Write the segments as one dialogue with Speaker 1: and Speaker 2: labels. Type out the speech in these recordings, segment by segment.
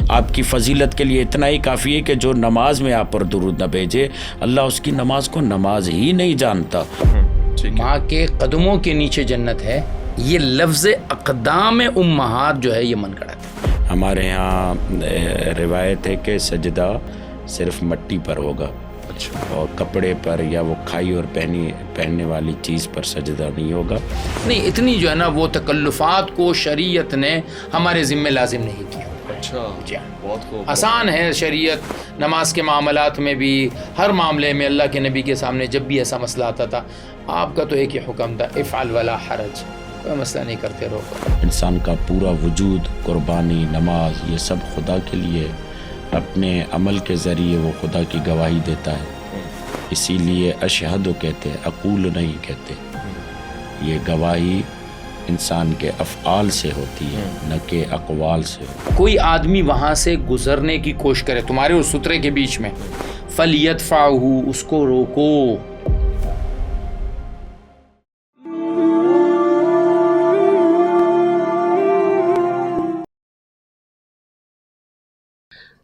Speaker 1: آپ کی فضیلت کے لیے اتنا ہی کافی ہے کہ جو نماز میں آپ پر درود نہ بھیجے اللہ اس کی نماز کو نماز ہی نہیں جانتا۔
Speaker 2: ماں کے قدموں کے نیچے جنت ہے، یہ لفظ اقدام امہات جو ہے یہ من گڑت ہے۔
Speaker 1: ہمارے ہاں روایت ہے کہ سجدہ صرف مٹی پر ہوگا اور کپڑے پر یا وہ کھائی اور پہننے والی چیز پر سجدہ نہیں ہوگا۔
Speaker 2: نہیں، اتنی جو ہے نا وہ تکلفات کو شریعت نے ہمارے ذمہ لازم نہیں کیا۔
Speaker 3: اچھا
Speaker 2: جی
Speaker 3: بہت خوب۔
Speaker 2: آسان ہے شریعت، نماز کے معاملات میں بھی، ہر معاملے میں اللہ کے نبی کے سامنے جب بھی ایسا مسئلہ آتا تھا آپ کا تو ایک ہی حکم تھا، افعل ولا حرج، کوئی مسئلہ نہیں کرتے رہو۔
Speaker 1: انسان کا پورا وجود، قربانی، نماز، یہ سب خدا کے لیے، اپنے عمل کے ذریعے وہ خدا کی گواہی دیتا ہے، اسی لیے اشہد کہتے ہیں، اقول نہیں کہتے۔ یہ گواہی انسان کے افعال سے ہوتی ہے نہ کہ اقوال سے۔
Speaker 2: کوئی آدمی وہاں سے گزرنے کی کوشش کرے تمہارے اس سترے کے بیچ میں، فَلْيَدْفَعْهُ، اس کو روکو۔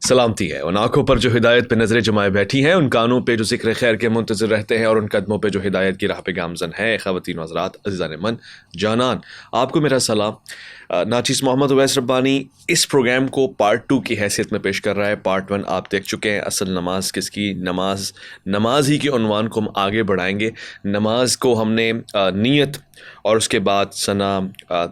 Speaker 3: سلامتی ہے ان آنکھوں پر جو ہدایت پہ نظریں جمائے بیٹھی ہیں، ان کانوں پہ جو ذکر خیر کے منتظر رہتے ہیں، اور ان قدموں پہ جو ہدایت کی راہ پہ گامزن ہے۔ خواتین و حضرات، عزیزان من، جانان، آپ کو میرا سلام۔ ناچیز محمد اویس ربانی اس پروگرام کو پارٹ 2 کی حیثیت میں پیش کر رہا ہے۔ پارٹ 1 آپ دیکھ چکے ہیں، اصل نماز کس کی، نماز ہی کے عنوان کو ہم آگے بڑھائیں گے۔ نماز کو ہم نے نیت اور اس کے بعد ثنا،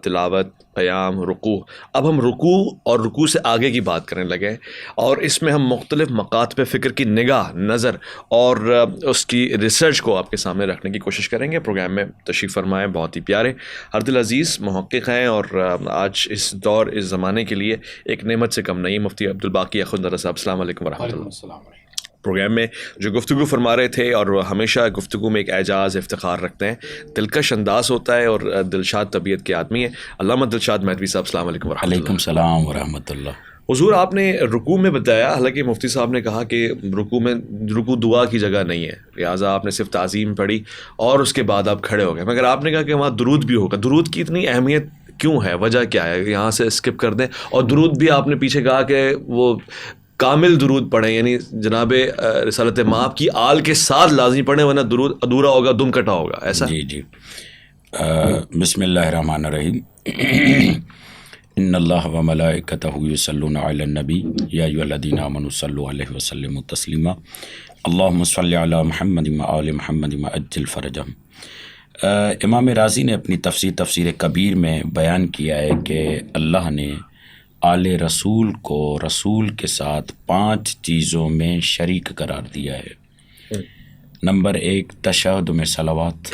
Speaker 3: تلاوت، قیام، رکوع، اب ہم رکوع اور رکوع سے آگے کی بات کرنے لگے، اور اس میں ہم مختلف مکاتب فکر کی نگاہ، نظر اور اس کی ریسرچ کو آپ کے سامنے رکھنے کی کوشش کریں گے۔ پروگرام میں تشریف فرمائیں بہت ہی پیارے ہردل عزیز محقق ہیں، اور آج اس دور، اس زمانے کے لیے ایک نعمت سے کم نہیں، مفتی عبدالباقی اخندرہ صاحب، السلام علیکم ورحمۃ اللہ۔ پروگرام میں جو گفتگو فرما رہے تھے، اور ہمیشہ گفتگو میں ایک اعجاز، افتخار رکھتے ہیں، دلکش انداز ہوتا ہے، اور دلشاد طبیعت کے آدمی ہیں، علامہ دلشاد مہدوی صاحب، السلام علیکم ورحمۃ اللہ۔
Speaker 1: علیکم السلام ورحمۃ اللہ۔
Speaker 3: حضور، آپ نے رکوع میں بتایا، حالانکہ مفتی صاحب نے کہا کہ رکوع دعا کی جگہ نہیں ہے، لہٰذا آپ نے صرف تعظیم پڑھی اور اس کے بعد آپ کھڑے ہو گئے، مگر آپ نے کہا کہ وہاں درود بھی ہوگا۔ درود کی اتنی اہمیت کیوں ہے، وجہ کیا ہے؟ یہاں سے اسکپ کر دیں، اور درود بھی آپ نے پیچھے کہا کہ وہ کامل درود پڑھیں، یعنی جناب رسالت مآب کی آل کے ساتھ لازمی پڑھیں، ورنہ درود ادھورا ہوگا، دم کٹا ہوگا، ایسا؟
Speaker 1: جی بسم اللہ الرحمن الرحیم۔ ان اللہ و ملائکتہ یصلون علی النبی یا ایھا الذین آمنوا صلوا علیہ وسلموا تسلیما اللہم صل علی محمد و آل محمد وعجل فرجہم۔ امام رازی نے اپنی تفسیر کبیر میں بیان کیا ہے کہ اللہ نے آل رسول کو رسول کے ساتھ 5 چیزوں میں شریک قرار دیا ہے۔ نمبر 1 تشہد میں صلوات،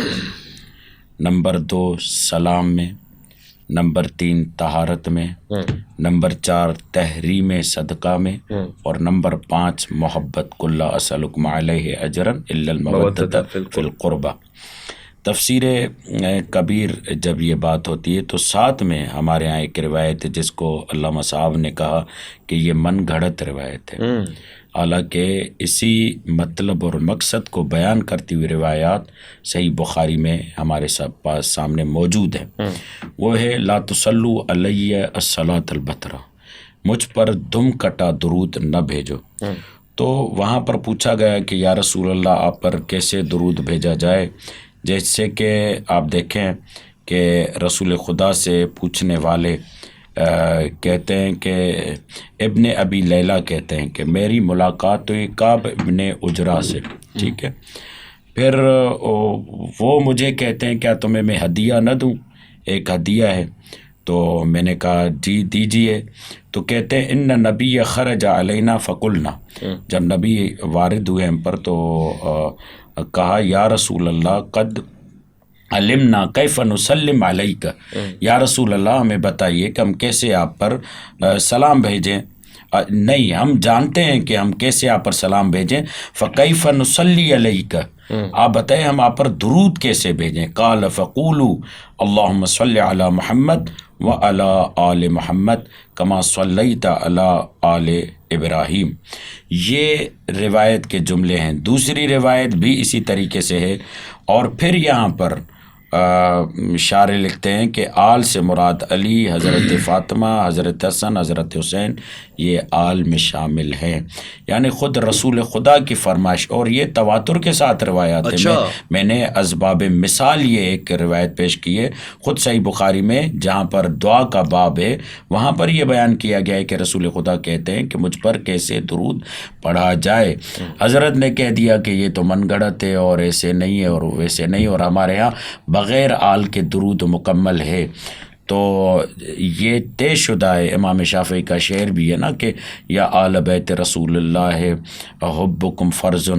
Speaker 1: نمبر 2 سلام میں، نمبر 3 طہارت میں، نمبر 4 تحریم صدقہ میں، اور نمبر 5 محبت۔ کل اسألکم علیہ اجرا الا المودۃ فی القربہ۔ تفسیر کبیر جب یہ بات ہوتی ہے تو ساتھ میں ہمارے ہاں ایک روایت ہے جس کو علامہ صاحب نے کہا کہ یہ من گھڑت روایت ہے، حالانکہ اسی مطلب اور مقصد کو بیان کرتی ہوئی روایات صحیح بخاری میں ہمارے پاس سامنے موجود ہیں۔ وہ ہے لا تصلوا علی الصلاۃ البترا، مجھ پر دم کٹا درود نہ بھیجو۔ تو وہاں پر پوچھا گیا کہ یا رسول اللہ، آپ پر کیسے درود بھیجا جائے؟ جیسے کہ آپ دیکھیں کہ رسول خدا سے پوچھنے والے کہتے ہیں کہ ابن ابی لیلہ کہتے ہیں کہ میری ملاقات ہوئی کعب ابن عجرہ سے، ٹھیک ہے، پھر وہ مجھے کہتے ہیں کیا تمہیں میں ہدیہ نہ دوں، ایک ہدیہ ہے، تو میں نے کہا جی دیجیے، تو کہتے ہیں ان نبی خرج علینا فقلنا، جب نبی وارد ہوئے ہم پر تو کہا یا رسول اللہ قد علمنا کیف نسلم علیک، یا رسول اللہ ہمیں بتائیے کہ ہم کیسے آپ پر سلام بھیجیں۔ نہیں، ہم جانتے ہیں کہ ہم کیسے آپ پر سلام بھیجیں۔ فکیف نصلی علیک، آپ بتائیں ہم آپ پر درود کیسے بھیجیں؟ قال فقولوا اللہم صلی علی محمد وعلی آل محمد کما صلیت علی آل ابراہیم۔ یہ روایت کے جملے ہیں۔ دوسری روایت بھی اسی طریقے سے ہے، اور پھر یہاں پر شارح لکھتے ہیں کہ آل سے مراد علی، حضرت فاطمہ، حضرت حسن، حضرت حسین، یہ آل میں شامل ہیں. یعنی خود رسول خدا کی فرمائش، اور یہ تواتر کے ساتھ روایات ہیں. میں نے اسباب مثال یہ ایک روایت پیش کی ہے خود صحیح بخاری میں، جہاں پر دعا کا باب ہے، وہاں پر یہ بیان کیا گیا ہے کہ رسول خدا کہتے ہیں کہ مجھ پر کیسے درود پڑھا جائے. حضرت نے کہہ دیا کہ یہ تو من گڑت ہے اور ایسے نہیں ہے اور ویسے نہیں، اور ہمارے ہاں بغیر آل کے درود مکمل ہے. تو یہ طے شدہ ہے. امام شافعی کا شعر بھی ہے نا کہ یا آل بیت رسول اللہ حبکم فرض،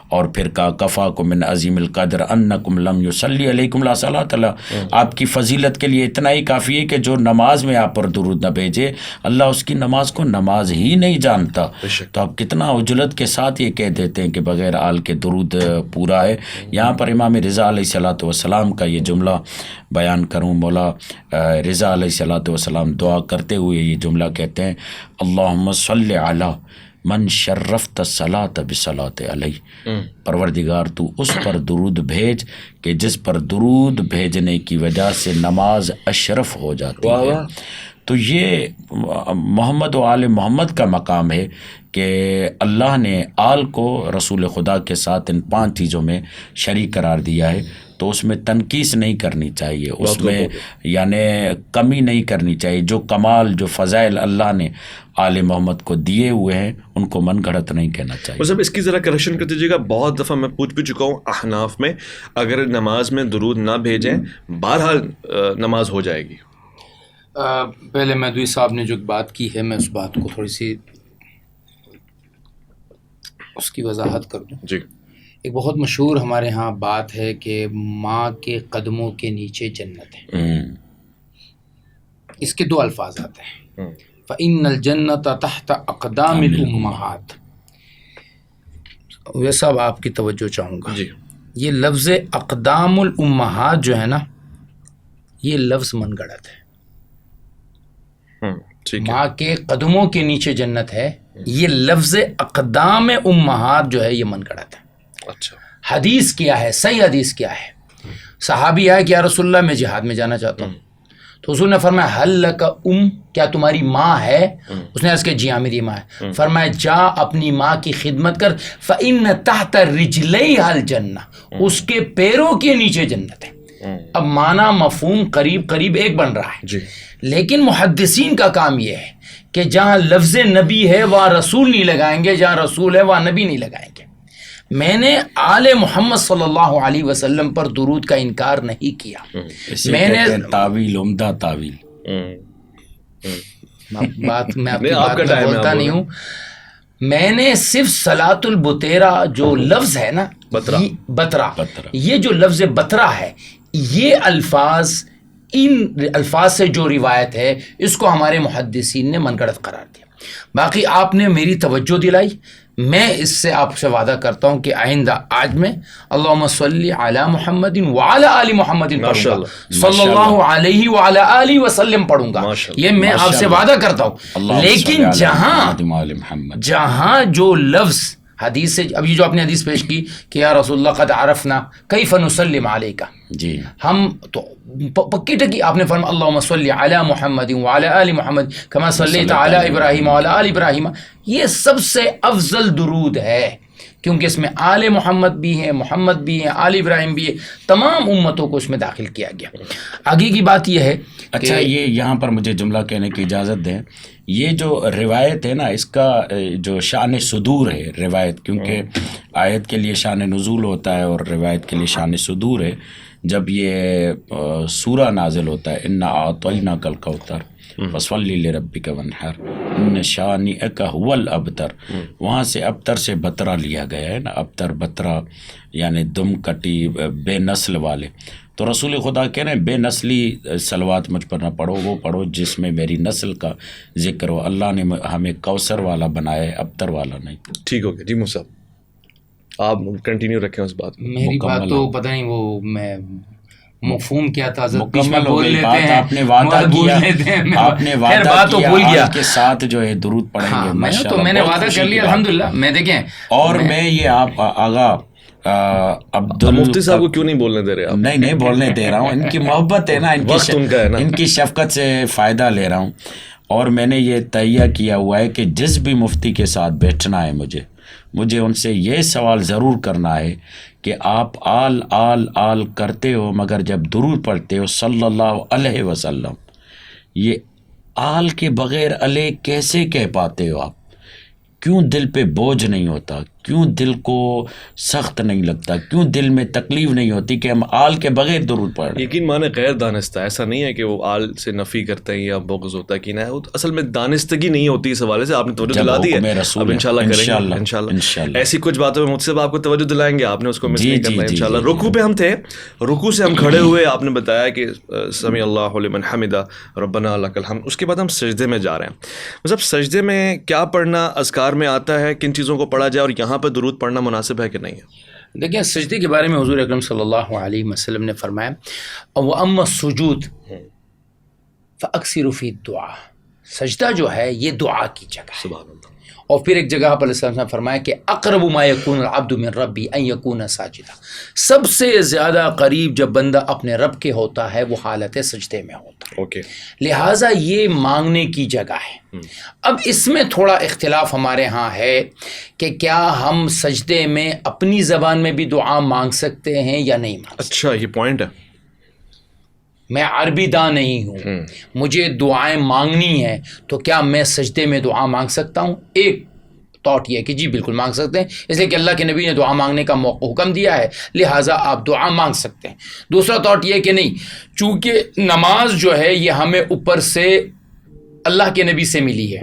Speaker 1: اور پھر کا کفاکم من عظیم القدر انکم لم یصلی علیکم لا صلاۃ اللہ. آپ کی فضیلت کے لیے اتنا ہی کافی ہے کہ جو نماز میں آپ پر درود نہ بھیجے، اللہ اس کی نماز کو نماز ہی نہیں جانتا. تو آپ کتنا عجلت کے ساتھ یہ کہہ دیتے ہیں کہ بغیر آل کے درود پورا ہے. یہاں پر امام رضا علیہ الصلوۃ والسلام کا یہ جملہ بیان کروں. مولا رضا علیہ الصلوۃ والسلام دعا کرتے ہوئے یہ جملہ کہتے ہیں، اللہم صلی علی من شرفت الصلاۃ بصلاۃ علیہ. پروردگار تو اس پر درود بھیج کہ جس پر درود بھیجنے کی وجہ سے نماز اشرف ہو جاتی ہے. تو یہ محمد و آل محمد کا مقام ہے کہ اللہ نے آل کو رسول خدا کے ساتھ ان 5 چیزوں میں شریک قرار دیا ہے. تو اس میں تنقیص نہیں کرنی چاہیے، اس میں یعنی کمی نہیں کرنی چاہیے. جو کمال، جو فضائل اللہ نے آل محمد کو دیے ہوئے ہیں ان کو من گھڑت نہیں کہنا چاہیے.
Speaker 3: مطلب اس کی ذرا کریکشن کر دیجیے گا. بہت دفعہ میں پوچھ بھی چکا ہوں احناف میں، اگر نماز میں درود نہ بھیجیں بہرحال نماز ہو جائے گی.
Speaker 2: پہلے مہدوی صاحب نے جو بات کی ہے میں اس بات کو تھوڑی سی اس کی وضاحت کر دوں.
Speaker 3: جی.
Speaker 2: ایک بہت مشہور ہمارے ہاں بات ہے کہ ماں کے قدموں کے نیچے جنت ہے. اس کے 2 الفاظ آتے ہیں، فَإِنَّ الْجَنَّةَ تَحْتَ أَقْدَامِ الْأُمَّهَاتِ. وہ صاحب آپ کی توجہ چاہوں گا.
Speaker 3: جی.
Speaker 2: یہ لفظ اقدام الامہات جو ہے نا، یہ لفظ من گڑت ہے. ماں کے قدموں کے نیچے جنت ہے، یہ لفظ اقدام امہات جو ہے یہ من گڑت ہے.
Speaker 3: اچھا.
Speaker 2: حدیث کیا ہے؟ صحیح حدیث کیا ہے؟ صحابی آئے کہ یا رسول اللہ میں جہاد میں جانا چاہتا ہوں. تو حضور نے فرمایا حل لک کیا تمہاری ماں ہے؟ اس نے عرض کیا جی ہاں میری ماں ہے. فرمایا جا اپنی ماں کی خدمت کر، فإن تحت رجلیہا الجنہ، اس کے پیروں کے نیچے جنت ہے. اب معنی مفہوم قریب قریب ایک بن رہا ہے.
Speaker 3: جی.
Speaker 2: لیکن محدثین کا کام یہ ہے کہ جہاں لفظ نبی ہے وہاں رسول نہیں لگائیں گے، جہاں رسول ہے وہاں نبی نہیں لگائیں گے. میں نے آل محمد صلی اللہ علیہ وسلم پر درود کا انکار نہیں کیا. میں نے
Speaker 1: تعویل، عمدہ تعویل.
Speaker 2: بات میں آپ کی بات میں بولتا نہیں ہوں. میں نے صرف صلاۃ البتیرہ جو لفظ ہے نا، بترا، یہ جو لفظ بترا ہے، یہ الفاظ، ان الفاظ سے جو روایت ہے اس کو ہمارے محدثین نے من گڑت قرار دیا. باقی آپ نے میری توجہ دلائی. میں اس سے آپ سے وعدہ کرتا ہوں کہ آئندہ آج میں اللہم صلی علی محمد وعلی آل محمد پڑھوں گا، صلی اللہ علیہ وعلی آلہ وسلم پڑھوں گا. یہ میں آپ سے وعدہ کرتا ہوں. لیکن جہاں جو لفظ حدیث سے، اب یہ جو آپ نے حدیث پیش کی کہ یا رسول اللہ قد عرفنا کیف نسلم علیک،
Speaker 1: جی
Speaker 2: ہم تو پکی ٹکی آپ نے فرمایا اللہم صلی علی محمد وعلی آل محمد کما صلیت علی ابراہیم وعلی آل ابراہیم. یہ سب سے افضل درود ہے کیونکہ اس میں آل محمد بھی ہیں، محمد بھی ہیں، آل ابراہیم بھی ہے، تمام امتوں کو اس میں داخل کیا گیا. آگے کی بات یہ ہے.
Speaker 1: اچھا، یہ یہاں پر مجھے جملہ کہنے کی اجازت دیں. یہ جو روایت ہے نا، اس کا جو شان صدور ہے روایت، کیونکہ آیت کے لیے شان نزول ہوتا ہے اور روایت کے لیے شان صدور ہے. جب یہ سورہ نازل ہوتا ہے انا اعطیناک الکوثر فصلی لربک وانحر ان شانئک هو الابتر، وہاں سے ابتر سے بترا لیا گیا ہے نا. ابتر، بترا یعنی دم کٹی، بے نسل والے. تو رسول خدا کہہ رہے ہیں بے نسلی صلوات مجھ پر نہ پڑھو، وہ پڑھو جس میں میری نسل کا ذکر ہو. اللہ نے ہمیں کوثر والا بنایا ہے، ابتر والا نہیں.
Speaker 3: ٹھیک ہو گیا جی. مصعب آپ کنٹینیو رکھیں اس بات.
Speaker 2: میری بات تو پتہ نہیں وہ میں مفہوم کیا تھا،
Speaker 1: مکمل ہو گئی بات. آپ نے وعدہ کیا، آپ نے وعدہ کیا کے ساتھ جو ہے درود پڑھیں گے.
Speaker 2: تو میں نے وعدہ کر لیا الحمدللہ. میں دیکھیں، اور
Speaker 1: میں یہ آپ آغا
Speaker 3: مفتی صاحب کو کیوں نہیں بولنے دے رہے آپ؟
Speaker 1: نہیں بولنے دے رہا ہوں. ان کی محبت ہے نا، ان کی شفقت سے فائدہ لے رہا ہوں. اور میں نے یہ تہیہ کیا ہوا ہے کہ جس بھی مفتی کے ساتھ بیٹھنا ہے مجھے ان سے یہ سوال ضرور کرنا ہے کہ آپ آل آل آل کرتے ہو مگر جب درود پڑھتے ہو صلی اللہ علیہ وسلم، یہ آل کے بغیر علیہ کیسے کہہ پاتے ہو آپ؟ کیوں دل پہ بوجھ نہیں ہوتا؟ کیوں دل کو سخت نہیں لگتا؟ کیوں دل میں تکلیف نہیں ہوتی کہ ہم آل کے بغیر درود پڑھ رہے ہیں؟
Speaker 3: یقین مانے غیر دانستہ، ایسا نہیں ہے کہ وہ آل سے نفی کرتے ہیں یا بغض ہوتا ہے کہ نہ، اصل میں دانستگی نہیں ہوتی اس حوالے سے. آپ نے توجہ دلا دی ہے، اب انشاءاللہ کریں گے انشاءاللہ. ایسی کچھ باتوں میں مجھ سے آپ کو توجہ دلائیں گے، آپ نے اس کو مس نہیں کرنا ہے انشاءاللہ. رکوع پہ ہم تھے، رکوع سے ہم کھڑے ہوئے، آپ نے بتایا کہ سمیع اللہ لمن حمدہ ربنا لک الحمد. اس کے بعد ہم سجدے میں جا رہے ہیں. مطلب سجدے میں کیا پڑھنا اذکار میں آتا ہے، کن چیزوں کو پڑھا جائے، اور یہاں پہ درود پڑھنا مناسب ہے کہ نہیں ہے؟
Speaker 2: دیکھیں سجدے کے بارے میں حضور اکرم صلی اللہ علیہ وسلم نے فرمایا وَأَمَّا السُّجُودُ فَأَكْثِرُوا فِي الدُّعَاء، سجدہ جو ہے یہ دعا کی جگہ ہے.
Speaker 3: سبحان اللہ.
Speaker 2: اور پھر ایک جگہ پر علیہ السلام نے فرمایا کہ اقرب ما یکون العبد من ربی ان یکون ساجدا، سب سے زیادہ قریب جب بندہ اپنے رب کے ہوتا ہے وہ حالت سجدے میں ہوتا ہے.
Speaker 3: اوکے.
Speaker 2: لہٰذا یہ مانگنے کی جگہ ہے. اب اس میں تھوڑا اختلاف ہمارے ہاں ہے کہ کیا ہم سجدے میں اپنی زبان میں بھی دعا مانگ سکتے ہیں یا نہیں مانگ سکتے.
Speaker 3: اچھا یہ پوائنٹ ہے.
Speaker 2: میں عربی داں نہیں ہوں، مجھے دعائیں مانگنی ہیں، تو کیا میں سجدے میں دعا مانگ سکتا ہوں؟ ایک تھاٹ یہ ہے کہ جی بالکل مانگ سکتے ہیں، اس لیے کہ اللہ کے نبی نے دعا مانگنے کا حکم دیا ہے، لہٰذا آپ دعا مانگ سکتے ہیں. دوسرا تھاٹ یہ ہے کہ نہیں، چونکہ نماز جو ہے یہ ہمیں اوپر سے اللہ کے نبی سے ملی ہے،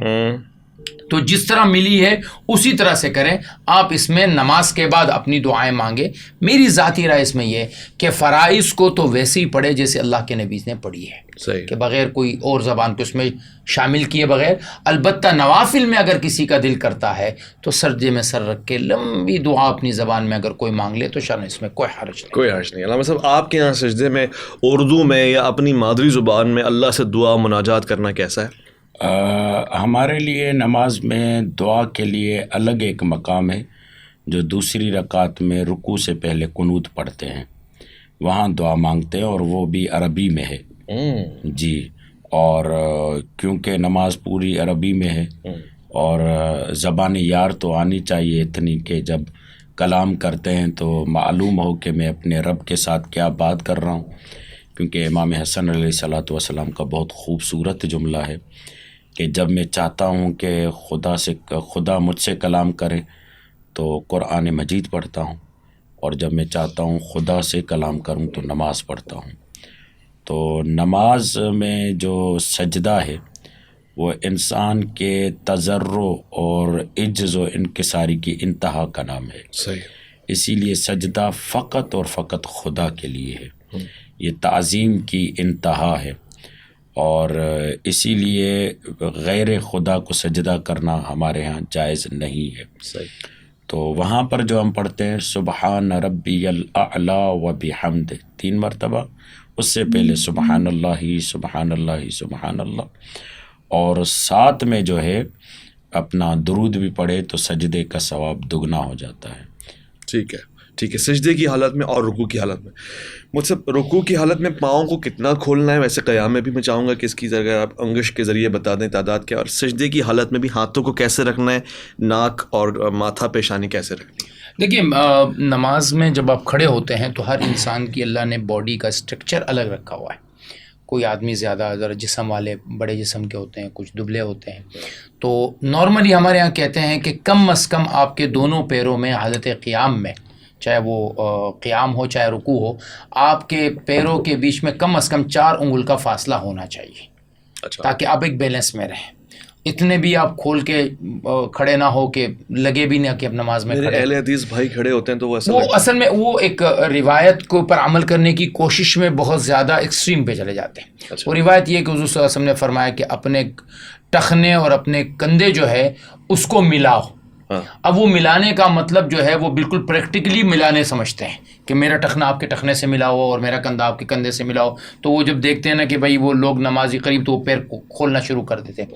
Speaker 2: تو جس طرح ملی ہے اسی طرح سے کریں. آپ اس میں نماز کے بعد اپنی دعائیں مانگیں. میری ذاتی رائے اس میں یہ کہ فرائض کو تو ویسے ہی پڑھے جیسے اللہ کے نبی نے پڑھی ہے،
Speaker 3: صحیح،
Speaker 2: کہ بغیر کوئی اور زبان کو اس میں شامل کیے بغیر. البتہ نوافل میں اگر کسی کا دل کرتا ہے تو سجدے میں سر رکھ کے لمبی دعا اپنی زبان میں اگر کوئی مانگ لے تو شان اس میں کوئی حرج نہیں.
Speaker 3: کوئی حرج نہیں. علامہ صاحب آپ کے یہاں سجدے میں اردو میں یا اپنی مادری زبان میں اللہ سے دعا مناجات کرنا کیسا ہے؟
Speaker 1: ہمارے لیے نماز میں دعا کے لیے الگ ایک مقام ہے، جو دوسری رکعت میں رکوع سے پہلے قنوت پڑھتے ہیں، وہاں دعا مانگتے ہیں، اور وہ بھی عربی میں ہے. جی، اور کیونکہ نماز پوری عربی میں ہے اور زبان یار تو آنی چاہیے اتنی کہ جب کلام کرتے ہیں تو معلوم ہو کہ میں اپنے رب کے ساتھ کیا بات کر رہا ہوں. کیونکہ امام حسن علیہ الصلوۃ والسلام کا بہت خوبصورت جملہ ہے کہ جب میں چاہتا ہوں کہ خدا مجھ سے کلام کرے تو قرآن مجید پڑھتا ہوں، اور جب میں چاہتا ہوں خدا سے کلام کروں تو نماز پڑھتا ہوں. تو نماز میں جو سجدہ ہے وہ انسان کے تضرع اور عجز و انکساری کی انتہا کا نام ہے.
Speaker 3: صحیح.
Speaker 1: اسی لیے سجدہ فقط اور فقط خدا کے لیے ہے، یہ تعظیم کی انتہا ہے، اور اسی لیے غیر خدا کو سجدہ کرنا ہمارے ہاں جائز نہیں ہے.
Speaker 3: صحیح.
Speaker 1: تو وہاں پر جو ہم پڑھتے ہیں سبحان ربی الاعلیٰ و بحمد 3 مرتبہ، اس سے پہلے سبحان اللہ سبحان اللہ سبحان اللہ، اور ساتھ میں جو ہے اپنا درود بھی پڑھے تو سجدے کا ثواب دگنا ہو جاتا ہے.
Speaker 3: ٹھیک ہے، ٹھیک ہے. سجدے کی حالت میں اور رکوع کی حالت میں، مجھ سے رکوع کی حالت میں پاؤں کو کتنا کھولنا ہے؟ ویسے قیام میں بھی میں چاہوں گا کہ اس کی اگر آپ انگش کے ذریعے بتا دیں تعداد کیا، اور سجدے کی حالت میں بھی ہاتھوں کو کیسے رکھنا ہے، ناک اور ماتھا پیشانی کیسے رکھنی ہے؟
Speaker 2: دیکھیے نماز میں جب آپ کھڑے ہوتے ہیں تو ہر انسان کی اللہ نے باڈی کا اسٹرکچر الگ رکھا ہوا ہے. کوئی آدمی زیادہ ذرا جسم والے بڑے جسم کے ہوتے ہیں، کچھ دبلے ہوتے ہیں. تو نارملی ہمارے یہاں کہتے ہیں کہ کم از کم آپ کے دونوں پیروں میں حالت قیام میں، چاہے وہ قیام ہو چاہے رکوع ہو، آپ کے پیروں کے بیچ میں کم از کم 4 انگل کا فاصلہ ہونا چاہیے. اچھا. تاکہ آپ ایک بیلنس میں رہیں. اتنے بھی آپ کھول کے کھڑے نہ ہو کہ لگے بھی نہ کہ اب نماز میں کھڑے.
Speaker 3: اہل حدیث بھائی کھڑے ہوتے ہیں تو وہ
Speaker 2: اصل میں وہ ایک روایت کو پر عمل کرنے کی کوشش میں بہت زیادہ ایکسٹریم پہ چلے جاتے ہیں.
Speaker 3: اچھا.
Speaker 2: وہ روایت یہ ہے کہ حضور صلی اللہ علیہ وسلم نے فرمایا کہ اپنے ٹخنے اور اپنے کندھے جو ہے اس کو ملاؤ. اب وہ ملانے کا مطلب جو ہے وہ بالکل پریکٹیکلی ملانے سمجھتے ہیں کہ میرا ٹخنا آپ کے ٹخنے سے ملا ہو اور میرا کندھا آپ کے کندھے سے ملا ہو، تو وہ جب دیکھتے ہیں نا کہ بھائی وہ لوگ نمازی قریب، تو وہ پیر کھولنا شروع کر دیتے ہیں.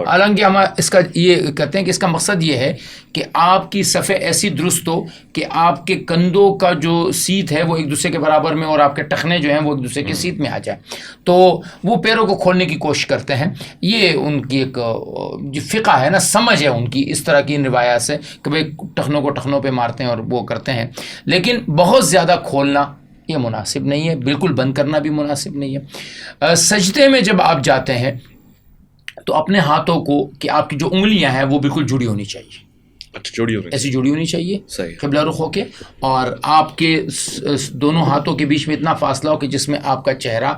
Speaker 2: حالانکہ ہم اس کا یہ کہتے ہیں کہ اس کا مقصد یہ ہے کہ آپ کی صفیں ایسی درست ہو کہ آپ کے کندھوں کا جو سیت ہے وہ ایک دوسرے کے برابر میں، اور آپ کے ٹخنے جو ہیں وہ ایک دوسرے کے سیت میں آ جائے. تو وہ پیروں کو کھولنے کی کوشش کرتے ہیں. یہ ان کی ایک جو فقہ ہے نا، سمجھ ہے ان کی اس طرح کی روایات سے کہ بھائی ٹخنوں کو ٹخنوں پہ مارتے ہیں اور وہ کرتے ہیں. لیکن بہت زیادہ کھولنا یہ مناسب نہیں ہے، بالکل بند کرنا بھی مناسب نہیں ہے. سجدے میں جب آپ جاتے ہیں تو اپنے ہاتھوں کو، کہ آپ کی جو انگلیاں ہیں وہ بالکل جڑی ہونی چاہیے، ایسی جڑی ہونی چاحیے قبلہ رخ ہو کے، اور آپ کے دونوں ہاتھوں کے بیچ میں اتنا فاصلہ ہو کہ جس میں آپ کا چہرہ،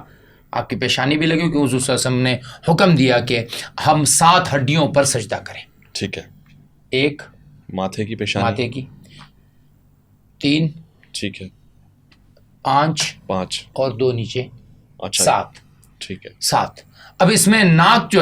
Speaker 2: آپ کی پیشانی بھی لگے، کیونکہ حضور صلی اللہ علیہ وسلم نے حکم دیا کہ ہم 7 ہڈیوں پر سجدہ کریں.
Speaker 3: ٹھیک ہے.
Speaker 2: 1
Speaker 3: ماتھے کی پیشانی،
Speaker 2: ماتھے کی، 3
Speaker 3: ٹھیک ہے،
Speaker 2: آنچ
Speaker 3: 5
Speaker 2: اور 2 نیچے،
Speaker 3: اچھا
Speaker 2: 7.
Speaker 3: ٹھیک ہے.
Speaker 2: 7. اب اس میں ناک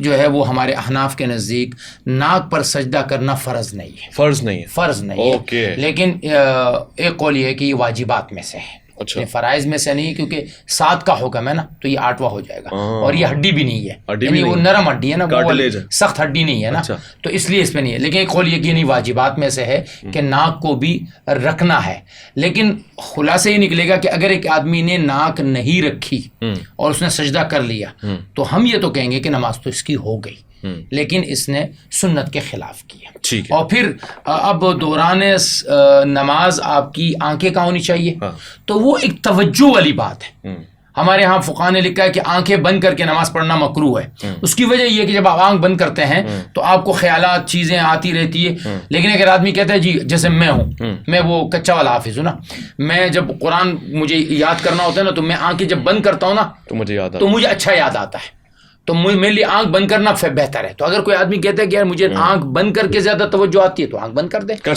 Speaker 2: جو ہے وہ ہمارے احناف کے نزدیک ناک پر سجدہ کرنا فرض نہیں ہے، فرض نہیں ہے. لیکن ایک قول یہ ہے کہ یہ واجبات میں سے ہے، فرائض میں سے نہیں، کیونکہ 7 کا حکم ہے نا، تو یہ 8واں ہو جائے گا. اور یہ ہڈی بھی نہیں ہے، یعنی وہ نرم ہڈی ہے نا، وہ سخت ہڈی نہیں ہے نا، تو اس لیے اس پہ نہیں ہے. لیکن ایک قول یہ کہ نہیں، واجبات میں سے ہے کہ ناک کو بھی رکھنا ہے. لیکن خلاصہ یہ نکلے گا کہ اگر ایک آدمی نے ناک نہیں رکھی اور اس نے سجدہ کر لیا تو ہم یہ تو کہیں گے کہ نماز تو اس کی ہو گئی، لیکن اس نے سنت کے خلاف کیا. اور پھر اب دوران نماز آپ کی آنکھیں کہاں ہونی چاہیے؟ تو وہ ایک توجہ والی بات ہے. ہمارے ہاں فقہاء نے لکھا ہے کہ آنکھیں بند کر کے نماز پڑھنا مکروہ ہے. اس کی وجہ یہ کہ جب آپ آنکھ بند کرتے ہیں تو آپ کو خیالات، چیزیں آتی رہتی ہے. لیکن اگر آدمی کہتا ہے جی جیسے میں ہوں، میں وہ کچا والا حافظ ہوں نا، میں جب قرآن مجھے یاد کرنا ہوتا ہے نا، تو میں آنکھیں جب بند کرتا ہوں نا تو مجھے اچھا یاد آتا ہے. تو میرے لیے آنکھ بند کرنا بہتر ہے. تو اگر کوئی آدمی کہتا ہے کہ یار مجھے آنکھ بند کر کے زیادہ توجہ آتی ہے، تو آنکھ بند کر دے، کر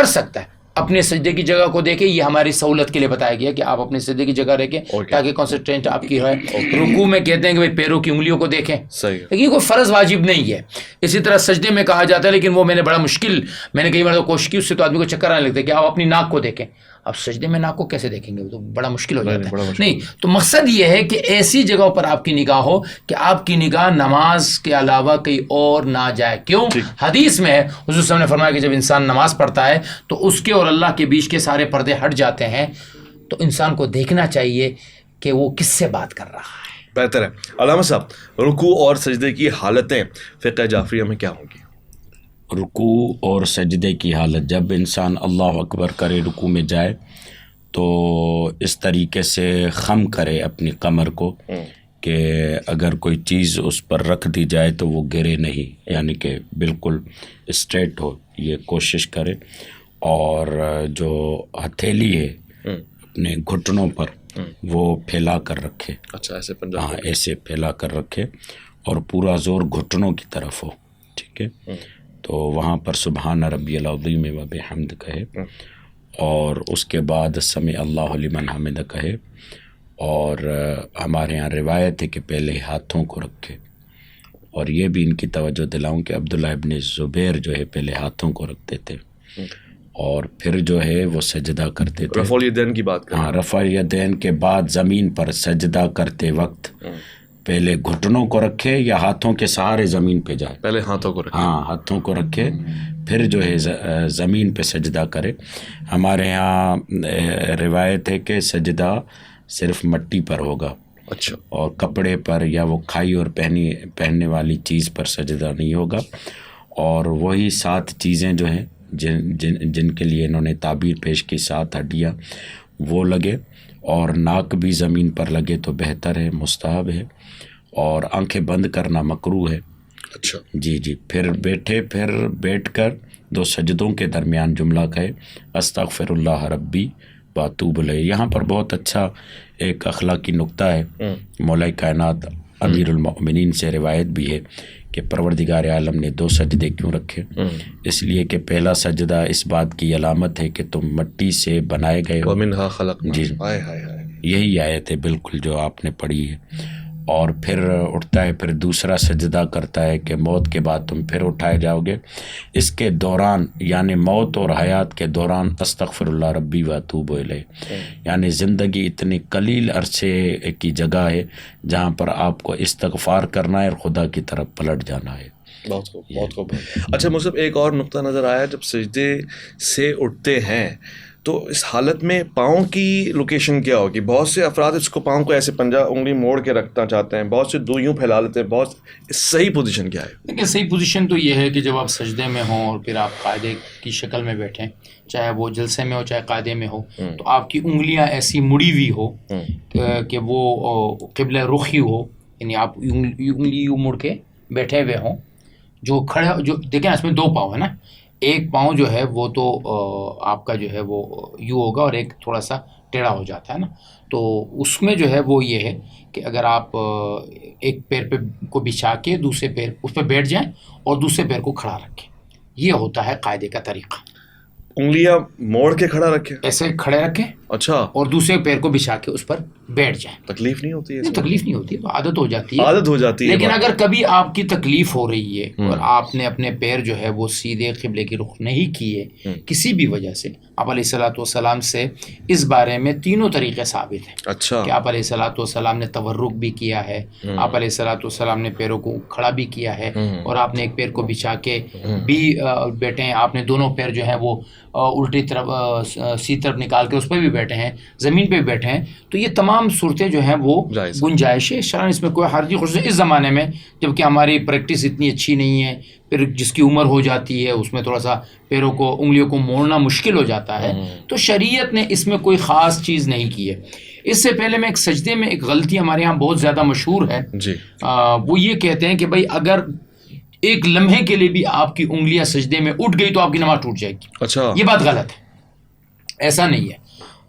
Speaker 2: سکتا ہے. اپنے سجدے کی جگہ کو دیکھیں، یہ ہماری سہولت کے لیے بتایا گیا کہ آپ اپنے سجدے کی جگہ رکھیں تاکہ کنسنٹریٹ آپ کی ہے. رکوع میں کہتے ہیں کہ بھائی پیروں کی انگلیوں کو دیکھیں، لیکن کوئی فرض واجب نہیں ہے. اسی طرح سجدے میں کہا جاتا ہے، لیکن وہ میں نے کئی بار کوشش کی، اس سے تو آدمی کو چکر آنے لگتا ہے کہ آپ اپنی ناک کو دیکھیں. اب سجدے میں ناک کو کیسے دیکھیں گے؟ وہ تو بڑا مشکل ہو جاتا ہے. نہیں، تو مقصد یہ ہے کہ ایسی جگہوں پر آپ کی نگاہ ہو کہ آپ کی نگاہ نماز کے علاوہ کہیں اور نہ جائے. کیوں؟ حدیث میں ہے، حضور صلی اللہ علیہ وسلم نے فرمایا کہ جب انسان نماز پڑھتا ہے تو اس کے اور اللہ کے بیچ کے سارے پردے ہٹ جاتے ہیں. تو انسان کو دیکھنا چاہیے کہ وہ کس سے بات کر رہا ہے.
Speaker 3: بہتر ہے. علامہ صاحب، رکوع اور سجدے کی حالتیں فقہ جعفریہ میں کیا ہوں گی؟
Speaker 1: رکوع اور سجدے کی حالت، جب انسان اللہ اکبر کرے رکوع میں جائے تو اس طریقے سے خم کرے اپنی کمر کو کہ اگر کوئی چیز اس پر رکھ دی جائے تو وہ گرے نہیں، یعنی کہ بالکل اسٹریٹ ہو، یہ کوشش کرے. اور جو ہتھیلی ہے اپنے گھٹنوں پر وہ پھیلا کر رکھے.
Speaker 3: اچھا، ایسے
Speaker 1: ایسے پھیلا کر رکھے اور پورا زور گھٹنوں کی طرف ہو. ٹھیک ہے، تو وہاں پر سبحان ربی العظیم و بحمد کہے، اور اس کے بعد سمع اللہ لمن حمد کہے. اور ہمارے ہاں روایت ہے کہ پہلے ہاتھوں کو رکھے، اور یہ بھی ان کی توجہ دلاؤں کہ عبداللہ ابن زبیر جو ہے پہلے ہاتھوں کو رکھتے تھے اور پھر جو ہے وہ سجدہ کرتے تھے.
Speaker 3: رفع الیدین کی بات کریں.
Speaker 1: ہاں، رفع الیدین کے بعد زمین پر سجدہ کرتے وقت پہلے گھٹنوں کو رکھے یا ہاتھوں کے سہارے زمین پہ جائے.
Speaker 3: پہلے ہاتھوں کو رکھے.
Speaker 1: ہاں، ہاتھوں کو رکھے، پھر جو ہے زمین پہ سجدہ کرے. ہمارے ہاں روایت ہے کہ سجدہ صرف مٹی پر ہوگا.
Speaker 3: اچھا.
Speaker 1: اور کپڑے پر یا وہ کھائی اور پہننے والی چیز پر سجدہ نہیں ہوگا. اور وہی 7 چیزیں جو ہیں جن کے لیے انہوں نے تعبیر پیش کی، 7 ہڈیاں وہ لگے، اور ناک بھی زمین پر لگے تو بہتر ہے، مستحب ہے. اور آنکھیں بند کرنا مکروہ ہے.
Speaker 3: اچھا
Speaker 1: جی. پھر بیٹھ کر 2 سجدوں کے درمیان جملہ کہے، استغفر اللہ ربی واتوب الیہ. یہاں پر بہت اچھا ایک اخلاقی نکتہ ہے. مولا کائنات امیر المؤمنین سے روایت بھی ہے کہ پروردگار عالم نے 2 سجدے کیوں رکھے؟ اس لیے کہ پہلا سجدہ اس بات کی علامت ہے کہ تم مٹی سے بنائے گئے ہو.
Speaker 3: وَمِنْهَا خَلَقْنَاكُمْ.
Speaker 1: جی، یہی آیت ہے بالکل جو آپ نے پڑھی ہے. اور پھر اٹھتا ہے، پھر دوسرا سجدہ کرتا ہے کہ موت کے بعد تم پھر اٹھائے جاؤ گے. اس کے دوران یعنی موت اور حیات کے دوران استغفر اللہ ربی و اتوب الیہ، یعنی زندگی اتنی قلیل عرصے کی جگہ ہے جہاں پر آپ کو استغفار کرنا ہے اور خدا کی طرف پلٹ جانا ہے.
Speaker 3: بہت خوب، بہت خوب. اچھا مصعب، ایک اور نقطہ نظر آیا، جب سجدے سے اٹھتے ہیں تو اس حالت میں پاؤں کی لوکیشن کیا ہوگی؟ بہت سے افراد اس کو پاؤں کو ایسے پنجہ انگلی موڑ کے رکھنا چاہتے ہیں، بہت سے دو یوں پھیلا لیتے ہیں، بہت صحیح پوزیشن کیا ہے؟
Speaker 2: دیکھیں صحیح پوزیشن تو یہ ہے کہ جب آپ سجدے میں ہوں اور پھر آپ قاعدے کی شکل میں بیٹھیں، چاہے وہ جلسے میں ہو چاہے قاعدے میں ہو، تو آپ کی انگلیاں ایسی مڑی ہوئی ہو کہ وہ قبلہ رخی ہو، یعنی آپ انگلی یوں مڑ کے بیٹھے ہوئے ہوں. جو کھڑے جو دیکھیں اس میں دو پاؤں ہیں نا، ایک پاؤں جو ہے وہ تو آپ کا جو ہے وہ یوں ہوگا اور ایک تھوڑا سا ٹیڑھا ہو جاتا ہے نا. تو اس میں جو ہے وہ یہ ہے کہ اگر آپ ایک پیر پہ کو بچھا کے دوسرے پیر اس پہ بیٹھ جائیں اور دوسرے پیر کو کھڑا رکھیں، یہ ہوتا ہے قاعدے کا طریقہ.
Speaker 3: انگلیاں موڑ کے کھڑا رکھیں،
Speaker 2: ایسے کھڑے رکھیں،
Speaker 3: اچھا،
Speaker 2: اور دوسرے پیر کو بچھا کے اس پر بیٹھ جائیں.
Speaker 3: تکلیف نہیں ہوتی ہے؟
Speaker 2: نہیں تکلیف نہیں ہوتی، عادت ہو جاتی ہے،
Speaker 3: عادت ہو جاتی ہے.
Speaker 2: لیکن اگر کبھی آپ کی تکلیف ہو رہی ہے اور آپ نے اپنے پیر جو ہے وہ سیدھے قبلے کی رخ نہیں کیے کسی بھی وجہ سے، آپ علیہ الصلوۃ والسلام سے اس بارے میں تینوں طریقے ثابت ہیں.
Speaker 3: اچھا،
Speaker 2: کہ آپ علیہ الصلوۃ والسلام نے تورک بھی کیا ہے، آپ علیہ الصلوۃ والسلام نے پیروں کو کھڑا بھی کیا ہے، اور آپ نے ایک پیر کو بچھا کے بھی بیٹھے ہیں، آپ نے دونوں پیر جو ہیں وہ الٹی طرف سی طرف نکال کے اس پہ بھی بیٹھے ہیں، زمین پہ بھی بیٹھے ہیں. تو یہ تمام صورتیں جو ہیں وہ گنجائش ہے شرعاً، اس میں کوئی حرج، خصوصاً اس زمانے میں جب کہ ہماری پریکٹس اتنی اچھی نہیں ہے، پھر جس کی عمر ہو جاتی ہے اس میں تھوڑا سا پیروں کو انگلیوں کو موڑنا مشکل ہو جاتا ہے. تو شریعت نے اس میں کوئی خاص چیز نہیں کی ہے. اس سے پہلے میں ایک سجدے میں ایک غلطی ہمارے یہاں بہت زیادہ مشہور ہے
Speaker 3: جی،
Speaker 2: وہ یہ کہتے ہیں کہ بھائی اگر ایک لمحے کے لیے بھی آپ کی انگلیاں سجدے میں اٹھ گئی تو آپ کی نماز ٹوٹ جائے گی.
Speaker 3: اچھا،
Speaker 2: یہ بات غلط ہے، ایسا نہیں ہے.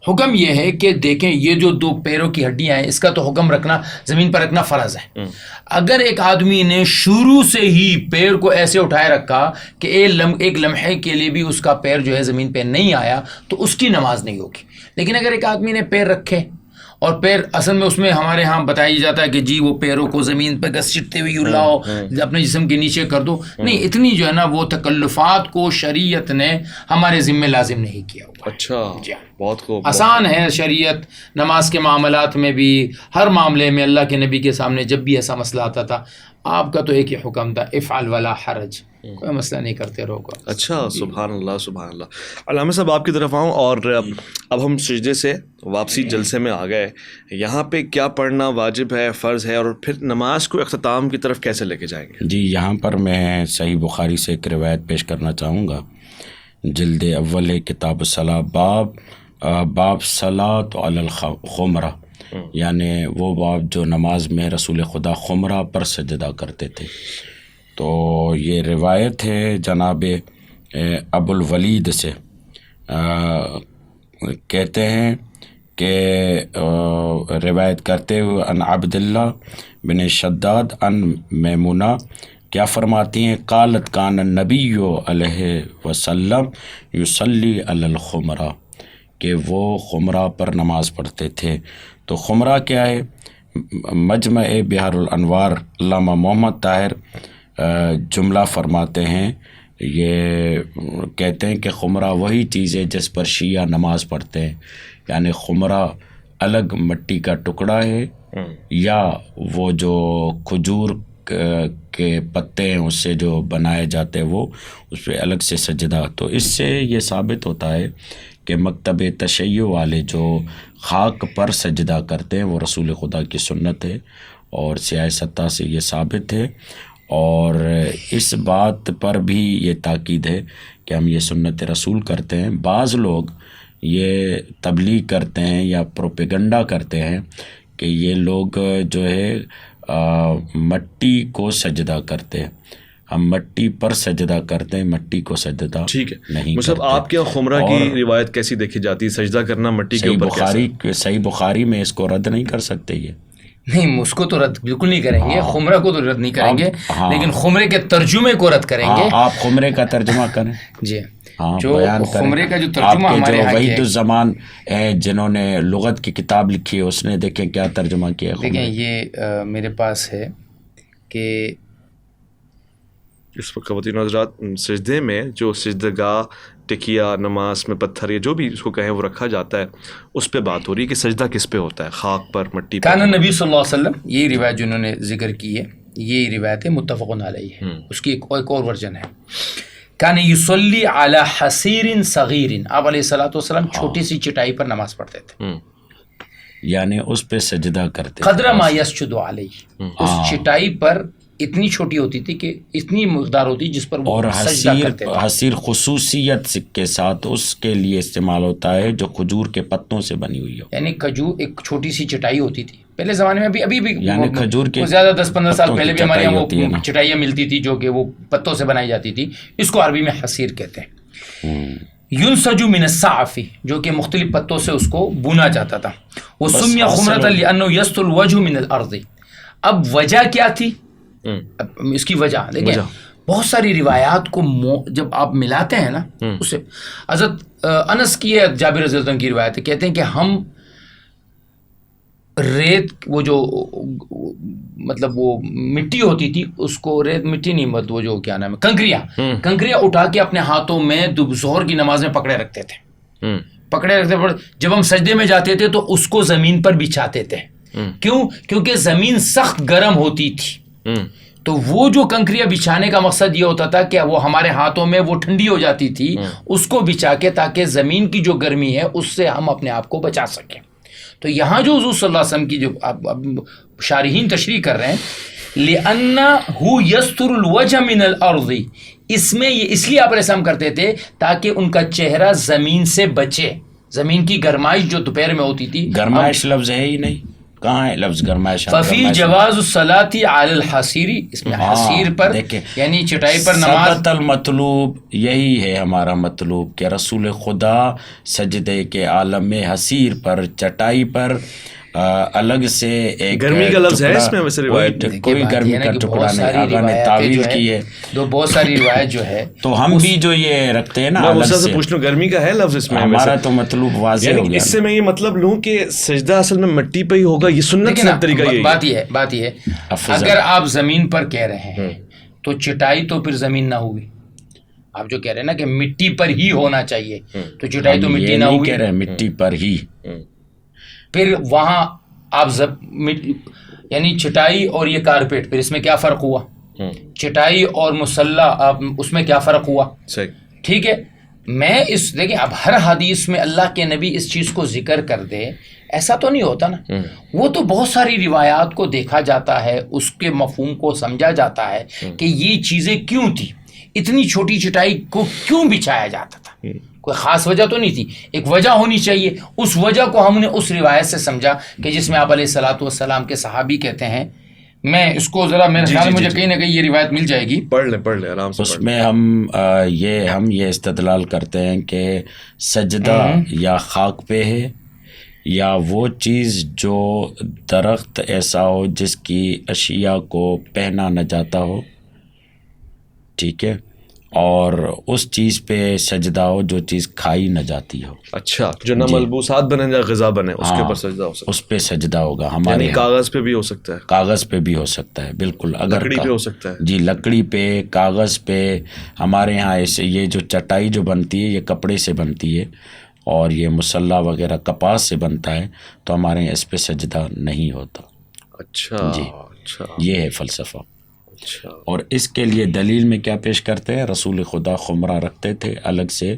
Speaker 2: حکم یہ ہے کہ دیکھیں یہ جو دو پیروں کی ہڈیاں ہیں اس کا تو حکم رکھنا، زمین پر رکھنا فرض ہے. اگر ایک آدمی نے شروع سے ہی پیر کو ایسے اٹھائے رکھا کہ ایک لمحے کے لیے بھی اس کا پیر جو ہے زمین پہ نہیں آیا تو اس کی نماز نہیں ہوگی. لیکن اگر ایک آدمی نے پیر رکھے اور پیر اصل میں اس میں ہمارے ہاں بتایا جاتا ہے کہ جی وہ پیروں کو زمین پہ گھسیٹتے ہوئے یوں لاؤ، اپنے جسم کے نیچے کر دو، نہیں، اتنی جو ہے نا وہ تکلفات کو شریعت نے ہمارے ذمہ لازم نہیں کیا ہوا.
Speaker 3: اچھا، بہت خوب.
Speaker 2: آسان ہے شریعت. نماز کے معاملات میں بھی ہر معاملے میں اللہ کے نبی کے سامنے جب بھی ایسا مسئلہ آتا تھا آپ کا تو ایک ہی حکم تھا، افعل ولا حرج، کوئی مسئلہ نہیں، کرتے رہو گا.
Speaker 3: اچھا، سبحان اللہ، سبحان اللہ. علامہ صاحب آپ کی طرف آؤں، اور اب ہم سجدے سے واپسی جلسے میں آ گئے، یہاں پہ کیا پڑھنا واجب ہے، فرض ہے، اور پھر نماز کو اختتام کی طرف کیسے لے کے جائیں گے؟
Speaker 1: جی، یہاں پر میں صحیح بخاری سے ایک روایت پیش کرنا چاہوں گا. جلد اول ہے کتاب الصلاۃ، باب صلاۃ علی الخمرہ، یعنی وہ باب جو نماز میں رسول خدا خمرہ پر سجدہ کرتے تھے. تو یہ روایت ہے جناب ابو الولید سے، کہتے ہیں کہ روایت کرتے ہوئے ان عبداللہ بن شداد ان میمونہ کیا فرماتی ہیں، قالت کان النبی علیہ وسلم یصلی علی الخمرہ، کہ وہ خمرہ پر نماز پڑھتے تھے. تو خمرہ کیا ہے؟ مجمع بحار الانوار علامہ محمد طاہر جملہ فرماتے ہیں، یہ کہتے ہیں کہ خمرہ وہی چیز ہے جس پر شیعہ نماز پڑھتے ہیں، یعنی خمرہ الگ مٹی کا ٹکڑا ہے یا وہ جو کھجور کے پتے ہیں اس سے جو بنائے جاتے ہیں وہ اس پہ الگ سے سجدہ. تو اس سے یہ ثابت ہوتا ہے کہ مکتب تشیع والے جو خاک پر سجدہ کرتے ہیں وہ رسول خدا کی سنت ہے، اور سیاہ سطح سے یہ ثابت ہے. اور اس بات پر بھی یہ تاکید ہے کہ ہم یہ سنت رسول کرتے ہیں. بعض لوگ یہ تبلیغ کرتے ہیں یا پروپیگنڈا کرتے ہیں کہ یہ لوگ جو ہے مٹی کو سجدہ کرتے ہیں. ہم مٹی پر سجدہ کرتے ہیں، مٹی کو سجدہ
Speaker 3: ٹھیک ہے
Speaker 1: نہیں
Speaker 3: مطلب
Speaker 1: کرتے.
Speaker 3: آپ کے خمرہ کی روایت کیسی دیکھی جاتی ہے، سجدہ کرنا مٹی کے اوپر کیسے؟
Speaker 1: صحیح بخاری میں اس کو رد نہیں کر سکتے. یہ
Speaker 2: نہیں اس کو تو رد بالکل نہیں کریں گے, خمرہ کو تو رد نہیں کریں گے, لیکن خمرے کے ترجمے کو رد کریں گے.
Speaker 1: آپ خمرے کا ترجمہ کریں
Speaker 2: جی,
Speaker 1: جو
Speaker 2: خمرے کا جو ترجمہ ہمارے یہاں
Speaker 1: وحید الزمان ہے جنہوں نے لغت کی کتاب لکھی ہے, اس نے دیکھیں کیا ترجمہ کیا.
Speaker 2: دیکھیں یہ میرے پاس ہے کہ
Speaker 3: اس وقت خواتین حضرات سجدے میں جو سجدگاہ, ٹکیا, نماز میں پتھر یا جو بھی اس کو کہیں وہ رکھا جاتا ہے, اس پہ بات ہو رہی ہے کہ سجدہ کس پہ ہوتا ہے, خاک پر, مٹی پر.
Speaker 2: کان نبی صلی اللہ علیہ وسلم, یہی روایت جنہوں نے ذکر کی ہے, یہ روایت ہے متفق علیہ ہے, اس کی ایک اور ورژن ہے. کان یصلی علی حصیر صغیر, آپ علیہ الصلوۃ والسلام چھوٹی سی چٹائی پر نماز پڑھتے تھے,
Speaker 1: یعنی اس پہ سجدہ کرتے,
Speaker 2: قدر ما یسجد علیہ, اس چٹائی پر اتنی چھوٹی ہوتی تھی کہ اتنی مقدار ہوتی جس پر وہ
Speaker 1: اور
Speaker 2: سجدہ کرتے تھے.
Speaker 1: حصیر خصوصیت کے ساتھ اس کے لیے استعمال ہوتا ہے جو کھجور کے پتوں سے بنی ہوئی ہو.
Speaker 2: یعنی کھجور ایک چھوٹی سی چٹائی ہوتی تھی پہلے زمانے میں, ابھی بھی
Speaker 1: یعنی کھجور کے
Speaker 2: زیادہ 10-15 سال پہلے بھی ہمارے یہاں وہ
Speaker 1: وہ
Speaker 2: چٹائیاں ملتی تھی جو کہ وہ پتوں سے بنائی جاتی تھی. اس کو عربی میں حصیر کہتے ہیں. ينسج من الصعف, جو کہ مختلف پتوں سے اس کو بونا جاتا تھا. وسمي خمرة لأنه يستر الوجه من الأرض. اب وجہ کیا تھی, اس کی وجہ دیکھیں, بہت ساری روایات کو جب آپ ملاتے ہیں نا اسے, حضرت انس کی ہے, جابر رضی اللہ عنہ کی روایت ہے, کہتے ہیں کہ ہم ریت, وہ جو مطلب وہ مٹی ہوتی تھی اس کو, ریت مٹی نہیں, وہ جو کیا نام ہے, کنکریاں اٹھا کے اپنے ہاتھوں میں ظہر کی نماز میں پکڑے رکھتے تھے, جب ہم سجدے میں جاتے تھے تو اس کو زمین پر بچھاتے تھے. کیوں؟ کیونکہ زمین سخت گرم ہوتی تھی, تو وہ جو کنکریاں بچھانے کا مقصد یہ ہوتا تھا کہ وہ ہمارے ہاتھوں میں وہ ٹھنڈی ہو جاتی تھی, اس کو بچھا کے تاکہ زمین کی جو گرمی ہے اس سے ہم اپنے آپ کو بچا سکیں. تو یہاں جو حضور صلی اللہ علیہ وسلم کی جو اب شارحین تشریح کر رہے ہیں, لِأَنَّهُ يَسْتُرُ الْوَجْهَ مِنَ الْأَرْضِ, اس میں یہ اس لیے آپ ایسا کرتے تھے تاکہ ان کا چہرہ زمین سے بچے, زمین کی گرمائش جو دوپہر میں ہوتی تھی.
Speaker 1: گرمائش لفظ ہے ہی نہیں, کہاں ہے لفظ گرمائش؟
Speaker 2: ففی جواز الصلاۃ علی الحصیر, اس میں حصیر پر یعنی چٹائی پر نماز.
Speaker 1: ثبت المطلوب, یہی ہے ہمارا مطلوب کہ رسول خدا سجدے کے عالم میں حصیر پر, چٹائی پر الگ سے ایک
Speaker 3: گرمی کا لفظ ہے اس میں, ویسے روایت
Speaker 1: کوئی گرمی کا ٹکڑا نہیں, آقا نے تعویل کی ہے.
Speaker 2: تو بہت ساری روایت جو ہے
Speaker 1: تو ہم بھی جو یہ رکھتے ہیں نا,
Speaker 3: میں اس سے پوچھ لوں گرمی کا ہے لفظ اس میں,
Speaker 1: ہمارا تو مطلوب واضح ہو گیا.
Speaker 3: اس سے میں یہ مطلب لوں کہ سجدہ اصل میں مٹی پہ ہی ہوگا, یہ سنت سے طریقہ یہی ہے.
Speaker 2: بات یہ ہے اگر آپ زمین پر کہہ رہے ہیں تو چٹائی تو پھر زمین نہ ہوئی. آپ جو کہہ رہے ہیں نا کہ مٹی پر ہی ہونا چاہیے, تو چٹائی تو مٹی نہ ہوئی,
Speaker 1: کہہ رہے ہیں مٹی پر ہی.
Speaker 2: پھر وہاں آپ یعنی چٹائی اور یہ کارپیٹ, پھر اس میں کیا فرق ہوا؟ چٹائی اور مصلی, اس میں کیا فرق ہوا؟
Speaker 3: صحیح,
Speaker 2: ٹھیک ہے. میں اس دیکھیں اب ہر حدیث میں اللہ کے نبی اس چیز کو ذکر کر دے, ایسا تو نہیں ہوتا نا. وہ تو بہت ساری روایات کو دیکھا جاتا ہے, اس کے مفہوم کو سمجھا جاتا ہے کہ یہ چیزیں کیوں تھی, اتنی چھوٹی چٹائی کو کیوں بچھایا جاتا تھا. کوئی خاص وجہ تو نہیں تھی, ایک وجہ ہونی چاہیے. اس وجہ کو ہم نے اس روایت سے سمجھا کہ جس میں آپ علیہ الصلوۃ والسلام کے صحابی کہتے ہیں, میں اس کو ذرا میرے خیال میں مجھے کہیں نہ کہیں یہ روایت مل جائے گی,
Speaker 3: پڑھ لیں آرام سے.
Speaker 1: اس میں ہم یہ استدلال کرتے ہیں کہ سجدہ یا خاک پہ ہے, یا وہ چیز جو درخت ایسا ہو جس کی اشیاء کو پہنا نہ جاتا ہو, ٹھیک ہے, اور اس چیز پہ سجدہ ہو جو چیز کھائی نہ جاتی ہو.
Speaker 3: اچھا, جو نہ ملبوسات بنے یا غذا بنے, اس کے اوپر سجدہ ہو سکتا ہے.
Speaker 1: اس پہ سجدہ ہوگا ہمارے
Speaker 3: کاغذ پہ بھی ہو سکتا ہے,
Speaker 1: کاغذ پہ بھی ہو سکتا ہے, بالکل. اگر
Speaker 3: لکڑی پہ ہو سکتا ہے,
Speaker 1: جی لکڑی پہ, کاغذ پہ. ہمارے یہاں ایسے یہ جو چٹائی جو بنتی ہے یہ کپڑے سے بنتی ہے, اور یہ مصلی وغیرہ کپاس سے بنتا ہے, تو ہمارے یہاں اس پہ سجدہ نہیں ہوتا.
Speaker 3: اچھا
Speaker 1: جی,
Speaker 3: اچھا,
Speaker 1: یہ ہے فلسفہ.
Speaker 3: اچھا.
Speaker 1: اور اس کے لیے دلیل میں کیا پیش کرتے ہیں, رسول خدا خمرہ رکھتے تھے الگ سے,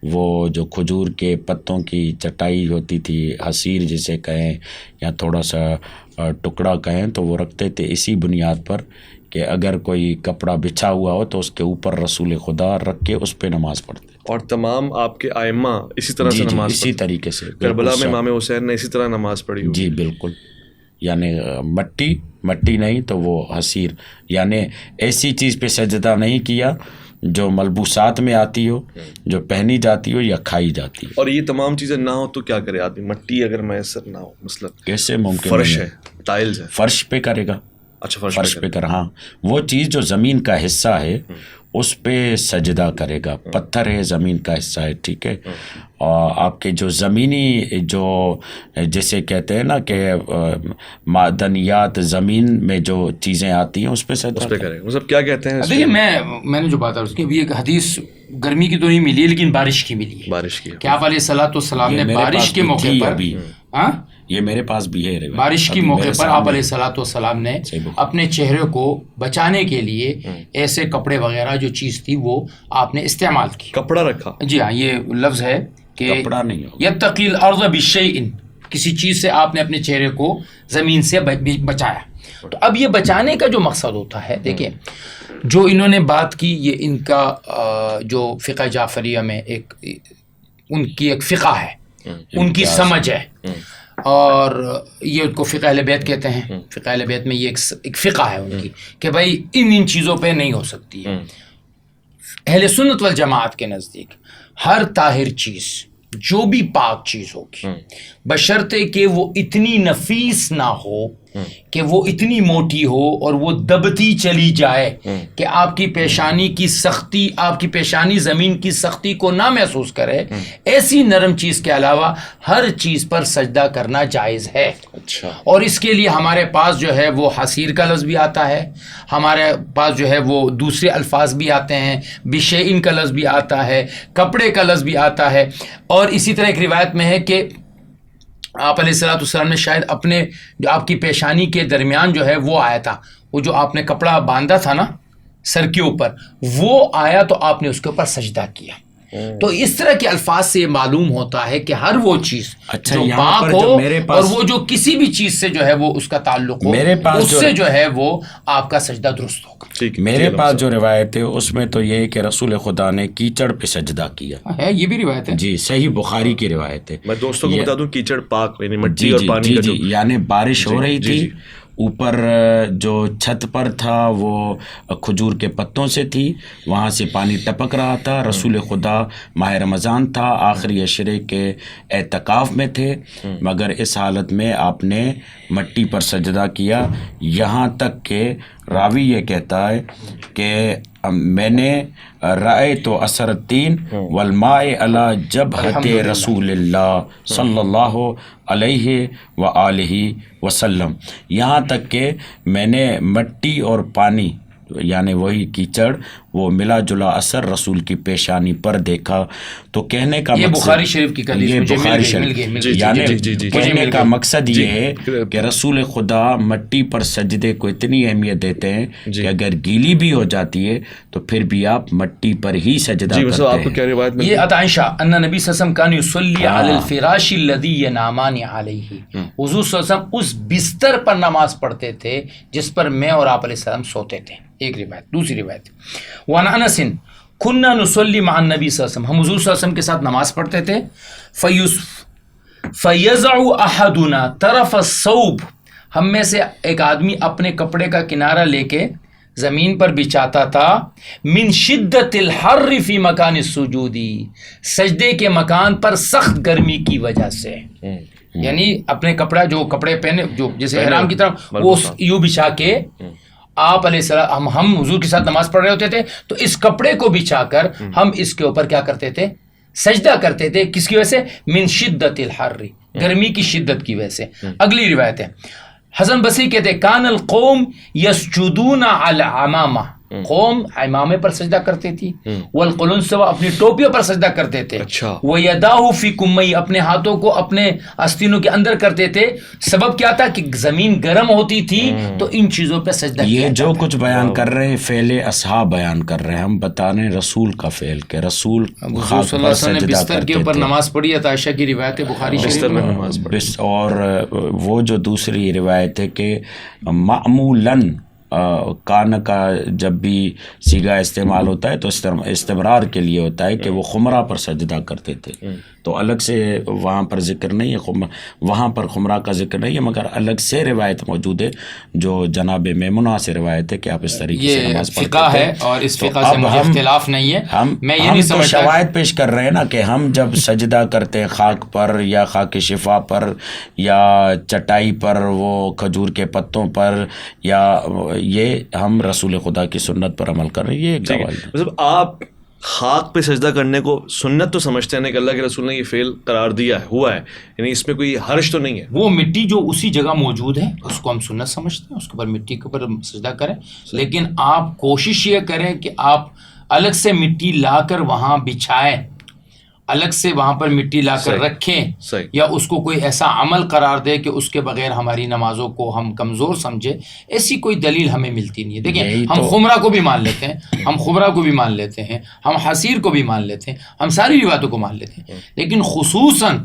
Speaker 1: وہ جو کھجور کے پتوں کی چٹائی ہوتی تھی, حصیر جسے کہیں یا تھوڑا سا ٹکڑا کہیں, تو وہ رکھتے تھے اسی بنیاد پر کہ اگر کوئی کپڑا بچھا ہوا ہو تو اس کے اوپر رسول خدا رکھ کے اس پہ نماز پڑھتے.
Speaker 3: اور تمام آپ کے ائمہ اسی طرح سے نماز
Speaker 1: اسی طریقے سے,
Speaker 3: کربلا میں امام حسین نے اسی طرح نماز پڑھی.
Speaker 1: جی بالکل, یعنی مٹی نہیں تو وہ حصیر, یعنی ایسی چیز پہ سجدہ نہیں کیا جو ملبوسات میں آتی ہو، جو پہنی جاتی ہو یا کھائی جاتی ہو۔
Speaker 3: اور یہ تمام چیزیں نہ ہو تو کیا کرے آدمی؟ مٹی اگر میسر نہ ہو، مثلا
Speaker 1: کیسے ممکن؟
Speaker 3: فرش ہے، ٹائلز ہے،
Speaker 1: فرش پہ کرے گا۔
Speaker 3: اچھا
Speaker 1: فرش پہ کر، ہاں وہ چیز جو زمین کا حصہ ہے اس پہ سجدہ کرے گا۔ پتھر ہے، زمین کا حصہ ہے، ٹھیک ہے، اور آپ کے جو زمینی جو جیسے کہتے ہیں نا کہ معدنیات، زمین میں جو چیزیں آتی ہیں اس پہ سجدہ
Speaker 3: کرے گا۔ مطلب کیا کہتے ہیں؟
Speaker 2: دیکھیے میں نے جو بات ہے اس کی ابھی ایک حدیث گرمی کی تو نہیں ملی ہے لیکن بارش کی ملی ہے،
Speaker 3: بارش کی،
Speaker 2: کہ آپ علیہ الصلوۃ والسلام نے بارش کے موقع پر،
Speaker 1: یہ میرے پاس بھی ہے،
Speaker 2: بارش کے موقع پر آپ علیہ الصلوۃ والسلام نے اپنے چہرے کو بچانے کے لیے ایسے کپڑے وغیرہ جو چیز تھی وہ آپ نے استعمال کی۔
Speaker 3: کپڑا رکھا،
Speaker 2: جی ہاں، یہ لفظ ہے کہ
Speaker 1: کپڑا نہیں ہوگا،
Speaker 2: یتقی الارض بشیء، کسی چیز سے آپ نے اپنے چہرے کو زمین سے بچایا۔ تو اب یہ بچانے کا جو مقصد ہوتا ہے، دیکھیں جو انہوں نے بات کی، یہ ان کا جو فقہ جعفریہ میں ایک ان کی ایک فقہ ہے، ان کی سمجھ ہے، اور یہ ان کو فقہ اہل بیت کہتے ہیں۔ فقہ اہل بیت میں یہ ایک فقہ ہے ان کی کہ بھائی ان چیزوں پہ نہیں ہو سکتی ہے۔ اہل سنت والجماعت کے نزدیک ہر طاہر چیز، جو بھی پاک چیز ہوگی، بشرطے کہ وہ اتنی نفیس نہ ہو کہ وہ اتنی موٹی ہو اور وہ دبتی چلی جائے کہ آپ کی پیشانی کی سختی، آپ کی پیشانی زمین کی سختی کو نہ محسوس کرے، ایسی نرم چیز کے علاوہ ہر چیز پر سجدہ کرنا جائز ہے۔
Speaker 3: اچھا،
Speaker 2: اور اس کے لیے ہمارے پاس جو ہے وہ حسیر کا لفظ بھی آتا ہے، ہمارے پاس جو ہے وہ دوسرے الفاظ بھی آتے ہیں، بشیئن کا لفظ بھی آتا ہے، کپڑے کا لفظ بھی آتا ہے، اور اسی طرح ایک روایت میں ہے کہ آپ علیہ الصلوۃ والسلام نے شاید اپنے جو آپ کی پیشانی کے درمیان جو ہے وہ آیا تھا، وہ جو آپ نے کپڑا باندھا تھا نا سر کے اوپر، وہ آیا تو آپ نے اس کے اوپر سجدہ کیا۔ تو اس طرح کے الفاظ سے یہ معلوم ہوتا ہے کہ ہر وہ چیز جو پاک ہو اور وہ جو کسی بھی چیز سے جو ہے وہ اس کا تعلق ہو، اس سے جو ہے وہ آپ کا سجدہ درست ہوگا۔
Speaker 1: میرے پاس جو روایت ہے اس میں تو یہ ہے کہ رسول خدا نے کیچڑ پہ سجدہ کیا ہے،
Speaker 2: یہ بھی روایت ہے
Speaker 1: جی، صحیح بخاری کی روایت ہے۔
Speaker 3: میں دوستوں کو بتا دوں کیچڑ پاک یعنی مٹی اور پانی کا،
Speaker 1: یعنی بارش ہو رہی تھی، اوپر جو چھت پر تھا وہ کھجور کے پتوں سے تھی، وہاں سے پانی ٹپک رہا تھا، رسول خدا ماہ رمضان تھا، آخری عشرے کے اعتکاف میں تھے، مگر اس حالت میں آپ نے مٹی پر سجدہ کیا، یہاں تک کہ راوی یہ کہتا ہے کہ میں نے رائے تو اثر التین والماء علی جبہت رسول اللہ صلی اللہ علیہ وآلہ وسلم، یہاں تک کہ میں نے مٹی اور پانی یعنی وہی کیچڑ وہ ملا جلا اثر رسول کی پیشانی پر دیکھا۔ تو کہنے کا
Speaker 2: یہ
Speaker 1: مقصد
Speaker 2: بخاری شریف کی حدیث،
Speaker 1: یہ بخاری شریف یعنی کہنے کا مقصد یہ ہے کہ رسول خدا مٹی پر سجدے کو اتنی اہمیت دیتے ہیں کہ اگر گیلی بھی ہو جاتی ہے تو پھر بھی آپ مٹی پر ہی سجدہ کرتے ہیں۔
Speaker 2: یہ عائشہ ان نبی صلی اللہ علیہ وسلم کان یصلی علی الفراش الذی ینامان علیہ، حضور صلی اللہ علیہ وسلم اس بستر پر نماز پڑھتے تھے جس پر میں اور آپ علیہ السلام سوتے تھے، ایک روایت۔ دوسری روایت وعن انس كنا نصلي مع النبي صلی اللہ علیہ وسلم، ہم حضور صلی اللہ علیہ وسلم کے ساتھ نماز پڑھتے تھے، فيزع احدنا طرف الثوب، ہم میں سے ایک آدمی اپنے کپڑے کا کنارہ لے کے زمین پر بچھاتا تھا، من شدت الحر فی مکان السجود، سجدے کے مکان پر سخت گرمی کی وجہ سے، یعنی اپنے کپڑا جو کپڑے پہنے جو جیسے احرام کی طرح وہ یوں بچھا کے آپ علیہ السلام ہم حضور کے ساتھ نماز پڑھ رہے ہوتے تھے، تو اس کپڑے کو بچھا کر ہم اس کے اوپر کیا کرتے تھے؟ سجدہ کرتے تھے۔ کس کی وجہ سے؟ من شدت الحر، گرمی کی شدت کی وجہ سے۔ اگلی روایت ہے حسن بصری کہتے کان القوم یسجدون علی عمامہ، قوم عمامے پر سجدہ کرتی تھی، والقلنسوہ اپنی ٹوپیوں پر سجدہ کرتے تھے، وَيَدَاهُ فِي كُمَّيْ اپنے ہاتھوں کو اپنے آستینوں کے اندر کرتے تھے۔ سبب کیا تھا؟ کہ زمین گرم ہوتی تھی تو ان چیزوں پہ سجدہ کیا۔
Speaker 1: یہ جو کچھ بیان کر رہے ہیں فعل اصحاب بیان کر رہے ہیں، ہم بتا رہے ہیں رسول کا فعل کہ رسول
Speaker 2: حضور صلی اللہ علیہ وسلم نے بستر کے اوپر نماز پڑھی، عائشہ کی روایت ہے بخاری شریف میں نماز پڑھی۔
Speaker 1: اور وہ جو دوسری روایت ہے کہ معمولاً کان کا جب بھی سیگا استعمال ہوتا ہے تو استمرار کے لیے ہوتا ہے کہ وہ خمرہ پر سجدہ کرتے تھے. تو الگ سے وہاں پر ذکر نہیں ہے، وہاں پر خمرہ کا ذکر نہیں ہے، مگر الگ سے روایت موجود ہے جو جناب میمونہ سے روایت ہے کہ آپ اس طریقے سے نماز پڑھتے
Speaker 2: فقہ ہے اور اس فقہ سے مجھے اختلاف نہیں ہے. میں یہ نہیں سمجھتا،
Speaker 1: شواہد پیش کر رہے ہیں نا کہ ہم جب سجدہ کرتے ہیں خاک پر یا خاک شفا پر یا چٹائی پر، وہ کھجور کے پتوں پر، یا یہ ہم رسول خدا کی سنت پر عمل کر رہے ہیں. یہ ایک گواہی ہے.
Speaker 3: مطلب آپ خاک پہ سجدہ کرنے کو سنت تو سمجھتے ہیں کہ اللہ کے رسول نے یہ فعل قرار دیا ہے، ہوا ہے، یعنی اس میں کوئی حرج تو نہیں ہے.
Speaker 2: وہ مٹی جو اسی جگہ موجود ہے اس کو ہم سنت سمجھتے ہیں، اس کے اوپر مٹی کے اوپر سجدہ کریں. لیکن آپ کوشش یہ کریں کہ آپ الگ سے مٹی لا کر وہاں بچھائیں، الگ سے وہاں پر مٹی لا کر رکھیں، یا اس کو کوئی ایسا عمل قرار دے کہ اس کے بغیر ہماری نمازوں کو ہم کمزور سمجھے. ایسی کوئی دلیل ہمیں ملتی نہیں ہے. دیکھیں ہم خمرہ کو بھی مان لیتے ہیں، ہم خمرہ کو بھی مان لیتے ہیں، ہم حصیر کو بھی مان لیتے ہیں، ہم ساری روایتوں کو مان لیتے ہیں، لیکن خصوصاً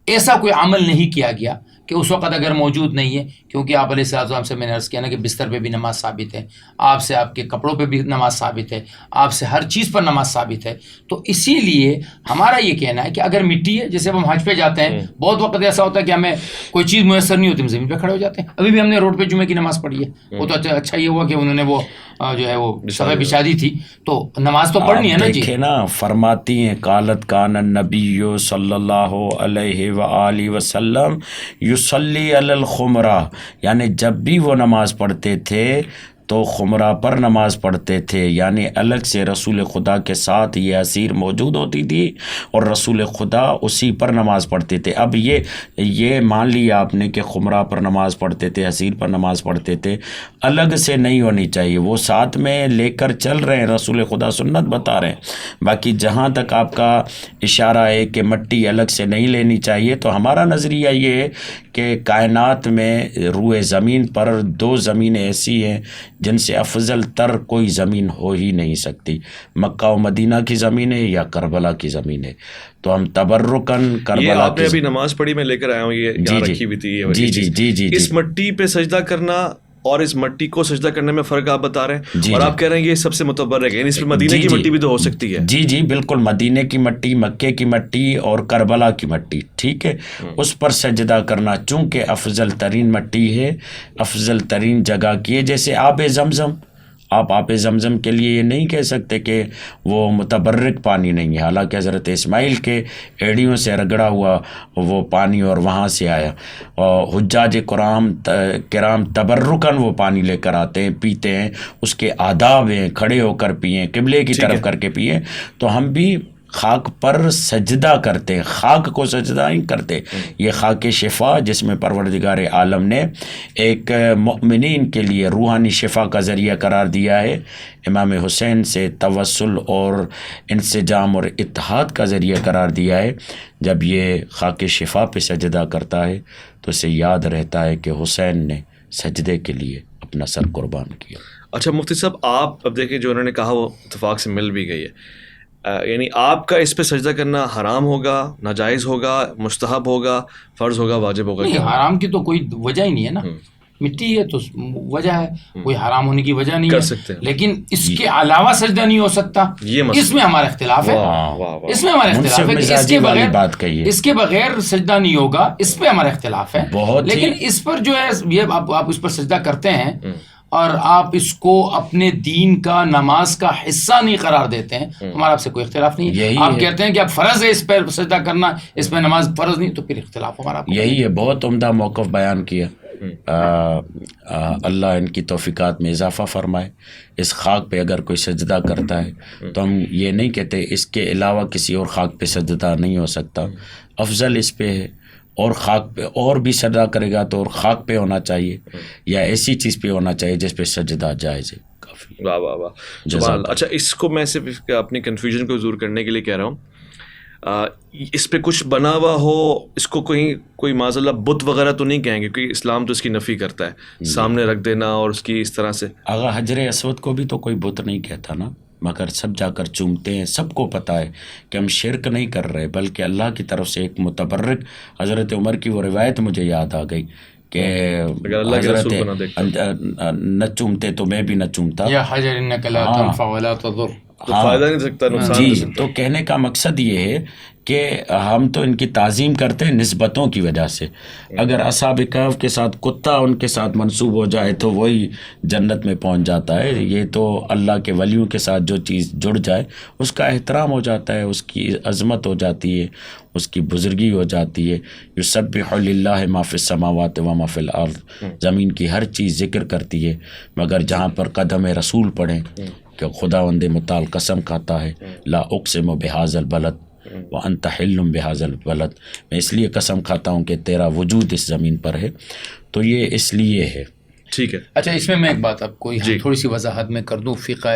Speaker 2: ایسا کوئی عمل نہیں کیا گیا کہ اس وقت اگر موجود نہیں ہے. کیونکہ آپ علیہ السلام سے میں نے عرض کیا نا کہ بستر پہ بھی نماز ثابت ہے، آپ سے آپ کے کپڑوں پہ بھی نماز ثابت ہے، آپ سے ہر چیز پر نماز ثابت ہے. تو اسی لیے ہمارا یہ کہنا ہے کہ اگر مٹی ہے، جیسے ہم حج پہ جاتے ہیں، بہت وقت ایسا ہوتا ہے کہ ہمیں کوئی چیز میسر نہیں ہوتی، ہم زمین پہ کھڑے ہو جاتے ہیں. ابھی بھی ہم نے روڈ پہ جمعے کی نماز پڑھی ہے، وہ تو اچھا یہ ہوا کہ انہوں نے وہ جو ہے وہ سبع بچھا دی تھی، تو نماز تو پڑھنی ہے نا. جی
Speaker 1: دیکھیں نا، فرماتی ہیں قالت کان النبی صلی اللہ علیہ وآلہ وسلم یصلی علی الخمرہ، یعنی جب بھی وہ نماز پڑھتے تھے تو خمرہ پر نماز پڑھتے تھے، یعنی الگ سے رسول خدا کے ساتھ یہ حصیر موجود ہوتی تھی اور رسول خدا اسی پر نماز پڑھتے تھے. اب یہ مان لیا آپ نے کہ خمرہ پر نماز پڑھتے تھے، حصیر پر نماز پڑھتے تھے، الگ سے نہیں ہونی چاہیے، وہ ساتھ میں لے کر چل رہے ہیں، رسول خدا سنت بتا رہے ہیں. باقی جہاں تک آپ کا اشارہ ہے کہ مٹی الگ سے نہیں لینی چاہیے، تو ہمارا نظریہ یہ ہے کہ کائنات میں روئے زمین پر 2 زمینیں ایسی ہیں جن سے افضل تر کوئی زمین ہو ہی نہیں سکتی، مکہ و مدینہ کی زمین ہے یا کربلا کی زمین ہے. تو ہم تبرکن کربلا
Speaker 3: آپ نے ابھی نماز پڑھی، میں لے کر آیا ہوں، یہ یہاں رکھی ہوئی تھی.
Speaker 1: جی
Speaker 3: اس مٹی پہ سجدہ کرنا اور اس مٹی کو سجدہ کرنے میں فرق آپ بتا رہے ہیں، اور آپ کہہ رہے ہیں یہ سب سے متبرک ہے، یعنی اس میں مدینے کی مٹی بھی تو ہو سکتی ہے. جی
Speaker 1: بالکل، مدینے کی مٹی، مکے کی مٹی اور کربلا کی مٹی، ٹھیک ہے، اس پر سجدہ کرنا چونکہ افضل ترین مٹی ہے، افضل ترین جگہ کی ہے. جیسے آب زمزم، آپ آب زمزم کے لیے یہ نہیں کہہ سکتے کہ وہ متبرک پانی نہیں ہے، حالانکہ حضرت اسماعیل کے ایڑیوں سے رگڑا ہوا وہ پانی اور وہاں سے آیا. اور حجاج کرام تبرکن وہ پانی لے کر آتے ہیں، پیتے ہیں، اس کے آداب ہیں، کھڑے ہو کر پئیں، قبلے کی طرف کر کے پئیں. تو ہم بھی خاک پر سجدہ کرتے، خاک کو سجدہ نہیں کرتے. یہ خاک شفا جس میں پروردگار عالم نے ایک مؤمنین کے لیے روحانی شفا کا ذریعہ قرار دیا ہے، امام حسین سے توسل اور انسجام اور اتحاد کا ذریعہ قرار دیا ہے. جب یہ خاک شفا پہ سجدہ کرتا ہے تو اسے یاد رہتا ہے کہ حسین نے سجدے کے لیے اپنا سر قربان کیا.
Speaker 3: اچھا مفتی صاحب، آپ اب دیکھیں جو انہوں نے کہا وہ اتفاق سے مل بھی گئی ہے، یعنی آپ کا اس پہ سجدہ کرنا حرام ہوگا، ناجائز ہوگا، مستحب ہوگا، فرض ہوگا، واجب ہوگا؟
Speaker 2: نہیں، حرام کی تو کوئی وجہ ہی نہیں ہے نا، مٹی ہے تو وجہ ہے، کوئی حرام ہونے کی وجہ نہیں ہے. لیکن اس کے علاوہ سجدہ نہیں ہو سکتا، اس میں ہمارا اختلاف ہے، اس میں ہمارا اختلاف ہے. اس کے بغیر سجدہ نہیں ہوگا، اس پہ ہمارا اختلاف ہے. لیکن اس پر جو ہے یہ آپ اس پر سجدہ کرتے ہیں اور آپ اس کو اپنے دین کا، نماز کا حصہ نہیں قرار دیتے ہیں، ہمارا آپ سے کوئی اختلاف نہیں ہے. آپ کہتے ہیں کہ اب فرض ہے اس پہ سجدہ کرنا، اس میں نماز فرض نہیں، تو پھر اختلاف ہمارا.
Speaker 1: یہی ہے، بہت عمدہ موقف بیان کیا. اللہ ان کی توفیقات میں اضافہ فرمائے. اس خاک پہ اگر کوئی سجدہ کرتا ہے تو ہم یہ نہیں کہتے اس کے علاوہ کسی اور خاک پہ سجدہ نہیں ہو سکتا، افضل اس پہ ہے. اور خاک پہ اور بھی سجدہ کرے گا تو اور خاک پہ ہونا چاہیے یا ایسی چیز پہ ہونا چاہیے جس پہ سجدہ جائز ہے. کافی
Speaker 3: واہ واہ واہ سبحان اللہ. اچھا، اس کو میں صرف اپنی کنفیوژن کو دور کرنے کے لیے کہہ رہا ہوں، اس پہ کچھ بنا ہوا ہو، اس کو کوئی معاذ اللہ بت وغیرہ تو نہیں کہیں گے، کیونکہ اسلام تو اس کی نفی کرتا ہے، سامنے رکھ دینا اور اس کی اس طرح سے.
Speaker 1: آغا حجر اسود کو بھی تو کوئی بت نہیں کہتا نا، مگر سب جا کر چومتے ہیں. سب کو پتہ ہے کہ ہم شرک نہیں کر رہے، بلکہ اللہ کی طرف سے ایک متبرک. حضرت عمر کی وہ روایت مجھے یاد آ گئی کہ حضرت نہ چومتے تو میں بھی نہ چومتا.
Speaker 2: یا حجر انک لا تنفع ولا تضر.
Speaker 3: فائدہ نہیں سکتا، نقصان
Speaker 1: جی.
Speaker 3: نہیں سکتا.
Speaker 1: تو کہنے کا مقصد یہ ہے کہ ہم تو ان کی تعظیم کرتے ہیں نسبتوں کی وجہ سے. اگر اصحاب کہف کے ساتھ کتا ان کے ساتھ منسوب ہو جائے تو وہی جنت میں پہنچ جاتا ہے. یہ تو اللہ کے ولیوں کے ساتھ جو چیز جڑ جائے اس کا احترام ہو جاتا ہے، اس کی عظمت ہو جاتی ہے، اس کی بزرگی ہو جاتی ہے. یسبح للہ ما فی السماوات و ما فی الارض. زمین کی ہر چیز ذکر کرتی ہے، مگر جہاں پر قدم رسول پڑھیں کہ خداوند متعال قسم کھاتا ہے لا اقسم بہذا البلد وانت حل بہذا البلد. میں اس لیے قسم کھاتا ہوں کہ تیرا وجود اس زمین پر ہے. تو یہ اس لیے ہے.
Speaker 3: ٹھیک ہے.
Speaker 2: اچھا، اس میں ایک بات آپ کو تھوڑی سی وضاحت میں کر دوں. فقہ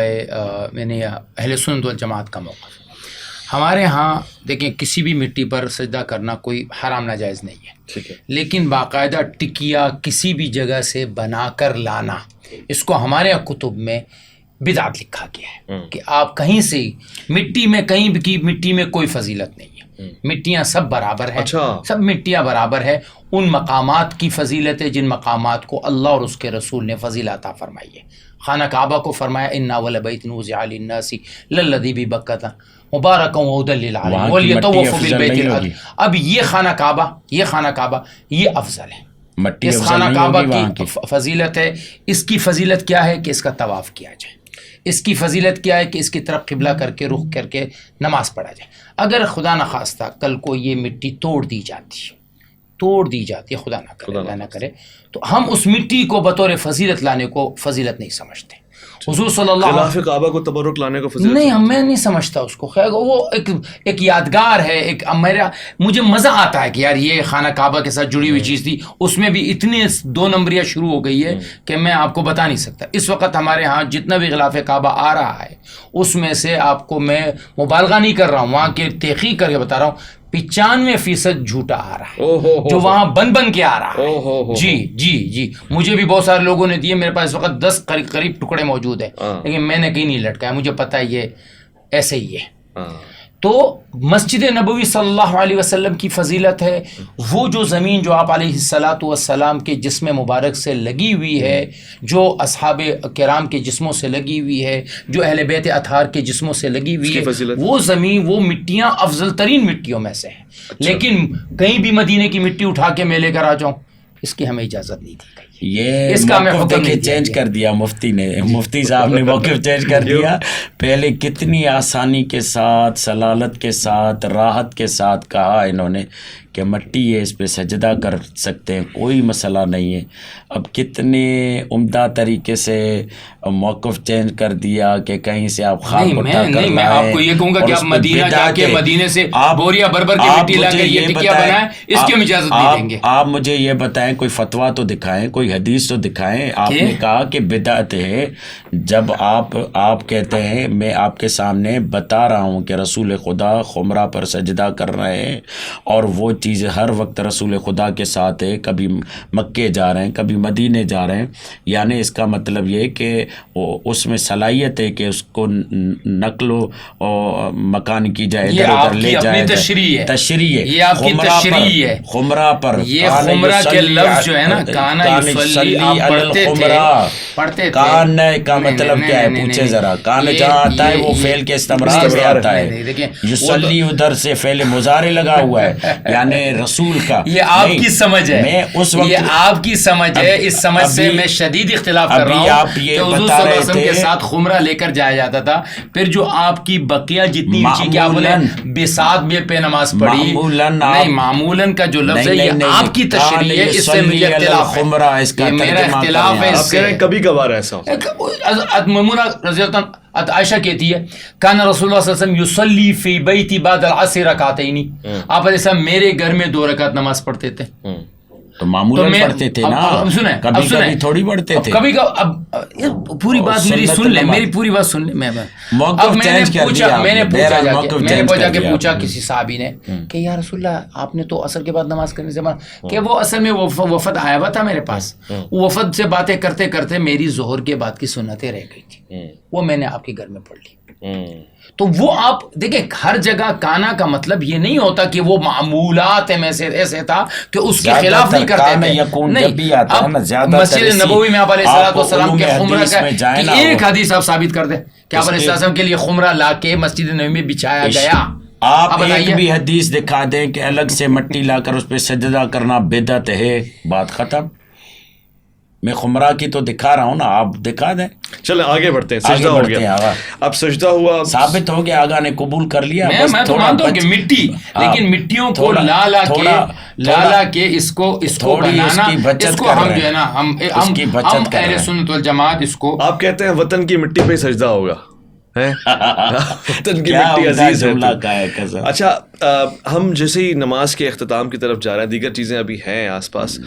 Speaker 2: یعنی اہل سنت والجماعت کا موقف ہمارے ہاں دیکھیں، کسی بھی مٹی پر سجدہ کرنا کوئی حرام ناجائز نہیں ہے.
Speaker 3: ٹھیک ہے.
Speaker 2: لیکن باقاعدہ ٹکیا کسی بھی جگہ سے بنا کر لانا، اس کو ہمارے کتب میں بدعت لکھا گیا ہے کہ آپ کہیں سے مٹی میں کہیں بھی کی مٹی میں کوئی فضیلت نہیں ہے. مٹیاں سب برابر ہیں. سب مٹیاں برابر ہے. ان مقامات کی فضیلت ہے جن مقامات کو اللہ اور اس کے رسول نے فضیلت عطا فرمائی ہے. خانہ کعبہ کو فرمایا انا اول بیت وضع للناس للذی ببکۃ مبارکا وہدی للعالمین ولیطوفوا بالبیت العتیق. اب یہ خانہ کعبہ یہ افضل ہے. اس خانہ کعبہ کی فضیلت ہے. اس کی فضیلت کیا ہے کہ اس کا طواف کیا جائے. اس کی فضیلت کیا ہے کہ اس کی طرف قبلہ کر کے رخ کر کے نماز پڑھا جائے. اگر خدا نخواستہ کل کو یہ مٹی توڑ دی جاتی ہے، خدا نہ کرے، اللہ نہ کرے، تو ہم اس مٹی کو بطور فضیلت لانے کو فضیلت نہیں سمجھتے. حضور صلی اللہ علیہ وسلم
Speaker 3: خلاف کعبہ کو تبرک لانے کو فضیلت
Speaker 2: نہیں، میں نہیں سمجھتا اس کو. خیر وہ ایک یادگار ہے. مجھے مزہ آتا ہے کہ یار یہ خانہ کعبہ کے ساتھ جڑی ہوئی چیز تھی. اس میں بھی اتنے 2 نمبریاں شروع ہو گئی ہے کہ میں آپ کو بتا نہیں سکتا. اس وقت ہمارے ہاں جتنا بھی غلاف کعبہ آ رہا ہے اس میں سے آپ کو میں مبالغہ نہیں کر رہا ہوں، وہاں کے تحقیق کر کے بتا رہا ہوں 95% جھوٹا آ رہا ہے جو وہاں بن کے آ رہا ہے. جی مجھے بھی بہت سارے لوگوں نے دیے. میرے پاس اس وقت 10 قریب ٹکڑے موجود ہیں، لیکن میں نے کہیں نہیں لٹکایا. مجھے پتہ ہے یہ ایسے ہی ہے. تو مسجد نبوی صلی اللہ علیہ وسلم کی فضیلت ہے وہ جو زمین جو آپ علیہ الصلاۃ والسلام کے جسم مبارک سے لگی ہوئی ہے، جو اصحاب کرام کے جسموں سے لگی ہوئی ہے، جو اہل بیت اطہار کے جسموں سے لگی ہوئی ہے. وہ زمین، وہ مٹیاں افضل ترین مٹیوں میں سے ہیں. لیکن کہیں بھی مدینے کی مٹی اٹھا کے میں لے کر آ جاؤں، اس کی ہمیں اجازت نہیں دی گئی.
Speaker 1: یہ موقف دیکھے چینج کر دیا مفتی صاحب نے موقف چینج کر دیا. پہلے کتنی آسانی کے ساتھ، سلالت کے ساتھ، راحت کے ساتھ کہا انہوں نے کہ مٹی ہے، اس پہ سجدہ کر سکتے ہیں، کوئی مسئلہ نہیں ہے. اب کتنے عمدہ طریقے سے موقف چینج کر دیا کہ کہیں سے آپ خاک اٹھا کر لائیں.
Speaker 2: میں آپ کو یہ کہوں گا کہ آپ مدینہ جا کے مدینے سے بوریا بربر کی مٹی لا کے یہ ٹکیا بنائیں، اس کی ہم اجازت نہیں دیں گے.
Speaker 1: آپ مجھے یہ بتائیں، کوئی فتویٰ تو دکھائیں، کوئی حدیث تو دکھائیں. آپ نے کہا کہ بدعت ہے. جب آپ کہتے ہیں، میں آپ کے سامنے بتا رہا ہوں کہ رسول خدا خمرہ پر سجدہ کر رہے ہیں اور وہ چیز ہر وقت رسول خدا کے ساتھ ہے. کبھی مکے جا رہے ہیں، کبھی مدینے جا رہے ہیں. یعنی اس کا مطلب یہ کہ اس میں صلاحیت ہے کہ اس کو نقل و مکان کی جائے، ادھر ادھر لے جائے. تشریح ہے،
Speaker 2: یہ آپ کی تشریح ہے.
Speaker 1: خمرہ پر
Speaker 2: یہ خمرہ کے لفظ جو ہے نا، کانا یصلی، آپ پڑھتے تھے.
Speaker 1: کان کا مطلب کیا ہے پوچھے ذرا. کان جہاں آتا ہے وہ فعل کے استمرار میں آتا ہے. یصلی ادھر سے فعل مضارع لگا ہوا ہے، یعنی رسول کا.
Speaker 2: یہ آپ کی سمجھ ہے،
Speaker 1: میں اس وقت
Speaker 2: یہ آپ کی سمجھ ہے. اس سمجھ سے میں شدید اختلاف کر رہا ہوں کہ حضور صلی اللہ علیہ وسلم کے ساتھ خمرہ لے کر جایا جاتا تھا. پھر جو آپ کی بقیہ جتنی چیز کیا بولے بساط میں پہ نماز پڑھی، نہیں معمولاً کا جو لفظ ہے یہ آپ کی تشریح ہے. اس سے مجھے اختلاف ہے، یہ میرا اختلاف ہے. اس سے
Speaker 3: کبھی کبھار ایسا
Speaker 2: میمونہ رضی اللہ عنہ عائشہ کہتی ہے کان رسول اللہ صلی اللہ علیہ وسلم یصلی فی بیتی بعد العصر رکعتین. آپ علیہ السلام میرے گھر میں 2 رکعت نماز پڑھتے تھے.
Speaker 1: تو معمولاً پڑھتے تھے نا، کبھی کبھی تھوڑی پڑھتے تھے.
Speaker 2: کبھی اب پوری بات میری سن لیں، میری پوری بات سن لیں. میں نے پوچھا کہ پوچھا کسی صحابی نے کہ یا رسول اللہ آپ نے تو عصر کے بعد نماز کرنے سے منع، کہ وہ اصل میں وفد آیا ہوا تھا میرے پاس. وفد سے باتیں کرتے کرتے میری ظہر کے بعد کی سنتیں رہ گئی تھی، وہ میں نے آپ کے گھر میں پڑھ لی. تو وہ آپ دیکھیں ہر جگہ کانا کا مطلب یہ نہیں ہوتا کہ وہ معمولات میں سے ایسے تھا کہ اس کے خلاف نہیں کرتے تھے. نہیں, اب مسجد نبوی میں آپ علیہ الصلوۃ والسلام کے خمرہ کا ایک حدیث آپ ثابت کر دیں کہ آپ علیہ السلام کے لیے خمرہ لا کے مسجد نبوی میں بچھایا گیا.
Speaker 1: آپ ایک بھی حدیث دکھا دیں کہ الگ سے مٹی لا کر اس پہ سجدہ کرنا بدعت ہے, بات ختم. میں خمرہ کی تو دکھا رہا ہوں نا, آپ دکھا دیں.
Speaker 3: چلیں آگے بڑھتے ہیں. سجدہ ہو گیا, اب سجدہ ہوا,
Speaker 1: ثابت ہو گیا, آگا نے قبول کر لیا.
Speaker 2: میں تو مانتا ہوں کہ مٹی, لیکن مٹیوں کو لا کے اس کو بنانا, اس کو ہم جو ہے نا ہم اہل سنت والجماعت اس کو,
Speaker 3: آپ کہتے ہیں وطن کی مٹی پہ سجدہ ہوگا. وطن کی مٹی عزیز ہے. اچھا, ہم جیسے ہی نماز کے اختتام کی طرف جا رہے ہیں, دیگر چیزیں ابھی ہیں آس پاس,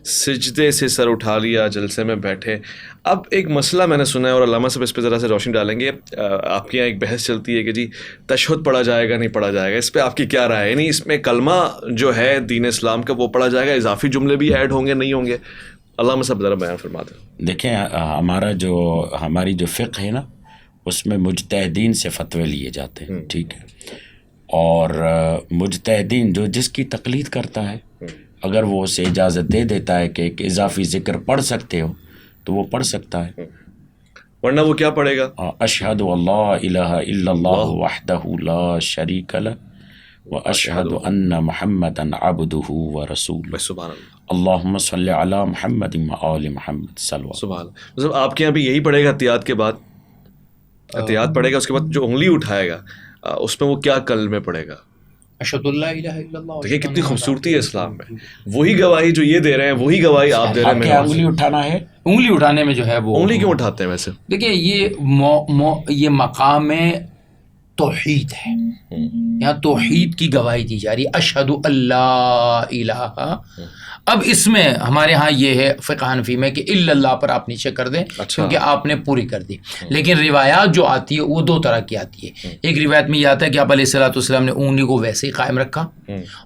Speaker 3: سجدے سے سر اٹھا لیا, جلسے میں بیٹھے. اب ایک مسئلہ میں نے سنا ہے اور علامہ صاحب اس پہ ذرا سے روشنی ڈالیں گے. آپ کے یہاں ایک بحث چلتی ہے کہ جی تشہد پڑھا جائے گا نہیں پڑھا جائے گا, اس پہ آپ کی کیا رائے ہے؟ یعنی اس میں کلمہ جو ہے دین اسلام کا وہ پڑھا جائے گا, اضافی جملے بھی ایڈ ہوں گے نہیں ہوں گے؟ علامہ صاحب ذرا بیان فرما دیں.
Speaker 1: دیکھیں ہماری جو فقہ ہے نا, اس میں مجتہدین سے فتوے لیے جاتے ہیں, ٹھیک ہے, اور مجتہدین جو جس کی تقلید کرتا ہے, اگر وہ اسے اجازت دے دیتا ہے کہ ایک اضافی ذکر پڑھ سکتے ہو تو وہ پڑھ سکتا ہے,
Speaker 3: ورنہ وہ کیا پڑھے گا؟
Speaker 1: اشہد اللہ الہ الا اللہ وحدہ لا شریک لہ واشہد ان محمدا عبدہ ورسولہ.
Speaker 3: سبحان اللہ.
Speaker 1: اللہم صلی علی محمد وآل محمد.
Speaker 3: سبحان اللہ. مطلب آپ کے یہاں بھی یہی پڑھے گا احتیاط کے بعد؟ احتیاط پڑھے گا, اس کے بعد جو انگلی اٹھائے گا اس میں وہ کیا کلمے پڑھے گا؟
Speaker 2: اشہد اللہ الہ الا اللہ.
Speaker 3: دیکھیں کتنی خوبصورتی ہے اسلام میں. وہی گواہی جو یہ دے رہے ہیں وہی گواہی آپ دے رہے ہیں.
Speaker 1: کیا انگلی اٹھانا ہے؟
Speaker 2: انگلی اٹھانے میں جو ہے وہ
Speaker 3: انگلی کیوں اٹھاتے ہیں ویسے؟
Speaker 2: دیکھیں یہ مقام توحید ہے, یہاں توحید کی گواہی دی جا رہی ہے, اشہد اللہ الہ. اب اس میں ہمارے ہاں یہ ہے فقہ حنفی میں کہ الا اللہ پر آپ نیچے کر دیں, کیونکہ آپ نے پوری کر دی. لیکن روایات جو آتی ہے وہ دو طرح کی آتی ہے. ایک روایت میں یہ آتا ہے کہ آپ علیہ الصلوۃ والسلام نے انگلی کو ویسے ہی قائم رکھا,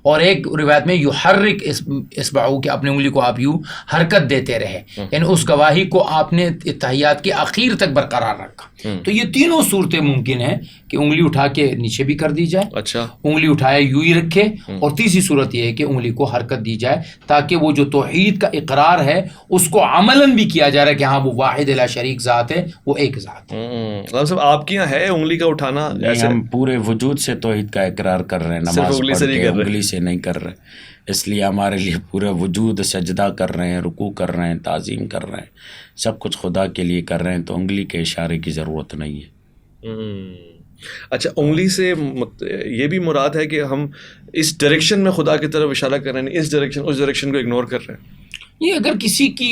Speaker 2: اور ایک روایت میں یحرک اصبعہ کہ اپنی انگلی کو آپ یوں حرکت دیتے رہے, یعنی اس گواہی کو آپ نے تحیات کے آخر تک برقرار رکھا. تو یہ تینوں صورتیں ممکن ہیں کہ انگلی اٹھا کے نیچے بھی کر دی جائے,
Speaker 3: اچھا
Speaker 2: انگلی اٹھائے یوں ہی رکھے, اور تیسری صورت یہ ہے کہ انگلی کو حرکت دی جائے تاکہ وہ جو توحید کا اقرار ہے اس کو عملاً بھی کیا جا رہا ہے کہ ہاں وہ واحد لا شریک ذات ہے, وہ ایک ذات ہے.
Speaker 3: صاحب آپ کے یہاں ہے انگلی کا اٹھانا؟
Speaker 1: ہم پورے وجود سے توحید کا اقرار کر رہے ہیں, نماز انگلی سے نہیں کر رہے, اس لیے ہمارے لیے پورا وجود سجدہ کر رہے ہیں, رکوع کر رہے ہیں, تعظیم کر رہے ہیں, سب کچھ خدا کے لیے کر رہے ہیں, تو انگلی کے اشارے کی ضرورت نہیں ہے.
Speaker 3: اچھا, انگلی سے یہ بھی مراد ہے کہ ہم اس ڈائریکشن میں خدا کی طرف اشارہ کر رہے ہیں, اس ڈائریکشن کو اگنور کر رہے ہیں.
Speaker 2: یہ اگر کسی کی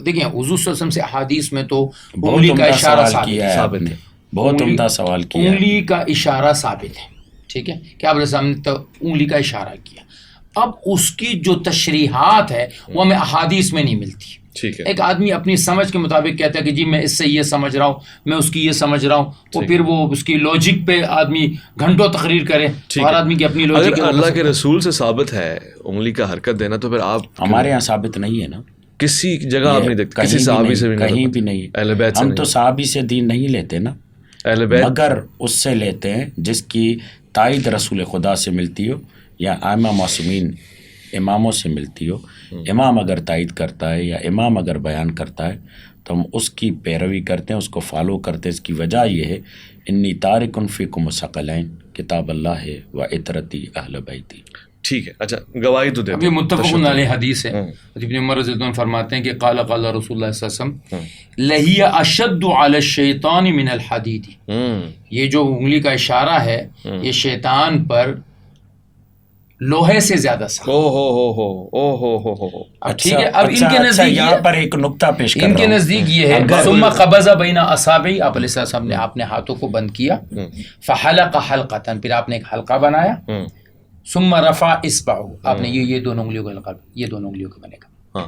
Speaker 2: دیکھیں حضور صلی اللہ علیہ وسلم سے احادیث میں تو انگلی کا اشارہ ثابت ہے,
Speaker 1: بہت عمدہ سوال کیا.
Speaker 2: انگلی کا اشارہ ثابت ہے, ٹھیک ہے, کہ آپ نے انگلی کا اشارہ کیا. اب اس کی جو تشریحات ہے وہ ہمیں احادیث میں نہیں ملتی.
Speaker 3: ٹھیک ہے,
Speaker 2: ایک آدمی اپنی سمجھ کے مطابق کہتا ہے کہ جی میں اس سے یہ سمجھ رہا ہوں, میں اس کی یہ سمجھ رہا ہوں, تو پھر وہ اس کی لوجک پہ آدمی گھنٹوں تقریر کرے. ہر آدمی کی اپنی لوجک.
Speaker 3: اگر اللہ کے رسول سے ثابت ہے انگلی کا حرکت دینا, تو پھر آپ
Speaker 1: ہمارے یہاں ثابت نہیں ہے نا,
Speaker 3: کسی جگہ آپ نہیں دیکھتے, کسی صحابی سے بھی نہیں,
Speaker 1: کہیں بھی نہیں.
Speaker 3: اہل بیت سے
Speaker 1: ہم تو صحابی سے دین نہیں لیتے نا,
Speaker 3: اہل بیت
Speaker 1: مگر اس سے لیتے ہیں جس کی تائید رسول خدا سے ملتی ہو یا ائمہ معصومین اماموں سے ملتی ہو. امام اگر تائید کرتا ہے یا امام اگر بیان کرتا ہے تو ہم اس کی پیروی کرتے ہیں, اس کو فالو کرتے ہیں. اس کی وجہ یہ ہے انی تارک فیکم ثقلین, کتاب اللہ ہے و عطرتی اہل بیتی.
Speaker 3: ٹھیک ہے, اچھا گواہی تو دے.
Speaker 2: ابھی متفق علیہ حدیث ہے, ابن عمر رضی اللہ عنہ فرماتے ہیں کہ قال رسول اللہ صلی اللہ علیہ وسلم لہی اشد علی الشیطان من الحدید. یہ جو انگلی کا اشارہ ہے یہ شیطان پر لوہے سے زیادہ سخت. ٹھیک ہے, اب ان کے نزدیک
Speaker 1: یہاں پر ایک نقطہ پیش کر
Speaker 2: ان کے نزدیک یہ ہے ثم قبض بین اصابعہ, آپ علیہ السلام نے اپنے ہاتھوں کو بند کیا, فحلق حلقۃ, پھر آپ نے ایک حلقہ بنایا, ثم رفع اصبعہ, آپ نے یہ دونوں انگلیوں کا حلقہ, یہ دونوں انگلیوں کا بنے گا.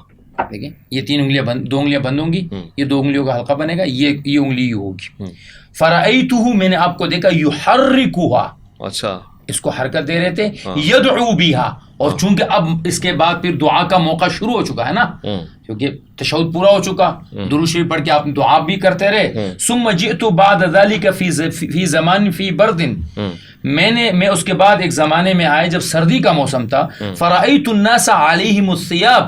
Speaker 2: دیکھیں یہ تین انگلیاں بند, دو انگلیاں بند ہوں گی, یہ دو انگلیوں کا حلقہ بنے گا, یہ انگلی یہ ہوگی. فرأیتہ, میں نے آپ کو دیکھا, یحرکھا,
Speaker 3: اچھا
Speaker 2: اس کو حرکت دے رہے تھے یدعو بیہا، اور چونکہ اب اس کے بعد پھر دعا کا موقع شروع ہو چکا ہے نا، کیونکہ تشہد پورا ہو چکا، درود شریف پڑھ کے آپ دعا بھی کرتے رہے. ثم جئت بعد ذلك فی زمان فی برد، میں اس کے بعد ایک زمانے میں آئے جب سردی کا موسم تھا. فرأیت الناس علیہم الثیاب،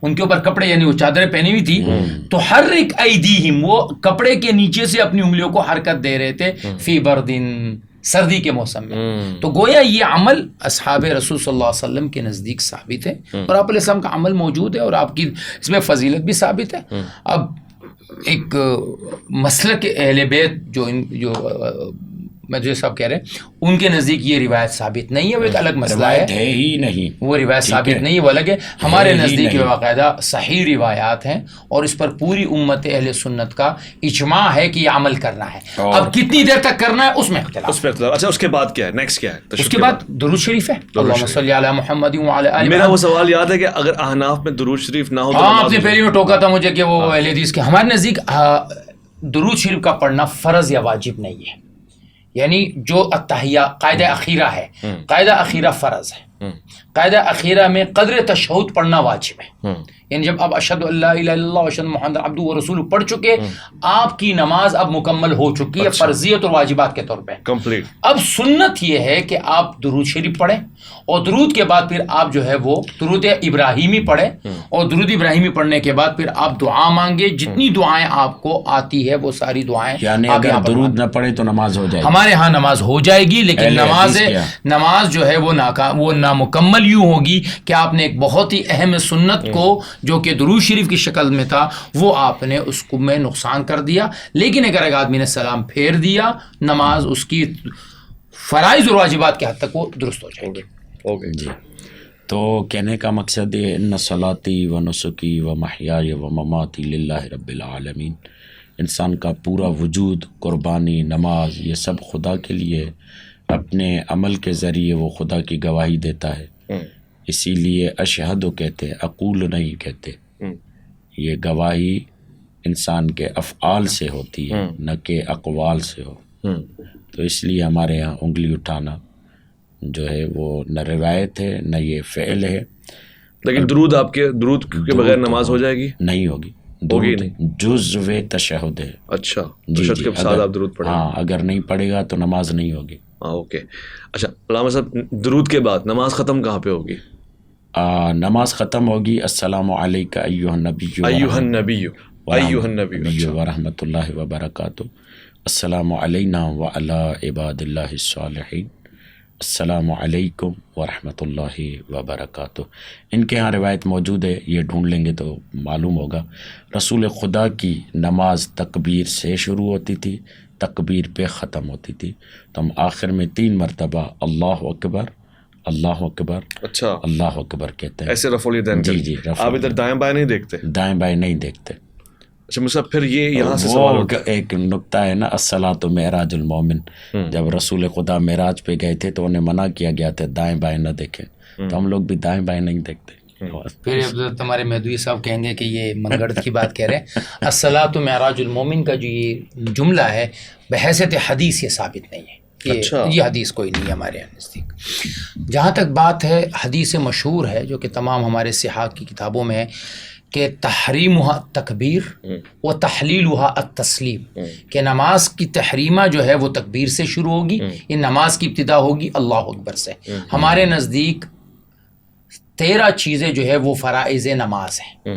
Speaker 2: ان کے اوپر کپڑے یعنی وہ چادریں پہنی ہوئی تھی. تحرک ایدیہم، وہ کپڑے کے نیچے سے اپنی انگلیوں کو حرکت دے رہے تھے. فی بردن، سردی کے موسم میں. تو گویا یہ عمل اصحاب رسول صلی اللہ علیہ وسلم کے نزدیک ثابت ہے، اور آپ علیہ السلام کا عمل موجود ہے، اور آپ کی اس میں فضیلت بھی ثابت ہے. اب ایک مسلک اہل بیت جو مجھے صاحب کہہ رہے ہیں ان کے نزدیک یہ روایت ثابت نہیں ہے، وہ ایک الگ مسئلہ ہے
Speaker 1: ہی نہیں،
Speaker 2: وہ روایت ثابت نہیں ہے، وہ الگ ہے. ہمارے نزدیک باقاعدہ صحیح روایات ہیں، اور اس پر پوری امت اہل سنت کا اجماع ہے کہ یہ عمل کرنا ہے. اب کتنی دیر تک کرنا ہے اس میں اختلاف.
Speaker 3: اچھا اس کے بعد کیا ہے، نیکسٹ کیا ہے؟
Speaker 2: اس کے بعد درود شریف ہے، اللہم صلی علی محمد وعلی آل.
Speaker 3: میرا وہ سوال یاد ہے کہ اگر احناف میں درود شریف نہ ہو تو
Speaker 2: آپ نے پہلے میں ٹوکا تھا مجھے کہ وہ اہل حدیث کے، ہمارے نزدیک درود شریف کا پڑھنا فرض یا واجب نہیں ہے. یعنی جو التحیہ قاعدہ اخیرہ ہے، قاعدہ اخیرہ فرض ہے، قاعدہ اخیرہ میں قدر تشہد پڑھنا واجب ہے. یعنی جب آپ اشہد ان لا الہ الا اللہ واشہد محمد عبدہ ورسولہ پڑھ چکے، آپ کی نماز اب مکمل ہو چکی ہے فرضیت اور واجبات کے طور پہ کمپلیٹ. اب سنت یہ ہے کہ آپ درود شریف پڑھیں، اور درود کے بعد پھر آپ جو ہے وہ درود ابراہیمی پڑھیں، اور درود ابراہیمی پڑھنے کے بعد پھر آپ دعا مانگے، جتنی دعائیں آپ کو آتی ہے وہ ساری دعائیں.
Speaker 1: یعنی اگر درود نہ پڑھے تو نماز ہو جائے گی.
Speaker 2: ہمارے ہاں نماز ہو جائے گی، لیکن نماز جو ہے وہ نامکمل یوں ہوگی کہ آپ نے ایک بہت ہی اہم سنت کو جو کہ درود شریف کی شکل میں تھا وہ آپ نے اس کو میں نقصان کر دیا. لیکن اگر ایک آدمی نے سلام پھیر دیا، نماز اس کی فرائض اور واجبات کے حد تک وہ درست ہو جائے گی.
Speaker 1: جی تو کہنے کا مقصد یہ ان صلاتی و نسکی و محیای و مماتی للہ رب العالمین، انسان کا پورا وجود، قربانی، نماز، یہ سب خدا کے لیے. اپنے عمل کے ذریعے وہ خدا کی گواہی دیتا ہے، اسی لیے اشہد کہتے، اقول نہیں کہتے. یہ گواہی انسان کے افعال سے ہوتی ہے نہ کہ اقوال سے ہو. تو اس لیے ہمارے ہاں انگلی اٹھانا جو ہے وہ نہ روایت ہے نہ یہ فعل ہے.
Speaker 3: لیکن درود آپ کے درود کے بغیر نماز ہو جائے گی؟ نہیں
Speaker 1: ہوگی، درود جزو تشہد ہے.
Speaker 3: اچھا تشہد کے ساتھ آپ درود پڑھیں؟
Speaker 1: ہاں، اگر نہیں پڑھے گا تو نماز نہیں ہوگی.
Speaker 3: اوکے. اچھا علامہ صاحب، درود کے بعد نماز ختم کہاں پہ ہوگی؟
Speaker 1: نماز ختم ہوگی السلام علیکہ ایھا النبی ورحمۃ اللہ وبرکاتہ، السلام علینا وعلی عباد اللہ الصالحین، السلام علیکم ورحمۃ اللہ وبرکاتہ. ان کے ہاں روایت موجود ہے، یہ ڈھونڈ لیں گے تو معلوم ہوگا. رسول خدا کی نماز تکبیر سے شروع ہوتی تھی، تکبیر پہ ختم ہوتی تھی. تو ہم آخر میں 3 مرتبہ اللہ اکبر، اللہ اکبر،
Speaker 3: اچھا
Speaker 1: اللہ اکبر کہتے ہیں.
Speaker 3: ایسے رفع الیدین.
Speaker 1: جی
Speaker 3: آپ ادھر دائیں بائیں نہیں دیکھتے؟
Speaker 1: دائیں بائیں نہیں دیکھتے.
Speaker 3: اچھا مصعب، پھر یہ یہاں سے سوال ہوتا ہے،
Speaker 1: ایک نکتہ ہے نا، الصلاۃ معراج المومن. جب رسول خدا معراج پہ گئے تھے تو انہیں منع کیا گیا تھا دائیں بائیں نہ دیکھیں، تو ہم لوگ بھی دائیں بائیں نہیں دیکھتے.
Speaker 2: پھر تمہارے مہدوی صاحب کہیں گے کہ یہ منگڑ کی بات کہہ رہے ہیں. الصلاۃ معراج المومن کا جو یہ جملہ ہے بحیثیت حدیث یہ ثابت نہیں ہے. یہ حدیث کوئی نہیں ہے ہمارے یہاں نزدیک. جہاں تک بات ہے، حدیث مشہور ہے جو کہ تمام ہمارے صحاح کی کتابوں میں ہے کہ تحریمھا تکبیر و تحلیلھا التسلیم، کہ نماز کی تحریمہ جو ہے وہ تکبیر سے شروع ہوگی، یہ نماز کی ابتدا ہوگی اللہ اکبر سے. ہمارے نزدیک 13 چیزیں جو ہے وہ فرائض نماز ہیں،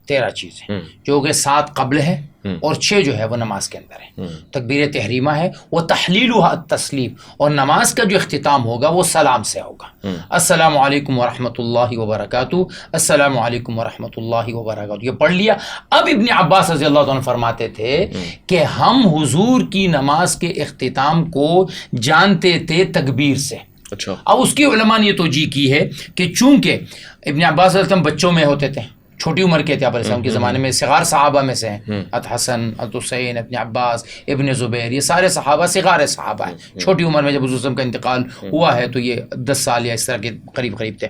Speaker 2: 13 چیزیں جو کہ 7 قبل ہے اور 6 جو ہے وہ نماز کے اندر ہے. تکبیر تحریمہ ہے، وہ تحلیلھا التسلیم، اور نماز کا جو اختتام ہوگا وہ سلام سے ہوگا. السلام علیکم ورحمۃ اللہ وبرکاتہ، السلام علیکم ورحمۃ اللہ وبرکاتہ، یہ پڑھ لیا. اب ابن عباس رضی اللہ عنہ فرماتے تھے کہ ہم حضور کی نماز کے اختتام کو جانتے تھے تکبیر سے.
Speaker 3: اچھا.
Speaker 2: اب اس کی علماء نے یہ توجیہ کی ہے کہ چونکہ ابن عباس رضی اللہ عنہ بچوں میں ہوتے تھے، چھوٹی عمر کے تھے، آپ علیہ السلام کے زمانے میں صغار صحابہ میں سے ہیں، حسن، حسین، ابن عباس، ابن زبیر، یہ سارے صحابہ صغار صحابہ ہیں. چھوٹی عمر میں جب حضور صلی اللہ علیہ وسلم کا انتقال ہوا ہے تو یہ 10 سال یا اس طرح کے قریب تھے.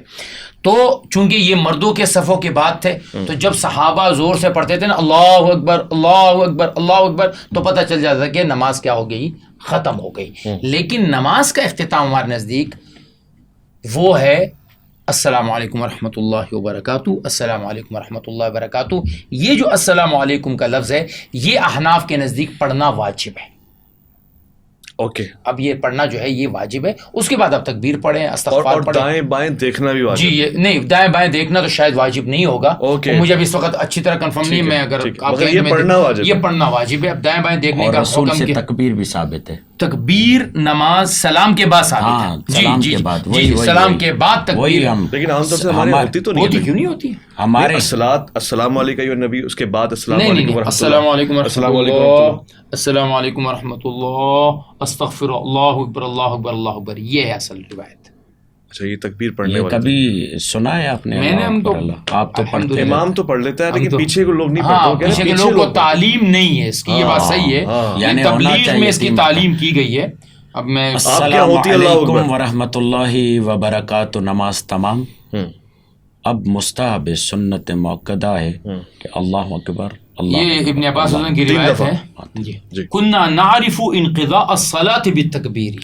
Speaker 2: تو چونکہ یہ مردوں کے صفوں کے بعد تھے، تو جب صحابہ زور سے پڑھتے تھے نا اللہ اکبر اللہ اکبر اللہ اکبر، تو پتہ چل جاتا تھا کہ نماز کیا ہو گئی، ختم ہو گئی. لیکن نماز کا اختتام ہمارے نزدیک وہ ہے السلام علیکم ورحمۃ اللہ وبرکاتہ، السلام علیکم ورحمۃ اللہ وبرکاتہ. یہ جو السلام علیکم کا لفظ ہے یہ احناف کے نزدیک پڑھنا واجب ہے.
Speaker 3: اوکے،
Speaker 2: اب یہ پڑھنا جو ہے یہ واجب ہے. اس کے بعد آپ تکبیر پڑھیں، استغفار
Speaker 3: اور
Speaker 2: پڑھیں.
Speaker 3: دائیں بائیں دیکھنا بھی واجب؟
Speaker 2: جی یہ نہیں، دائیں بائیں دیکھنا تو شاید واجب نہیں ہوگا. مجھے اب اس وقت اچھی طرح کنفرم نہیں، میں اگر آپ
Speaker 3: یہ پڑھنا واجب،
Speaker 2: یہ پڑھنا واجب ہے. اب دائیں بائیں دیکھنے کا
Speaker 1: رسول سے
Speaker 2: حکم
Speaker 1: تکبیر بھی ثابت ہے.
Speaker 2: تکبیر نماز سلام کے بعد ثابت ہے. جی جی جی سلام کے بعد تکبیر.
Speaker 3: لیکن عام طور سے ہمارے ہوتی تو نہیں
Speaker 2: ہوتی کیوں نہیں ہوتی
Speaker 3: ہمارے السلام علیکم یا نبی، اس کے بعد السلام علیکم ورحمۃ اللہ،
Speaker 2: السلام علیکم ورحمۃ اللہ، السلام علیکم ورحمۃ اللہ، استغفر اللہ اکبر اللہ اکبر اللہ اکبر. یہ ہے اصل روایت.
Speaker 3: اچھا، یہ تکبیر پڑھنے والا
Speaker 1: کبھی سنا ہے آپ نے؟
Speaker 2: میں نے ہم تو
Speaker 1: آپ تو پڑھتے ہیں،
Speaker 3: امام تو پڑھ لیتا ہے لیکن پیچھے کے لوگ نہیں
Speaker 2: ہاں
Speaker 3: پڑھتے.
Speaker 2: پیچھے کے لوگوں کو تعلیم نہیں ہے اس کی. یہ بات صحیح ہے، یعنی تبلیغ میں اس کی تعلیم کی گئی ہے. اب میں
Speaker 1: السلام علیکم ورحمۃ اللہ وبرکاتہ نماز تمام. اب مستحب سنت موقدہ ہے کہ اللہ اکبر.
Speaker 2: یہ ابن عباس کی روایت ہے، کنا نعرف انقضاء الصلاة بالتکبیر،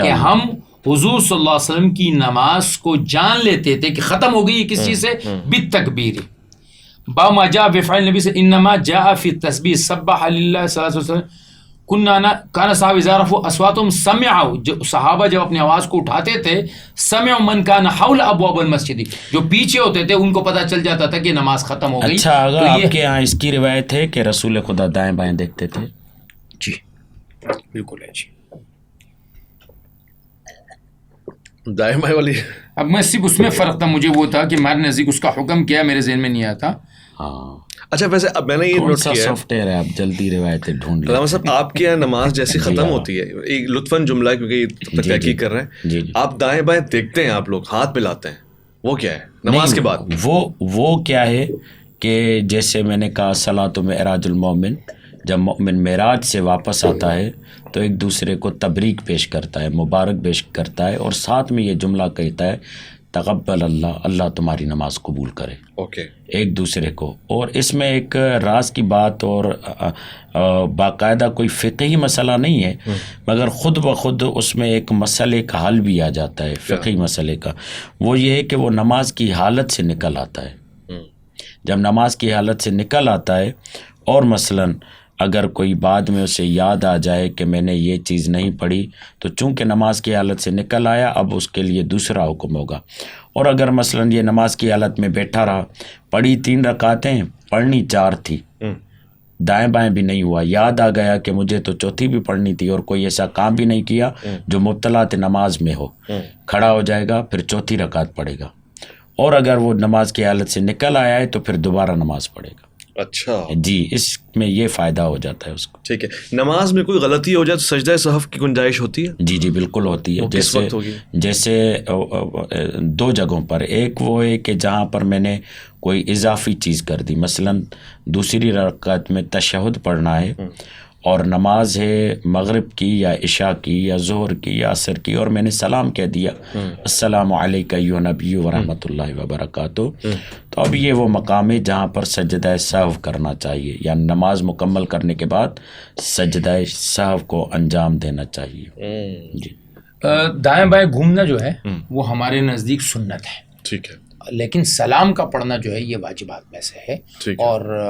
Speaker 2: کہ ہم حضور صلی اللہ علیہ وسلم کی نماز کو جان لیتے تھے کہ ختم ہو گئی کس چیز سے؟ بالتکبیر. باب ما جاء بفعل نبی سے انما جاء فی التسبیح سبح للہ صلی اللہ علیہ وسلم کان صحابہ اذا رفعوا اصواتهم سمعوا، جو صحابہ جب اپنی آواز کو اٹھاتے تھے، سمعوا من کان حول ابواب المسجد، جو پیچھے ہوتے تھے ان کو پتہ چل جاتا تھا کہ نماز ختم ہو گئی.
Speaker 1: اچھا، اگر آپ کے یہاں اس کی روایت ہے کہ رسول خدا دائیں بائیں دیکھتے تھے؟
Speaker 2: جی بالکل ہے. جی
Speaker 3: دائیں بائیں والی،
Speaker 2: اب میں صرف اس میں فرق تھا، مجھے وہ تھا کہ ہمارے نزدیک اس کا حکم کیا میرے ذہن میں نہیں آتا.
Speaker 1: ہاں
Speaker 3: اچھا، ویسے اب میں نے یہ نوٹ کیا ہے،
Speaker 1: سافٹ ویئر ہے، آپ جلدی روایتیں ڈھونڈ لیں.
Speaker 3: علامہ صاحب آپ کے یہاں نماز جیسی ختم ہوتی ہے، ایک لطفاً جملہ کیونکہ تحقیق کر رہے ہیں، آپ دائیں بائیں دیکھتے ہیں، آپ لوگ ہاتھ ملاتے ہیں، وہ کیا ہے نماز کے بعد؟
Speaker 1: وہ کیا ہے کہ جیسے میں نے کہا صلاۃ معراج المومن، جب مومن معراج سے واپس آتا ہے تو ایک دوسرے کو تبریک پیش کرتا ہے، مبارک پیش کرتا ہے، اور ساتھ میں یہ جملہ کہتا ہے تقبل اللہ، اللہ تمہاری نماز قبول کرے.
Speaker 3: اوکے،
Speaker 1: ایک دوسرے کو. اور اس میں ایک راز کی بات اور باقاعدہ کوئی فقہی مسئلہ نہیں ہے، مگر خود بخود اس میں ایک مسئلے کا حل بھی آ جاتا ہے فقہی مسئلے کا. وہ یہ ہے کہ وہ نماز کی حالت سے نکل آتا ہے. جب نماز کی حالت سے نکل آتا ہے اور مثلاً اگر کوئی بعد میں اسے یاد آ جائے کہ میں نے یہ چیز نہیں پڑھی، تو چونکہ نماز کی حالت سے نکل آیا اب اس کے لیے دوسرا حکم ہوگا. اور اگر مثلاً یہ نماز کی حالت میں بیٹھا رہا، پڑھی 3 رکعتیں، پڑھنی 4 تھی، دائیں بائیں بھی نہیں ہوا، یاد آ گیا کہ مجھے تو چوتھی بھی پڑھنی تھی، اور کوئی ایسا کام بھی نہیں کیا جو مبتلات نماز میں ہو، کھڑا ہو جائے گا، پھر چوتھی رکعت پڑھے گا. اور اگر وہ نماز کی حالت سے نکل آیا ہے تو پھر دوبارہ نماز پڑھے گا.
Speaker 3: اچھا
Speaker 1: جی، اس میں یہ فائدہ ہو جاتا ہے اس کو.
Speaker 3: ٹھیک ہے. نماز میں کوئی غلطی ہو جائے تو سجدہ سہو کی گنجائش ہوتی ہے؟
Speaker 1: جی جی بالکل ہوتی ہے. جیسے 2 جگہوں پر. ایک وہ ہے کہ جہاں پر میں نے کوئی اضافی چیز کر دی، مثلا دوسری رکعت میں تشہد پڑھنا ہے اور نماز ہے مغرب کی یا عشاء کی یا ظہر کی یا عصر کی، اور میں نے سلام کہہ دیا السلام علیکم ایھا النبی ورحمۃ اللہ وبرکاتہ، تو اب یہ وہ مقام ہے جہاں پر سجدہ سہو کرنا چاہیے، یا نماز مکمل کرنے کے بعد سجدہ سہو کو انجام دینا چاہیے. جی،
Speaker 2: دائیں بائیں گھومنا جو ہے وہ ہمارے نزدیک سنت ہے.
Speaker 3: ٹھیک ہے.
Speaker 2: لیکن سلام کا پڑھنا جو ہے یہ واجبات میں سے ہے. اور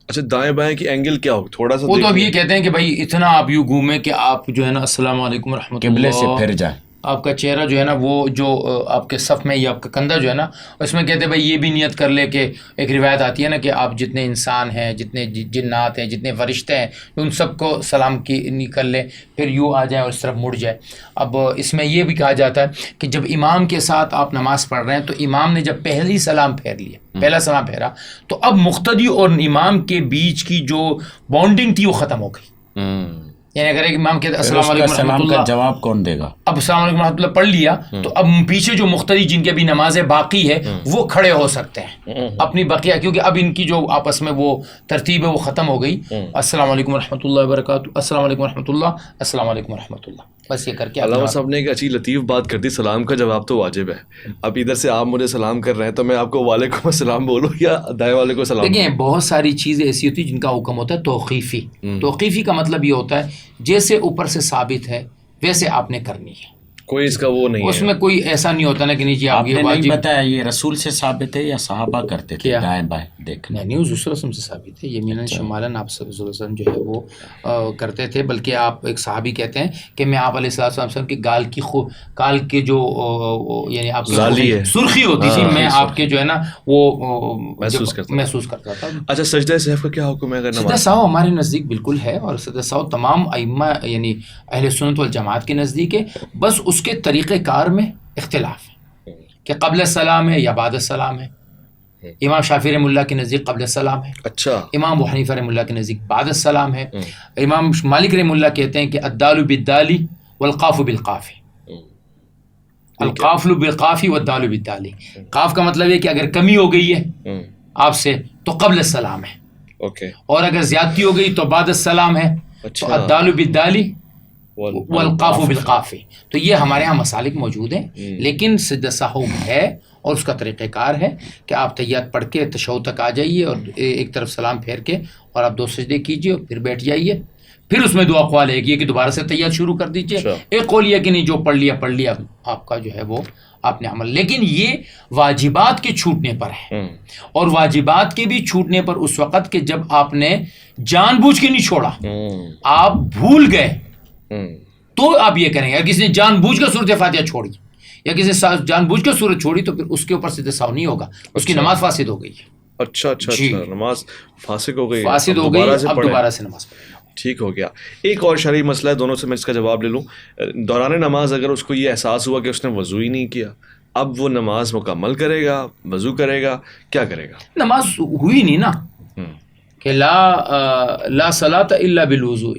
Speaker 3: اچھا، دائیں بائیں کی اینگل کیا ہوگا تھوڑا سا؟
Speaker 2: وہ تو اب یہ کہتے ہیں کہ بھائی اتنا آپ یوں گھومیں کہ آپ جو ہے نا السلام علیکم ورحمۃ اللہ،
Speaker 1: قبلے سے پھر جائیں،
Speaker 2: آپ کا چہرہ جو ہے نا وہ جو آپ کے صف میں یا آپ کا کندھا جو ہے نا اس میں کہتے ہیں بھائی یہ بھی نیت کر لے کہ ایک روایت آتی ہے نا کہ آپ جتنے انسان ہیں، جتنے جنات ہیں، جتنے فرشتے ہیں، ان سب کو سلام کی کر لیں، پھر یوں آ جائیں اور اس طرف مڑ جائے. اب اس میں یہ بھی کہا جاتا ہے کہ جب امام کے ساتھ آپ نماز پڑھ رہے ہیں تو امام نے جب پہلا سلام پھیرا تو اب مقتدی اور امام کے بیچ کی جو بانڈنگ تھی وہ ختم ہو گئی. یعنی اگر ایک امام کہتے السلام علیکم ورحمۃ اللہ،
Speaker 1: کا جواب کون دے گا؟
Speaker 2: اب السلام علیکم ورحمۃ اللہ پڑھ لیا تو اب پیچھے جو مقتدی جن کی ابھی نمازیں باقی ہے وہ کھڑے ہو سکتے ہیں اپنی بقیہ، کیونکہ اب ان کی جو آپس میں وہ ترتیب ہے وہ ختم ہو گئی. السلام علیکم ورحمۃ اللہ وبرکاتہ، السلام علیکم ورحمۃ اللہ، السلام علیکم ورحمۃ اللہ. بس یہ کر کے
Speaker 3: علامہ صاحب نے ایک اچھی لطیف بات کر دی, سلام کا جواب تو واجب ہے. اب ادھر سے آپ مجھے سلام کر رہے ہیں تو میں آپ کو وعلیکم السلام بولوں یا دائیں والے کو سلام؟
Speaker 2: دیکھیں بہت ساری چیزیں ایسی ہوتی ہیں جن کا حکم ہوتا ہے توقیفی. توقیفی کا مطلب یہ ہوتا ہے جیسے اوپر سے ثابت ہے ویسے آپ نے کرنی ہے,
Speaker 3: کوئی اس کا وہ نہیں ہے,
Speaker 2: اس میں کوئی ایسا نہیں ہوتا نا کہ نہیں جی آپ
Speaker 1: نے نہیں بتایا یہ رسول سے ثابت ہے یا صحابہ کرتے تھے دائیں بائیں دیکھنا؟
Speaker 2: نہیں حضور صلی اللہ علیہ وسلم سے ثابت ہے, یمیناً شمالاً آپ صلی اللہ علیہ وسلم جو ہے وہ کرتے تھے. بلکہ آپ ایک صحابی کہتے ہیں کہ میں آپ علیہ السلام کی گال کی جو یعنی آپ سرخی ہوتی تھی میں آپ کے جو ہے نا وہ محسوس کرتا تھا.
Speaker 3: اچھا سجدہ سہو کا کیا حکم ہے؟
Speaker 2: سجدہ سہو ہمارے نزدیک بالکل ہے, اور سجدہ سہو تمام ائمہ یعنی اہل سنت والجماعت کے نزدیک ہے, بس اس کے طریقہ کار میں اختلاف ہے کہ قبل السلام ہے یا بعد السلام ہے. امام شافعی رحمہ اللہ کے نزدیک قبل السلام ہے,
Speaker 3: اچھا
Speaker 2: امام ابو حنیفہ رحمہ اللہ کے نزدیک بعد السلام ہے. امام مالک رحمہ اللہ کہتے ہیں کہ الدال بالدال والقاف بالقاف, القاف بالقاف والدال بالدال. قاف کا مطلب ہے کہ اگر کمی ہو گئی ہے آپ سے تو قبل السلام ہے, اور اگر زیادتی ہو گئی تو بعد السلام ہے. تو الدال بالدال والقاف بالقاف. تو یہ ہمارے ہاں مسالک موجود ہیں, لیکن سجدہ سہو ہے اور اس کا طریقہ کار ہے کہ آپ تحیات پڑھ کے تشہد تک آ جائیے اور ایک طرف سلام پھیر کے اور آپ 2 سجدے کیجیے اور پھر بیٹھ جائیے. پھر اس میں 2 اقوال ہے کہ دوبارہ سے تحیات شروع کر دیجیے. ایک قول یہ کہ نہیں جو پڑھ لیا آپ کا جو ہے وہ آپ نے عمل. لیکن یہ واجبات کے چھوٹنے پر ہے, اور واجبات کے بھی چھوٹنے پر اس وقت کہ جب آپ نے جان بوجھ کے نہیں چھوڑا, آپ بھول گئے تو آپ یہ کریں گے. اگر کسی نے جان بوجھ کر سورۃ فاتحہ چھوڑی یا کسی نے جان بوجھ کر سورت چھوڑی تو پھر اس کے اوپر سجدہ سہو نہیں ہوگا, اس کی نماز فاسد ہو گئی ہے.
Speaker 3: اچھا نماز فاسد ہو گئی,
Speaker 2: اب دوبارہ سے نماز پڑھیں.
Speaker 3: ٹھیک ہو گیا. ایک اور شرعی مسئلہ ہے, دونوں سے میں اس کا جواب لے لوں. دوران نماز اگر اس کو یہ احساس ہوا کہ اس نے وضو ہی نہیں کیا, اب وہ نماز مکمل کرے گا, وضو کرے گا, کیا کرے گا؟
Speaker 2: نماز ہوئی نہیں نا کہ لا صلاۃ الا بالوضوء.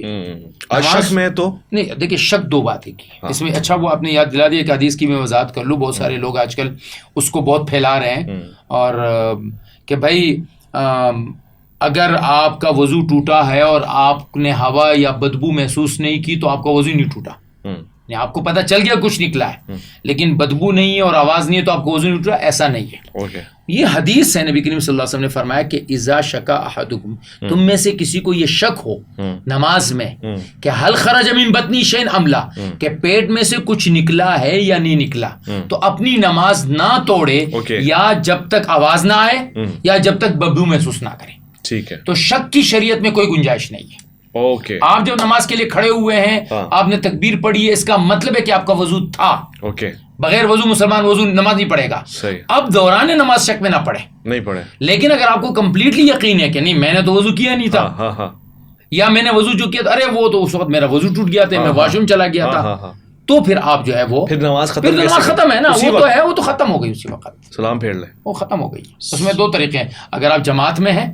Speaker 3: شک میں تو
Speaker 2: نہیں, دیکھیں شک 2 باتیں کی اس میں. اچھا وہ آپ نے یاد دلا دیا کہ حدیث کی میں وضاحت کر لوں. بہت سارے لوگ آج کل اس کو بہت پھیلا رہے ہیں, اور کہ بھائی اگر آپ کا وضو ٹوٹا ہے اور آپ نے ہوا یا بدبو محسوس نہیں کی تو آپ کا وضو نہیں ٹوٹا. آپ کو پتہ چل گیا کچھ نکلا ہے لیکن بدبو نہیں ہے اور آواز نہیں ہے تو آپ کو وضو نہیں ٹوٹا, ایسا نہیں ہے. یہ حدیث ہے, نبی کریم صلی اللہ علیہ وسلم نے فرمایا کہ اذا شکا احدکم, تم میں سے کسی کو یہ شک ہو نماز میں کہ حل خرج من بطنی شیء ام لا, کہ پیٹ میں سے کچھ نکلا ہے یا نہیں نکلا, تو اپنی نماز نہ توڑے یا جب تک آواز نہ آئے یا جب تک بدبو محسوس نہ کرے.
Speaker 3: ٹھیک ہے,
Speaker 2: تو شک کی شریعت میں کوئی گنجائش نہیں ہے. آپ جب نماز کے لیے کھڑے ہوئے ہیں, آپ نے تکبیر پڑھی ہے, اس کا مطلب ہے کہ آپ کا وضو تھا. بغیر وضو مسلمان وضو نماز نہیں پڑھے گا. اب دوران نماز شک میں نہ پڑھے. لیکن اگر آپ کو کمپلیٹلی یقین ہے کہ نہیں میں نے تو وضو کیا نہیں تھا, یا میں نے وضو جو کیا تھا, ارے وہ تو اس وقت میرا وضو ٹوٹ گیا تھا, میں واش روم چلا گیا تھا, تو پھر آپ جو ہے وہ
Speaker 3: پھر نماز
Speaker 2: ختم ہے نا, وہ تو ہے, وہ تو ختم ہو گئی اسی وقت,
Speaker 3: سلام پھیر لے,
Speaker 2: وہ ختم ہو گئی. اس میں 2 طریقے ہیں. اگر آپ جماعت میں ہیں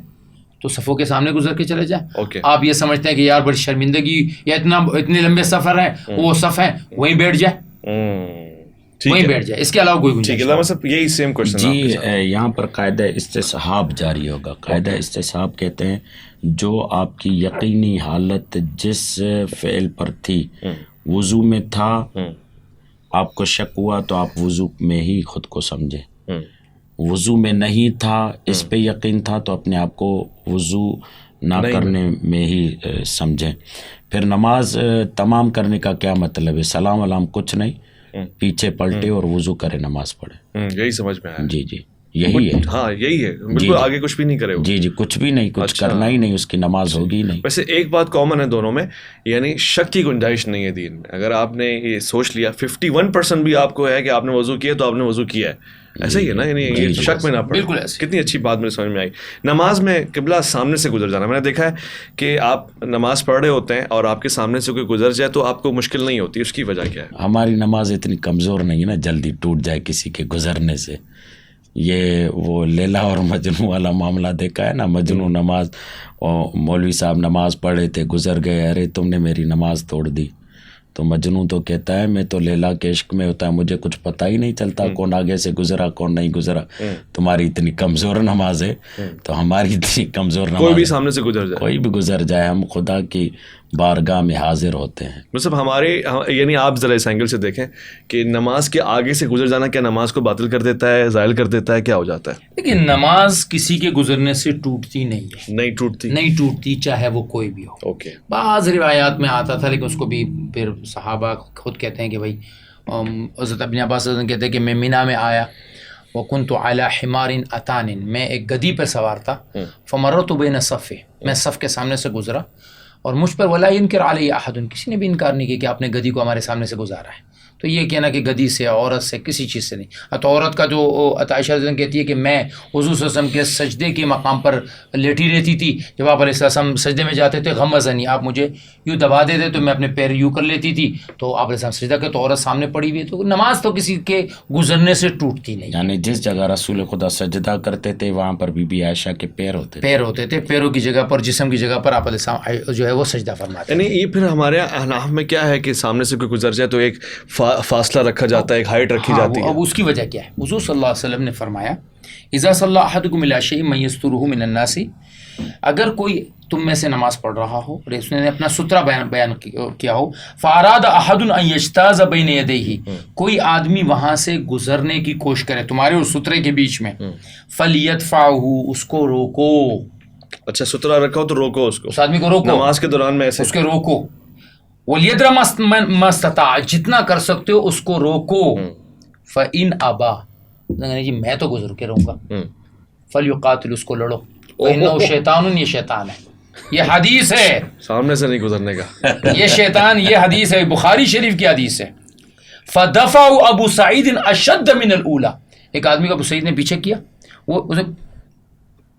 Speaker 2: تو صفوں کے سامنے گزر کے چلے جائیں. آپ یہ سمجھتے ہیں کہ یار بڑی شرمندگی یا اتنے لمبے سفر ہیں, وہ صف ہیں, وہیں بیٹھ جائے, وہیں بیٹھ جائے, اس کے علاوہ کوئی گنجائش.
Speaker 3: یہی سیم کوشچن
Speaker 1: جی. یہاں پر قاعدہ استصحاب جاری ہوگا. قاعدہ استصحاب کہتے ہیں جو آپ کی یقینی حالت جس فعل پر تھی, وضو میں تھا, آپ کو شک ہوا تو آپ وضو میں ہی خود کو سمجھیں. وضو میں نہیں تھا, اس پہ یقین تھا, تو اپنے آپ کو وضو نہ کرنے میں ہی سمجھیں. پھر نماز تمام کرنے کا کیا مطلب ہے؟ سلام علام کچھ نہیں, پیچھے پلٹے اور وضو کرے, نماز پڑھے.
Speaker 3: یہی سمجھ میں آیا.
Speaker 1: جی یہی ہے.
Speaker 3: ہاں یہی ہے, بالکل آگے کچھ بھی نہیں کرے.
Speaker 1: جی کچھ بھی نہیں, کچھ کرنا ہی نہیں, اس کی نماز ہوگی نہیں.
Speaker 3: ویسے ایک بات کامن ہے دونوں میں, یعنی شک کی گنجائش نہیں ہے دین میں. اگر آپ نے یہ سوچ لیا 51% بھی آپ کو ہے کہ آپ نے وضو کیا تو آپ نے وضو کیا ہے, ایسا ہی ہے نا, یعنی شک میں نہ پڑے.
Speaker 2: بالکل ایسے.
Speaker 3: کتنی اچھی بات مجھے سمجھ میں آئی. نماز میں قبلہ سامنے سے گزر جانا, میں نے دیکھا ہے کہ آپ نماز پڑھ رہے ہوتے ہیں اور آپ کے سامنے سے کوئی گزر جائے تو آپ کو مشکل نہیں ہوتی, اس کی وجہ کیا ہے؟
Speaker 1: ہماری نماز اتنی کمزور نہیں ہے نا جلدی ٹوٹ جائے کسی کے گزرنے سے. یہ وہ لیلا اور مجنوں والا معاملہ دیکھا ہے نا, مجنوں نماز, مولوی صاحب نماز پڑھ رہے تھے, گزر گئے, ارے تم نے میری نماز توڑ دی. تو مجنوں تو کہتا ہے میں تو لیلا کے عشق میں ہوتا ہے, مجھے کچھ پتہ ہی نہیں چلتا کون آگے سے گزرا کون نہیں گزرا. تمہاری اتنی کمزور نماز ہے تو ہماری اتنی کمزور نماز,
Speaker 3: کوئی بھی سامنے سے گزر جائے,
Speaker 1: کوئی بھی گزر جائے, ہم خدا کی بارگاہ میں حاضر ہوتے ہیں.
Speaker 3: مطلب ہمارے یعنی آپ ذرا اس اینگل سے دیکھیں کہ نماز کے آگے سے گزر جانا کیا نماز کو باطل کر دیتا ہے, زائل کر دیتا ہے, کیا ہو جاتا ہے؟
Speaker 2: لیکن نماز کسی کے گزرنے سے ٹوٹتی نہیں ہے,
Speaker 3: نہیں ٹوٹتی
Speaker 2: چاہے وہ کوئی بھی ہو.
Speaker 3: اوکے.
Speaker 2: بعض روایات میں آتا تھا لیکن اس کو بھی پھر صحابہ خود کہتے ہیں کہ بھائی حضرت ابن عباس کہتے ہیں کہ میں مینا میں آیا وَكُنْتُ عَلَى حِمَارٍ أَتَانٍ, میں ایک گدی پہ سوار تھا, فَمَرَّتُ بَيْنَ الصَّفِّ, میں صف کے سامنے سے گزرا اور مجھ پر وَلَا يُنْكِرُ عَلَيَّ أَحَدٌ, کسی نے بھی انکار نہیں کیا کہ آپ نے گدی کو ہمارے سامنے سے گزارا ہے. تو یہ کہنا کہ گدی سے, عورت سے, کسی چیز سے نہیں. تو عورت کا جو عائشہ کہتی ہے کہ میں حضور صلی اللہ علیہ وسلم کے سجدے کے مقام پر لیٹی رہتی تھی, جب آپ علیہ السلام سجدے میں جاتے تھے غمزنی, آپ مجھے یوں دبا دیتے تو میں اپنے پیر یوں کر لیتی تھی, تو آپ علیہ السلام سجدہ کے تو عورت سامنے پڑی ہوئی ہے. تو نماز تو کسی کے گزرنے سے ٹوٹتی نہیں.
Speaker 1: یعنی جس جگہ رسول خدا سجدہ کرتے تھے وہاں پر بی بی عائشہ کے پیر ہوتے
Speaker 2: تھے, پیروں کی جگہ پر, جسم کی جگہ پر آپ علیہ السلام جو ہے وہ سجدہ فرماتے.
Speaker 3: یعنی یہ پھر ہمارے احناف میں کیا ہے کہ سامنے سے کوئی گزر جائے تو ایک فاصلہ رکھا جاتا ہے, ایک ہائٹ رکھی جاتی ہے.
Speaker 2: اب اس کی وجہ کیا ہے؟ حضور صلی اللہ علیہ وسلم نے فرمایا اذا صلی احدکم الی شیء من یسترہ من الناس, اگر کوئی تم میں سے نماز پڑھ رہا ہو اور اس نے اپنا سترہ بیان کیا ہو, فاراد احد ان یجتاز بین یدیہ, کوئی آدمی وہاں سے گزرنے کی کوشش کرے تمہارے اور سترے کے بیچ میں, فلیدفعہ, اس کو روکو.
Speaker 3: اچھا, سترہ رکھا ہو تو روکو اس کو,
Speaker 2: اس آدمی کو روکو
Speaker 3: نماز کے دوران میں ایسے
Speaker 2: اس کے روکو. ولیدر ما استطاع, جتنا کر سکتے ہو اس کو روکو. فإن ابا, جی میں تو گزر کے رہوں گا, فلیقاتل, اس کو لڑو, فإنہ شیطان, یہ شیطان ہے. یہ حدیث ہے,
Speaker 3: سامنے سے نہیں گزرنے کا,
Speaker 2: یہ شیطان, یہ حدیث ہے, بخاری شریف کی حدیث ہے. فدفعوا ابو سعید اشد من الاولی, ایک آدمی کو ابو سعید نے پیچھے کیا, وہ اسے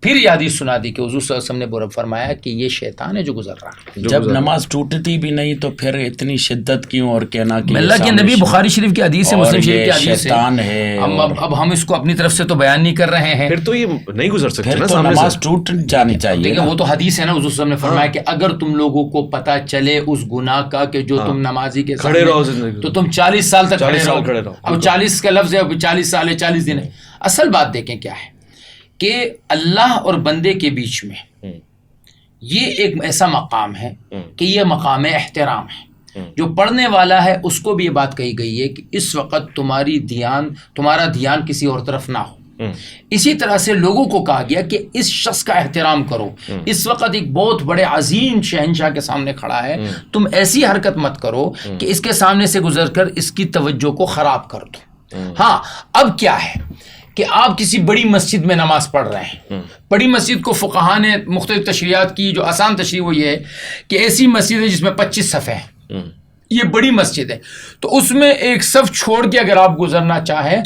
Speaker 2: پھر یہ حدیث سنا دی کہ حضور صلی اللہ علیہ وسلم نے فرمایا کہ یہ شیطان ہے جو گزر رہا ہے.
Speaker 1: جب نماز ٹوٹتی بھی نہیں تو پھر اتنی شدت کیوں اور کہنا کہ
Speaker 2: اللہ کے نبی, بخاری شریف کی حدیث ہے, مسلم شریف کی حدیث
Speaker 1: شیطان ہے.
Speaker 2: اب ہم اس کو اپنی طرف سے تو بیان نہیں کر رہے ہیں,
Speaker 3: پھر تو یہ نہیں گزر سکتے نا,
Speaker 1: تو نماز ٹوٹ جانی چاہیے.
Speaker 2: دیکھیں وہ تو حدیث ہے نا, حضور صلی اللہ علیہ وسلم نے فرمایا کہ اگر تم لوگوں کو پتہ چلے اس گناہ کا کہ جو تم نمازی کے
Speaker 3: کھڑے رہو
Speaker 2: تو تم 40 سال تک کھڑے رہو. اب 40 کا لفظ ہے, اب 40 سال ہے, 40 دن ہے. اصل بات دیکھیں کیا ہے کہ اللہ اور بندے کے بیچ میں یہ ایک ایسا مقام ہے کہ یہ مقام احترام ہے. جو پڑھنے والا ہے اس کو بھی یہ بات کہی گئی ہے کہ اس وقت تمہارا دھیان کسی اور طرف نہ ہو. اسی طرح سے لوگوں کو کہا گیا کہ اس شخص کا احترام کرو, اس وقت ایک بہت بڑے عظیم شہنشاہ کے سامنے کھڑا ہے, تم ایسی حرکت مت کرو کہ اس کے سامنے سے گزر کر اس کی توجہ کو خراب کر دو. ہاں, اب کیا ہے کہ آپ کسی بڑی مسجد میں نماز پڑھ رہے ہیں. بڑی مسجد کو فقہاء نے مختلف تشریحات کی, جو آسان تشریح وہ یہ ہے کہ ایسی مسجد ہے جس میں 25 صف ہیں, یہ بڑی مسجد ہے, تو اس میں ایک صف چھوڑ کے اگر آپ گزرنا چاہیں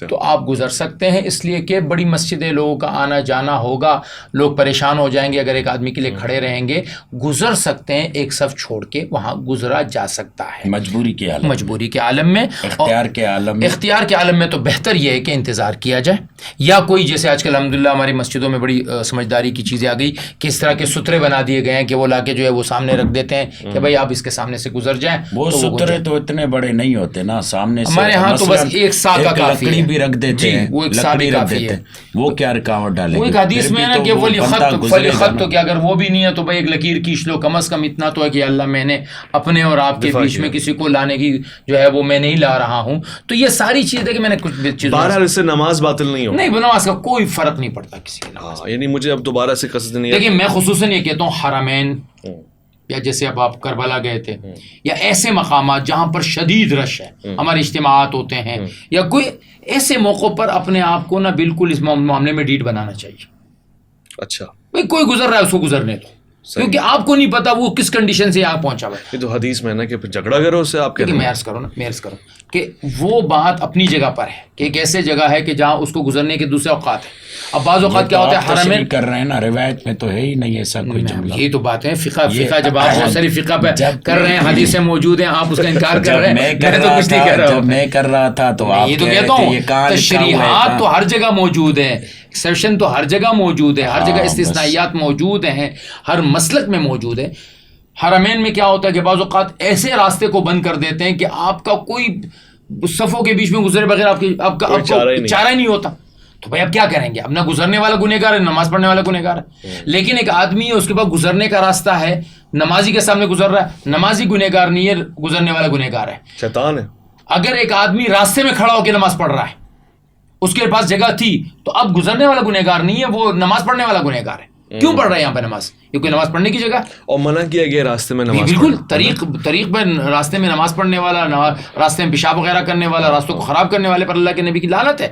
Speaker 2: تو آپ گزر سکتے ہیں, اس لیے کہ بڑی مسجد ہے, لوگوں کا آنا جانا ہوگا, لوگ پریشان ہو جائیں گے اگر ایک آدمی کے لیے کھڑے رہیں گے. گزر سکتے ہیں, ایک صف چھوڑ کے وہاں گزرا جا سکتا ہے
Speaker 1: مجبوری کے عالم میں.
Speaker 2: اختیار کے عالم میں تو بہتر یہ ہے کہ انتظار کیا جائے, یا کوئی جیسے آج کل الحمدللہ ہماری مسجدوں میں بڑی سمجھداری کی چیزیں آ گئی کہ اس طرح کے سترے بنا دیے گئے ہیں کہ وہ لا کے جو ہے وہ سامنے رکھ دیتے ہیں کہ بھائی آپ اس کے سامنے سے گزر جائیں.
Speaker 1: وہ سترے تو اتنے بڑے نہیں ہوتے نا, سامنے سے
Speaker 2: ہمارے ہاں تو بس ایک سا کا کافی ہے,
Speaker 1: لکڑی بھی رکھ دیتے ہیں,
Speaker 2: وہ ایک سا بھی کافی ہے.
Speaker 1: وہ کیا رکاوٹ ڈالے,
Speaker 2: وہ ایک حدیث میں ہے نا کہ ولی خط, تو کہ اگر وہ بھی نہیں ہے تو بھائی ایک لکیر کھینچ لو, کم از کم اتنا تو ہے کہ اللہ میں نے اپنے اور آپ کے بیچ میں کسی کو لانے کی جو ہے وہ میں نہیں لا رہا ہوں. تو یہ ساری چیز ہے کہ میں نے کچھ چیزیں,
Speaker 3: بہرحال اس سے نماز باطل نہیں ہو,
Speaker 2: نہیں نماز کا کوئی فرق نہیں پڑتا کسی کی نماز.
Speaker 3: یعنی مجھے اب دوبارہ سے قصد نہیں ہے.
Speaker 2: لیکن میں خصوصاً یہ کہتا ہوں حرمین, یا جیسے اب آپ کربلا گئے تھے, یا ایسے مقامات جہاں پر شدید رش ہے, ہمارے اجتماعات ہوتے ہیں, یا کوئی ایسے موقع پر اپنے آپ کو نا بالکل اس معاملے میں ڈیٹ بنانا چاہیے.
Speaker 3: اچھا
Speaker 2: بھائی کوئی گزر رہا ہے اس کو گزرنے دو, کیونکہ آپ کو نہیں پتا وہ کس کنڈیشن سے یہاں پہنچا ہوا ہے.
Speaker 3: یہ تو حدیث میں نا کہ جھگڑا کرو اس سے, آپ کہتے ہیں
Speaker 2: میں عرض کروں کہ وہ بات اپنی جگہ پر ہے کہ ایک ایسے جگہ ہے کہ جہاں اس کو گزرنے کے دوسرے اوقات ہیں. اب بعض اوقات کیا ہوتا ہے حرمین
Speaker 1: کر رہے ہیں نا, روایت میں تو ہے ہی نہیں ایسا کوئی جملہ.
Speaker 2: یہی تو بات ہے, فقہ جب آپ بہت ساری فقہ پہ کر رہے ہیں, حدیثیں موجود ہیں, آپ اس کا انکار کر رہے ہیں. میں تو کچھ نہیں کر رہا ہوں,
Speaker 1: میں کر رہا تھا تو
Speaker 2: یہ تو کہتا ہوں تشریحات تو ہر جگہ موجود ہیں, ایکسیپشن تو ہر جگہ موجود ہے, ہر جگہ استثنائیات موجود ہیں, ہر مسلک میں موجود ہے. حرمین میں کیا ہوتا ہے کہ بعض اوقات ایسے راستے کو بند کر دیتے ہیں کہ آپ کا کوئی صفوں کے بیچ میں گزرے بغیر آپ کا چارہ ہی نہیں ہوتا. تو بھائی اب کیا کریں گے؟ اب نہ گزرنے والا گنہگار ہے، نماز پڑھنے والا گنہگار ہے. لیکن ایک آدمی ہے، اس کے پاس گزرنے کا راستہ ہے، نمازی کے سامنے گزر رہا ہے، نمازی گنہگار نہیں ہے، گزرنے والا گنہگار ہے،
Speaker 3: شیطان ہے.
Speaker 2: اگر ایک آدمی راستے میں کھڑا ہو کے نماز پڑھ رہا ہے، اس کے پاس جگہ تھی، تو اب گزرنے والا گنہگار نہیں ہے، وہ نماز پڑھنے والا گنہگار ہے. کیوں پڑھ رہا ہے یہاں پہ نماز؟ کیونکہ نماز پڑھنے کی جگہ.
Speaker 3: اور منع کیا گیا راستے میں نماز
Speaker 2: بالکل طریق پہ راستے میں نماز پڑھنے والا، راستے میں پیشاب وغیرہ کرنے والا، راستوں کو خراب کرنے والے پر اللہ کے نبی کی لعنت ہے.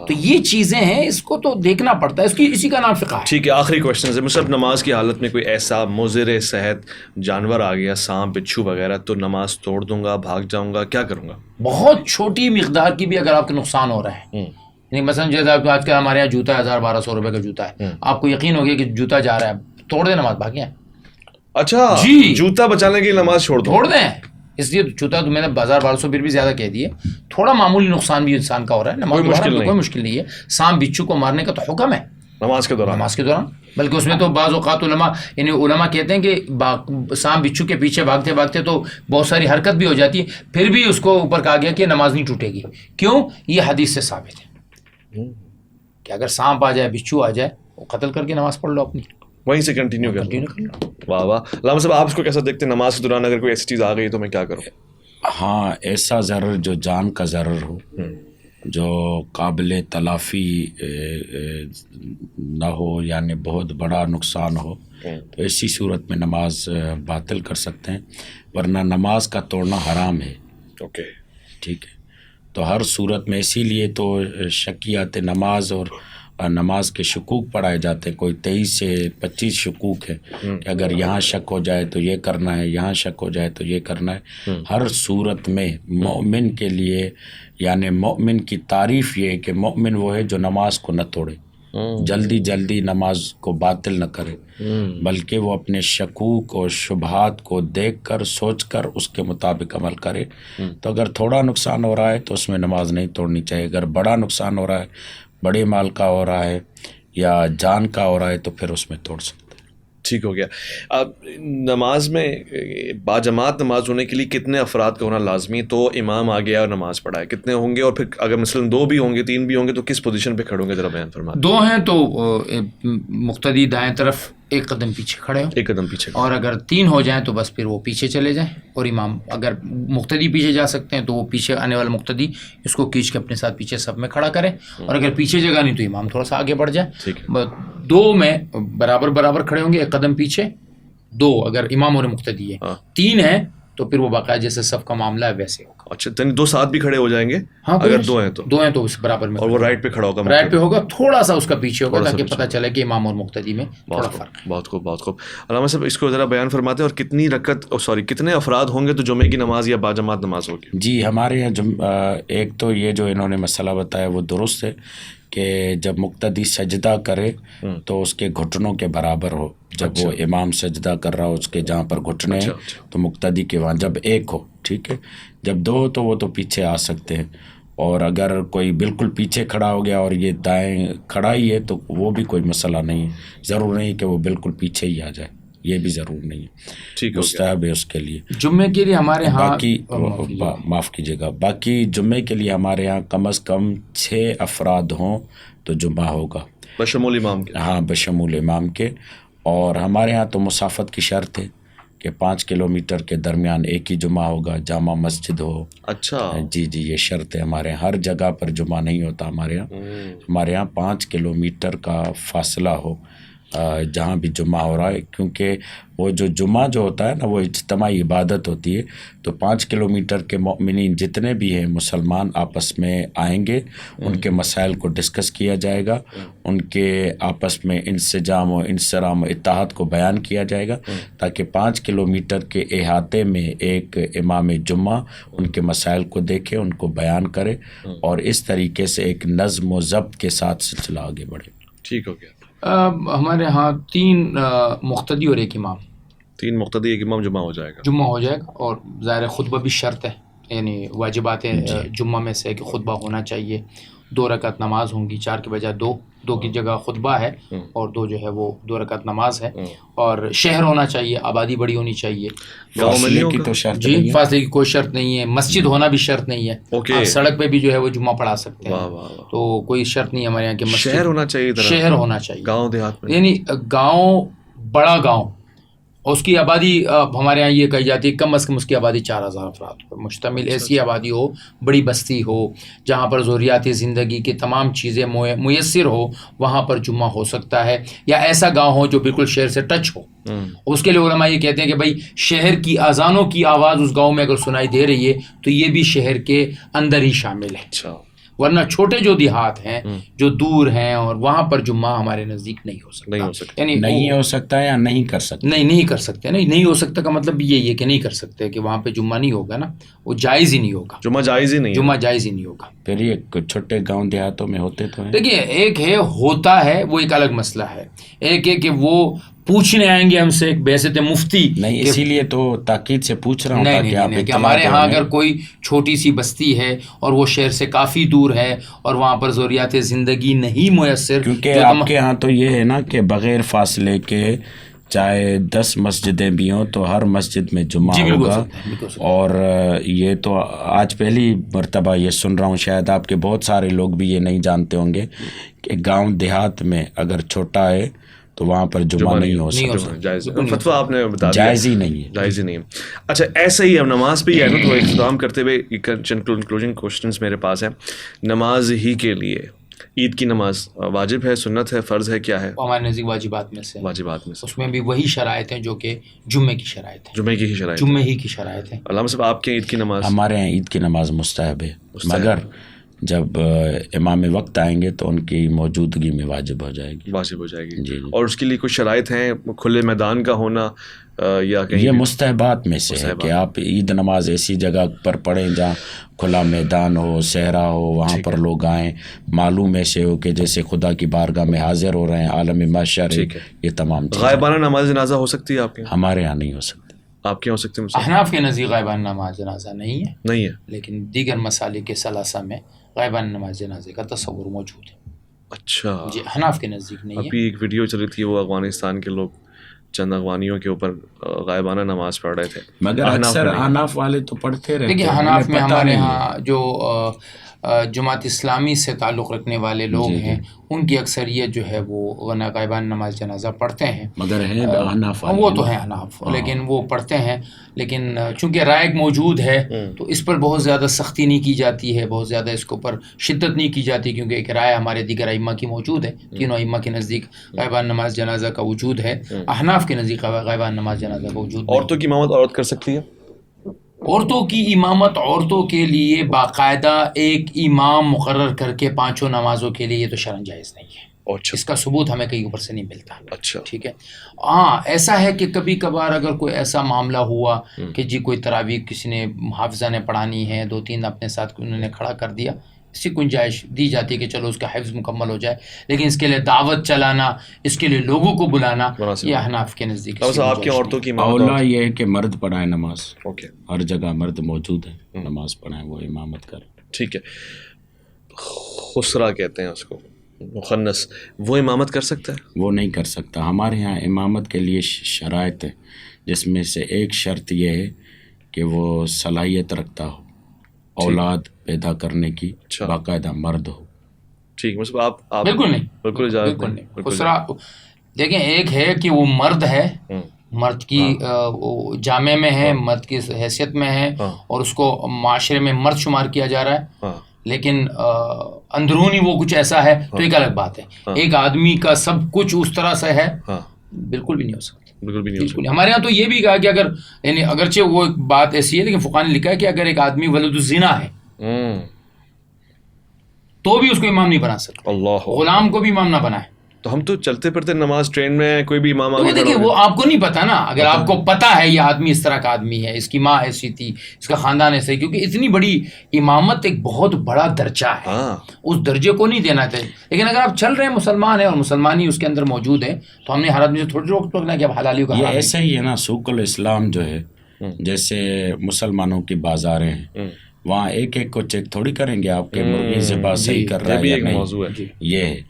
Speaker 2: تو یہ چیزیں ہیں، اس کو تو دیکھنا پڑتا ہے، اسی کا نام فقہ ہے.
Speaker 3: ٹھیک ہے، آخری کوشچن ہے صرف نماز کی حالت میں کوئی ایسا مضر صحت جانور آ گیا، سانپ بچھو وغیرہ، تو نماز توڑ دوں گا، بھاگ جاؤں گا، کیا کروں گا؟
Speaker 2: بہت چھوٹی مقدار کی بھی اگر آپ کو نقصان ہو رہا ہے، یعنی مثلا جیسے آج کل ہمارے یہاں جوتا 1000-1200 روپے کا جوتا ہے، آپ کو یقین ہو گیا کہ جوتا جا رہا ہے، توڑ دیں نماز، بھاگیں.
Speaker 3: اچھا
Speaker 2: جی،
Speaker 3: جوتا بچانے کی نماز چھوڑ
Speaker 2: دیں. اس لیے جوتا تو میں نے 1000-1200 پھر بھی زیادہ کہہ دیے، تھوڑا معمولی نقصان بھی انسان کا ہو رہا ہے، نماز کوئی مشکل نہیں ہے. سانپ بچھو کو مارنے کا تو حکم ہے
Speaker 3: نماز کے دوران،
Speaker 2: بلکہ اس میں تو بعض اوقات علماء کہتے ہیں کہ سانپ بچھو کے پیچھے بھاگتے بھاگتے تو بہت ساری حرکت بھی ہو جاتی ہے، پھر بھی اس کو اوپر کہا گیا کہ نماز نہیں ٹوٹے گی. کیوں؟ یہ حدیث سے ثابت ہے کہ اگر سانپ آ جائے، بچھو آ جائے، وہ قتل کر کے نماز پڑھ لو، اپنی
Speaker 3: وہیں سے کنٹینیو کر لو. واہ واہ. علامہ صاحب آپ اس کو کیسا دیکھتے ہیں؟ نماز کے دوران اگر کوئی ایسی چیز آ گئی تو میں کیا کروں؟
Speaker 1: ہاں، ایسا ضرر جو جان کا ضرر ہو، جو قابل تلافی نہ ہو، یعنی بہت بڑا نقصان ہو، تو ایسی صورت میں نماز باطل کر سکتے ہیں، ورنہ نماز کا توڑنا حرام ہے.
Speaker 3: اوکے،
Speaker 1: ٹھیک ہے. تو ہر صورت میں اسی لیے تو شکیات نماز اور نماز کے شکوک پڑھائے جاتے ہیں. کوئی 23 سے 25 شکوک ہے کہ اگر یہاں شک ہو جائے تو یہ کرنا ہے، یہاں شک ہو جائے تو یہ کرنا ہے. ہر صورت میں مومن کے لیے، یعنی مومن کی تعریف یہ ہے کہ مومن وہ ہے جو نماز کو نہ توڑے، جلدی نماز کو باطل نہ کرے، بلکہ وہ اپنے شکوک اور شبہات کو دیکھ کر، سوچ کر اس کے مطابق عمل کرے. تو اگر تھوڑا نقصان ہو رہا ہے تو اس میں نماز نہیں توڑنی چاہیے. اگر بڑا نقصان ہو رہا ہے، بڑے مال کا ہو رہا ہے یا جان کا ہو رہا ہے، تو پھر اس میں توڑ سکتے ہیں.
Speaker 3: ٹھیک ہو گیا. اب نماز میں باجماعت نماز ہونے کے لیے کتنے افراد کا ہونا لازمی؟ تو امام آ گیا اور نماز پڑھائے، کتنے ہوں گے؟ اور پھر اگر مثلا 2 بھی ہوں گے، 3 بھی ہوں گے، تو کس پوزیشن پہ کھڑے ہوں گے؟ ذرا بیان فرما.
Speaker 2: 2 ہیں تو مقتدی دائیں طرف 1 قدم پیچھے کھڑے ہوں،
Speaker 3: 1 قدم پیچھے،
Speaker 2: اور اگر 3 ہو جائیں تو بس پھر وہ پیچھے چلے جائیں، اور امام اگر مقتدی پیچھے جا سکتے ہیں تو وہ پیچھے آنے والا مقتدی اس کو کھینچ کے اپنے ساتھ پیچھے صف میں کھڑا کرے، اور اگر پیچھے جگہ نہیں تو امام تھوڑا سا آگے بڑھ جائے. 2 میں برابر کھڑے ہوں گے، 1 قدم پیچھے، 2 اگر امام اور مقتدی ہے، 3 ہے تو پھر وہ باقاعدہ جیسے صف کا معاملہ ہے ویسے ہوگا.
Speaker 3: اچھا، 2 ساتھ بھی کھڑے ہو جائیں گے؟
Speaker 2: ہاں،
Speaker 3: اگر 2 ہیں تو
Speaker 2: 2 ہیں تو اس برابر میں،
Speaker 3: اور وہ رائٹ پہ کھڑا ہوگا،
Speaker 2: رائٹ پہ ہوگا، تھوڑا سا اس کا پیچھے ہوگا تاکہ پتہ چلے کہ امام اور مقتدی میں تھوڑا فرق ہے.
Speaker 3: بہت خوب. علامہ صاحب اس کو ذرا بیان فرماتے ہیں، اور کتنے افراد ہوں گے تو جمعے کی نماز یا باجماعت نماز ہوگی؟
Speaker 1: جی، ہمارے یہاں ایک تو یہ جو انہوں نے مسئلہ بتایا وہ درست ہے کہ جب مقتدی سجدہ کرے تو اس کے گھٹنوں کے برابر ہو. جب وہ امام سجدہ کر رہا ہو، اس کے جہاں پر گھٹنے ہیں تو مقتدی کے وہاں جب 1 ہو، ٹھیک ہے. جب 2 ہو تو وہ تو پیچھے آ سکتے ہیں، اور اگر کوئی بالکل پیچھے کھڑا ہو گیا اور یہ دائیں کھڑا ہی ہے تو وہ بھی کوئی مسئلہ نہیں ہے. ضرور نہیں کہ وہ بالکل پیچھے ہی آ جائے، یہ بھی ضرور نہیں ہے،
Speaker 3: ٹھیک
Speaker 1: مستحب ہے اس کے لیے.
Speaker 2: جمعے کے لیے ہمارے ہاں
Speaker 1: باقی معاف کیجیے گا، باقی جمعے کے لیے ہمارے ہاں کم از کم 6 افراد ہوں تو جمعہ ہوگا،
Speaker 3: بشمول امام کے.
Speaker 1: ہاں، بشمول امام کے. اور ہمارے ہاں تو مسافت کی شرط ہے کہ 5 کلومیٹر کے درمیان ایک ہی جمعہ ہوگا، جامع مسجد ہو.
Speaker 3: اچھا،
Speaker 1: جی، یہ شرط ہے ہمارے ہر جگہ پر جمعہ نہیں ہوتا. ہمارے یہاں 5 کلومیٹر کا فاصلہ ہو جہاں بھی جمعہ ہو رہا ہے، کیونکہ وہ جو جمعہ جو ہوتا ہے نا وہ اجتماعی عبادت ہوتی ہے. تو 5 کلومیٹر کے مومنین جتنے بھی ہیں مسلمان آپس میں آئیں گے، ان کے مسائل کو ڈسکس کیا جائے گا، ان کے آپس میں انسجام و انصرام و اتحاد کو بیان کیا جائے گا، تاکہ 5 کلومیٹر کے احاطے میں ایک امام جمعہ ان کے مسائل کو دیکھے، ان کو بیان کرے، اور اس طریقے سے ایک نظم و ضبط کے ساتھ سلسلہ آگے بڑھے.
Speaker 3: ٹھیک ہو گیا.
Speaker 2: ہمارے ہاں 3 مقتدی اور 1 امام.
Speaker 3: 3 مقتدی 1 امام جمعہ ہو جائے گا.
Speaker 2: اور ظاہر خطبہ بھی شرط ہے، یعنی واجبات جمعہ میں سے کہ خطبہ ہونا چاہیے. 2 رکعت نماز ہوں گی، 4 کے بجائے 2 کی جگہ خطبہ ہے اور 2 جو ہے وہ 2 رکعت نماز ہے. اور شہر ہونا چاہیے، آبادی بڑی ہونی چاہیے.
Speaker 1: فاصلے کی تو شرط
Speaker 2: جی
Speaker 1: نہیں ہے.
Speaker 2: فاصلے کی کوئی شرط نہیں ہے. مسجد ہونا بھی شرط نہیں ہے. آپ سڑک پہ بھی جو ہے وہ جمعہ پڑھا سکتے ہیں. تو کوئی شرط نہیں ہے ہمارے یہاں کہ مسجد
Speaker 3: شہر ہونا چاہیے.
Speaker 2: شہر ہونا چاہیے
Speaker 3: گاؤں دیہات میں،
Speaker 2: یعنی گاؤں بڑا گاؤں، اس کی آبادی ہمارے یہاں یہ کہی جاتی ہے کم از کم اس کی آبادی 4000 افراد پر مشتمل ایسی آبادی ہو، بڑی بستی ہو جہاں پر ضروریات زندگی کی تمام چیزیں میسر ہو، وہاں پر جمعہ ہو سکتا ہے. یا ایسا گاؤں ہو جو بالکل شہر سے ٹچ ہو. اس کے لیے علماء یہ کہتے ہیں کہ بھائی شہر کی اذانوں کی آواز اس گاؤں میں اگر سنائی دے رہی ہے تو یہ بھی شہر کے اندر ہی شامل ہے.
Speaker 3: اچھا.
Speaker 2: ورنہ چھوٹے جو دیہات ہیں جو دور ہیں اور وہاں پر جمعہ ہمارے نزدیک نہیں ہو سکتا. یعنی
Speaker 1: نہیں ہو سکتا یا نہیں کر سکتے.
Speaker 2: نہیں کر سکتے. نہیں ہو سکتا کا مطلب یہ ہے کہ نہیں کر سکتے کہ وہاں پہ جمعہ نہیں ہوگا نا، وہ جائز ہی نہیں ہوگا.
Speaker 3: جمعہ جائز ہی نہیں
Speaker 2: ہوگا.
Speaker 1: پھر یہ چھوٹے گاؤں دیہاتوں میں ہوتے تو ہیں.
Speaker 2: دیکھیے ایک ہے ہوتا ہے وہ ایک الگ مسئلہ ہے. ایک ہے کہ وہ پوچھنے آئیں گے ہم سے ایک بحثت مفتی.
Speaker 1: نہیں اسی لیے تو تاکید سے پوچھ رہا ہوں تاکہ آپ
Speaker 2: کہ ہمارے ہاں اگر کوئی چھوٹی سی بستی ہے اور وہ شہر سے کافی دور ہے اور وہاں پر ضروریات زندگی نہیں میسر،
Speaker 1: کیونکہ آپ کے ہاں تو یہ ہے نا کہ بغیر فاصلے کے چاہے 10 مسجدیں بھی ہوں تو ہر مسجد میں جمعہ ہوگا. اور یہ تو آج پہلی مرتبہ یہ سن رہا ہوں، شاید آپ کے بہت سارے لوگ بھی یہ نہیں جانتے ہوں گے کہ گاؤں دیہات میں اگر چھوٹا ہے تو وہاں پر جمعہ نہیں ہو سکتا.
Speaker 3: فتویٰ آپ نے بتا دیا
Speaker 1: جائز ہی نہیں ہے.
Speaker 3: جائز ہی نہیں ہے. اچھا ایسے ہی اب نماز پہ ہی ہے نا، تو اختتام کرتے ہوئے چند کنکلوژن کوسچنس میرے پاس ہیں. نماز ہی کے لیے عید کی نماز واجب ہے، سنت ہے، فرض ہے، کیا ہے؟
Speaker 2: ہمارے نزدیک واجبات میں سے اس میں بھی وہی شرائط ہیں جو کہ جمعے کی شرائط ہے.
Speaker 3: جمعے ہی کی
Speaker 2: شرائط ہے.
Speaker 3: علامہ صاحب آپ کے عید کی نماز؟
Speaker 1: ہمارے یہاں عید کی نماز مستحب ہے، مگر جب امام وقت آئیں گے تو ان کی موجودگی میں واجب ہو جائے گی.
Speaker 3: جی. اور اس کے لیے کچھ شرائط ہیں، کھلے میدان کا ہونا یا کہیں؟
Speaker 1: یہ مستحبات میں سے ہے کہ آپ عید نماز ایسی جگہ پر پڑھیں جہاں کھلا میدان ہو، صحرا ہو، وہاں پر لوگ آئیں، معلوم ایسے ہو کہ جیسے خدا کی بارگاہ میں حاضر ہو رہے ہیں، عالم محشر ہے. یہ تمام چیزیں.
Speaker 3: غائبانہ نماز جنازہ ہو سکتی ہے آپ کے؟
Speaker 1: ہمارے یہاں نہیں ہو سکتی.
Speaker 3: آپ کے ہو سکتے ہیں؟
Speaker 2: احناف کے نزدیک غائبانہ نماز جنازہ نہیں
Speaker 3: ہے،
Speaker 2: لیکن دیگر مسالک کے ثلاثہ میں غائبانہ نماز جنازے کا تصور موجود ہے.
Speaker 3: اچھا
Speaker 2: جی حناف کے نزدیک نہیں ہے.
Speaker 3: ابھی ایک ویڈیو چل رہی تھی، وہ افغانستان کے لوگ چند افغانیوں کے اوپر غائبانہ نماز پڑھ رہے تھے،
Speaker 1: مگر اکثر حناف والے تو پڑھتے رہتے ہیں.
Speaker 2: دیکھیے حناف میں ہمارے ہاں جو جماعت اسلامی سے تعلق رکھنے والے لوگ ہیں ان کی اکثریت جو ہے وہ غائبانہ نماز جنازہ پڑھتے ہیں.
Speaker 1: مگر ہیں حناف،
Speaker 2: وہ تو ہیں حناف، لیکن وہ پڑھتے ہیں. لیکن چونکہ رائے موجود ہے تو اس پر بہت زیادہ سختی نہیں کی جاتی ہے، بہت زیادہ اس کے اوپر شدت نہیں کی جاتی، کیونکہ ایک رائے ہمارے دیگر ائمہ کی موجود ہے. تینوں ائمہ کے نزدیک غائبانہ نماز جنازہ کا وجود ہے. احناف کے نزدیک غائبانہ نماز جنازہ کا وجود.
Speaker 3: عورتوں کی امامت عورت کر سکتی ہے؟
Speaker 2: عورتوں کی امامت عورتوں کے لیے باقاعدہ ایک امام مقرر کر کے 5 نمازوں کے لیے یہ تو شرعاً جائز نہیں ہے. اس کا ثبوت ہمیں کہیں اوپر سے نہیں ملتا.
Speaker 3: اچھا
Speaker 2: ٹھیک ہے. ہاں ایسا ہے کہ کبھی کبھار اگر کوئی ایسا معاملہ ہوا کہ جی کوئی تراویح کسی نے حافظہ نے پڑھانی ہے، 2-3 اپنے ساتھ انہوں نے کھڑا کر دیا، اس کی گنجائش دی جاتی ہے کہ چلو اس کا حفظ مکمل ہو جائے. لیکن اس کے لیے دعوت چلانا، اس کے لیے لوگوں کو بلانا، یہ احناف کے نزدیک
Speaker 3: آپ کے عورتوں کی
Speaker 1: اولا یہ ہے کہ مرد پڑھائیں نماز. ہر جگہ مرد موجود ہے، نماز پڑھائیں، وہ امامت کریں.
Speaker 3: ٹھیک ہے. خسرہ کہتے ہیں اس کو، مخنث، وہ امامت کر سکتا ہے؟
Speaker 1: وہ نہیں کر سکتا. ہمارے یہاں امامت کے لیے شرائط ہے، جس میں سے ایک شرط یہ ہے کہ وہ صلاحیت رکھتا ہو، اولاد پیدا کرنے کی، باقاعدہ مرد ہو.
Speaker 3: ٹھیک. مطلب آپ
Speaker 2: بالکل نہیں،
Speaker 3: بالکل نہیں.
Speaker 2: خسرہ دیکھیں ایک ہے کہ وہ مرد ہے، مرد کی جامع میں ہے، مرد کی حیثیت میں ہے اور اس کو معاشرے میں مرد شمار کیا جا رہا ہے، لیکن اندرونی وہ کچھ ایسا ہے تو ایک الگ بات ہے. ایک آدمی کا سب کچھ اس طرح سے ہے، بالکل بھی نہیں ہو سکتا. بالکل. ہمارے یہاں تو یہ بھی کہا کہ اگر یعنی اگرچہ وہ ایک بات ایسی ہے لیکن فقہاء نے لکھا ہے کہ اگر ایک آدمی ولد الزنا ہے تو بھی اس کو امام نہیں بنا سکتا. غلام کو بھی امام نہ بنائے.
Speaker 3: تو ہم تو چلتے پھرتے نماز ٹرین میں کوئی بھی امام آگے
Speaker 2: دیکھیے وہ آپ کو نہیں پتا نا. اگر آپ کو پتا ہے یہ آدمی اس طرح کا آدمی ہے، اس کی ماں ایسی تھی، اس کا خاندان ایسے، کیونکہ اتنی بڑی امامت ایک بہت بڑا درجہ ہے، اس درجے کو نہیں دینا چاہیے. لیکن اگر آپ چل رہے ہیں مسلمان ہیں اور مسلمانی اس کے اندر موجود ہے تو ہم نے ہر آدمی سے تھوڑی روک ٹوکنا کہ اب حلالی کا.
Speaker 1: یہ ایسا ہی ہے نا، سوق الاسلام جو ہے، جیسے مسلمانوں کی بازاریں ہیں، وہاں ایک ایک کو چیک تھوڑی کریں گے آپ کے مرغی ذبح صحیح کر رہا ہے یا نہیں.
Speaker 3: موضوع ہے.
Speaker 1: یہ ہے.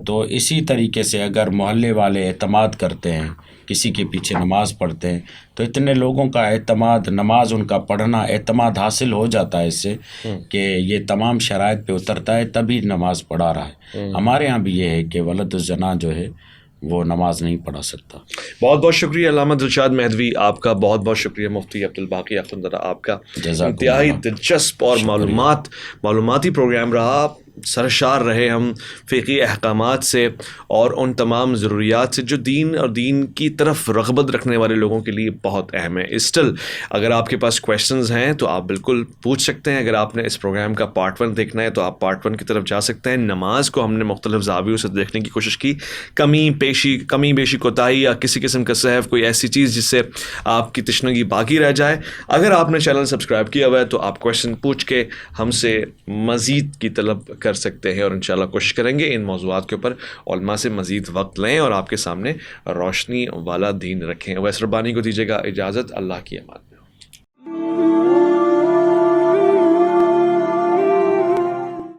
Speaker 1: تو اسی طریقے سے اگر محلے والے اعتماد کرتے ہیں، کسی کے پیچھے نماز پڑھتے ہیں، تو اتنے لوگوں کا اعتماد، نماز ان کا پڑھنا، اعتماد حاصل ہو جاتا ہے اس سے کہ یہ تمام شرائط پہ اترتا ہے تبھی نماز پڑھا رہا ہے. ہمارے ہاں بھی یہ ہے کہ ولد الزنا جو ہے وہ نماز نہیں پڑھا سکتا.
Speaker 3: بہت بہت شکریہ علامہ دلشاد مہدوی، آپ کا بہت بہت شکریہ. مفتی عبدالباقی اخندزادہ، آپ کا انتہائی دلچسپ اور معلوماتی پروگرام رہا. سرشار رہے ہم فقہی احکامات سے اور ان تمام ضروریات سے جو دین اور دین کی طرف رغبت رکھنے والے لوگوں کے لیے بہت اہم ہے. اسٹل اگر آپ کے پاس کویشچنز ہیں تو آپ بالکل پوچھ سکتے ہیں. اگر آپ نے اس پروگرام کا پارٹ 1 دیکھنا ہے تو آپ پارٹ 1 کی طرف جا سکتے ہیں. نماز کو ہم نے مختلف زاویوں سے دیکھنے کی کوشش کی، کمی بیشی کوتاہی یا کسی قسم کا سہو، کوئی ایسی چیز جس سے آپ کی تشنگی باقی رہ جائے. اگر آپ نے چینل سبسکرائب کیا ہوا ہے تو آپ کویشچن پوچھ کے ہم سے مزید کی طلب کر سکتے ہیں، اور انشاءاللہ کوشش کریں گے ان موضوعات کے اوپر علماء سے مزید وقت لیں اور آپ کے سامنے روشنی والا دین رکھیں. ویس ربانی کو دیجیے گا اجازت. اللہ کی امان.